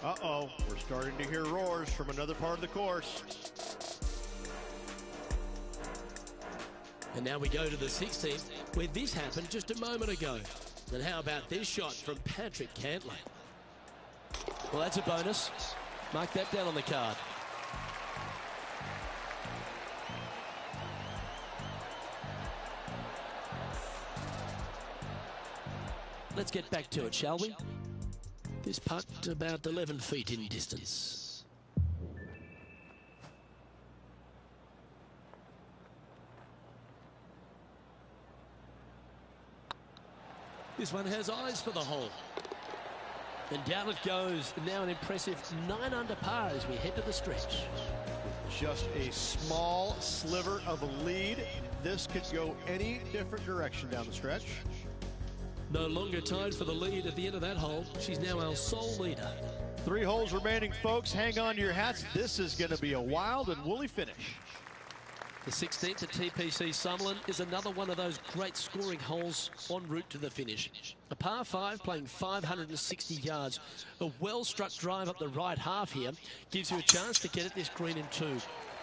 Uh-oh, we're starting to hear roars from another part of the course. And now we go to the 16th, where this happened just a moment ago. And how about this shot from Patrick Cantlay? Well, that's a bonus. Mark that down on the card. Let's get back to it, shall we? This putt about 11 feet in distance. This one has eyes for the hole. And down it goes. Now an impressive 9 under par as we head to the stretch. Just a small sliver of a lead. This could go any different direction down the stretch. No longer tied for the lead at the end of that hole. She's now our sole leader. 3 holes remaining, folks. Hang on to your hats. This is going to be a wild and woolly finish. The 16th at TPC Sutherland is another one of those great scoring holes en route to the finish. A par 5 playing 560 yards. A well-struck drive up the right half here gives you a chance to get at this green in 2.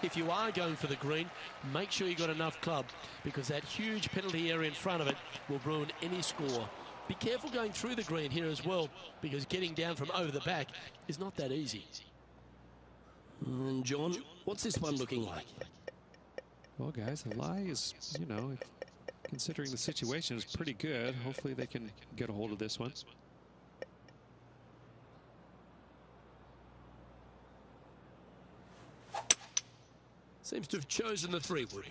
If you are going for the green, make sure you've got enough club because that huge penalty area in front of it will ruin any score. Be careful going through the green here as well because getting down from over the back is not that easy. And John, what's this one looking like? Well, guys, the lie is, you know, considering the situation, is pretty good. Hopefully they can get a hold of this one. Seems to have chosen the 3-wood.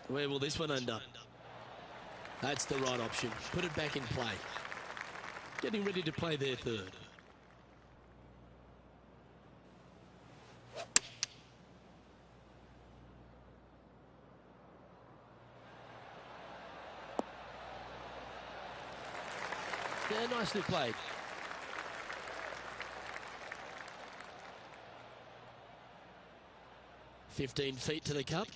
Where will this one end up? That's the right option. Put it back in play. Getting ready to play their 3rd. Yeah, nicely played. "15 feet to the cup.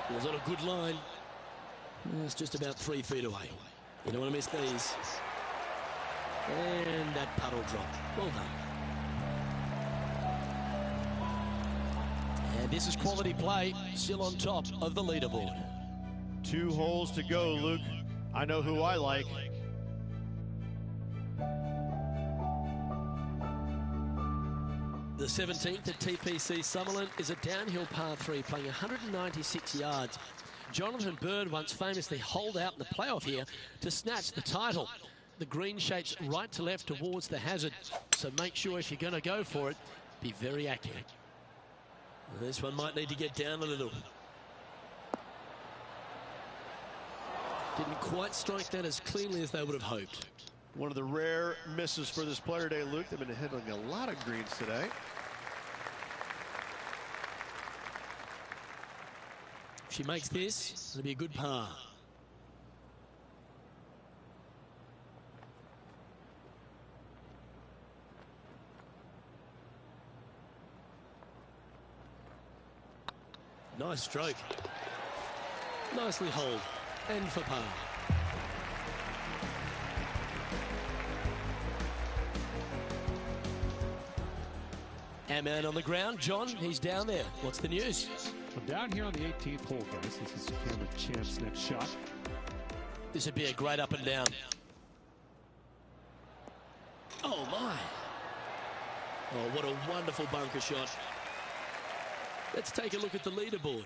It was on a good line. It's just about 3 feet away. You don't want to miss these. And that puddle drop. Well done. And this is quality play, still on top of the leaderboard. 2 holes to go, Luke. I know who I like. The 17th at TPC Sutherland is a downhill par 3 playing 196 yards. Jonathan Bird once famously holed out in the playoff here to snatch the title. The green shapes right to left towards the hazard, so make sure if you're going to go for it, be very accurate. This one might need to get down a little. Didn't quite strike that as cleanly as they would have hoped. One of the rare misses for this player today, Luke. They've been hitting a lot of greens today. If she makes this, it'll be a good par. Nice stroke. Nicely holed. And for par. Our man on the ground, John, he's down there. What's the news? Well, down here on the 18th hole, guys, this is Cameron Champ's next shot. This would be a great up and down. Oh, my. Oh, what a wonderful bunker shot. Let's take a look at the leaderboard.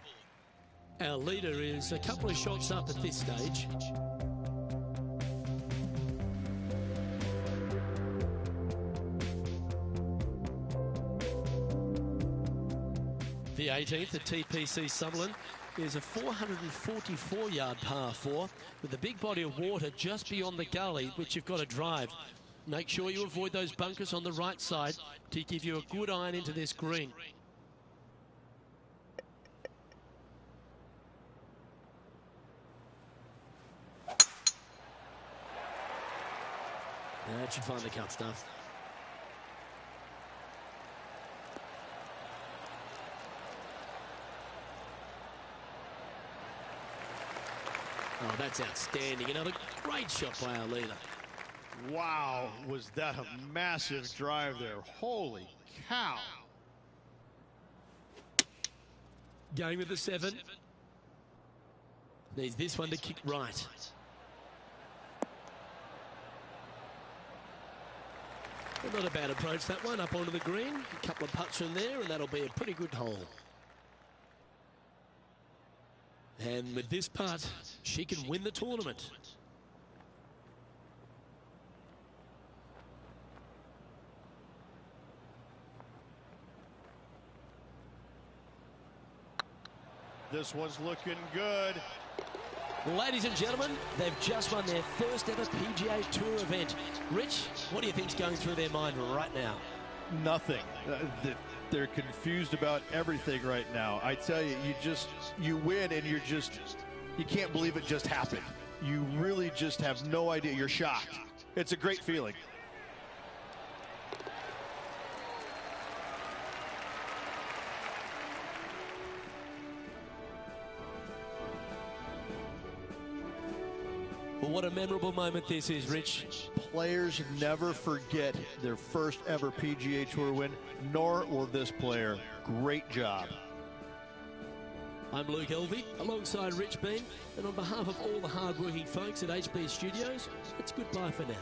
Our leader is a couple of shots up at this stage. The 18th at TPC Sutherland is a 444-yard par 4 with a big body of water just beyond the gully, which you've got to drive. Make sure you avoid those bunkers on the right side to give you a good iron into this green. That should find the cut stuff. Oh, that's outstanding. Another great shot by our leader. Wow, was that a massive drive there. Holy cow. Going with the 7. Needs this one to kick right. Well, not a bad approach, that one, up onto the green. A couple of putts from there, and that'll be a pretty good hole. And with this putt, she can win the tournament. This one's looking good. Ladies and gentlemen, they've just won their first ever PGA Tour event. Rich, what do you think's going through their mind right now? Nothing. They're confused about everything right now. I tell you, you win and you can't believe it just happened. You really just have no idea. You're shocked. It's a great feeling. Well, what a memorable moment this is, Rich. Players never forget their first ever PGA Tour win, nor will this player. Great job. I'm Luke Elvey, alongside Rich Bean, and on behalf of all the hard-working folks at HB Studios, it's goodbye for now.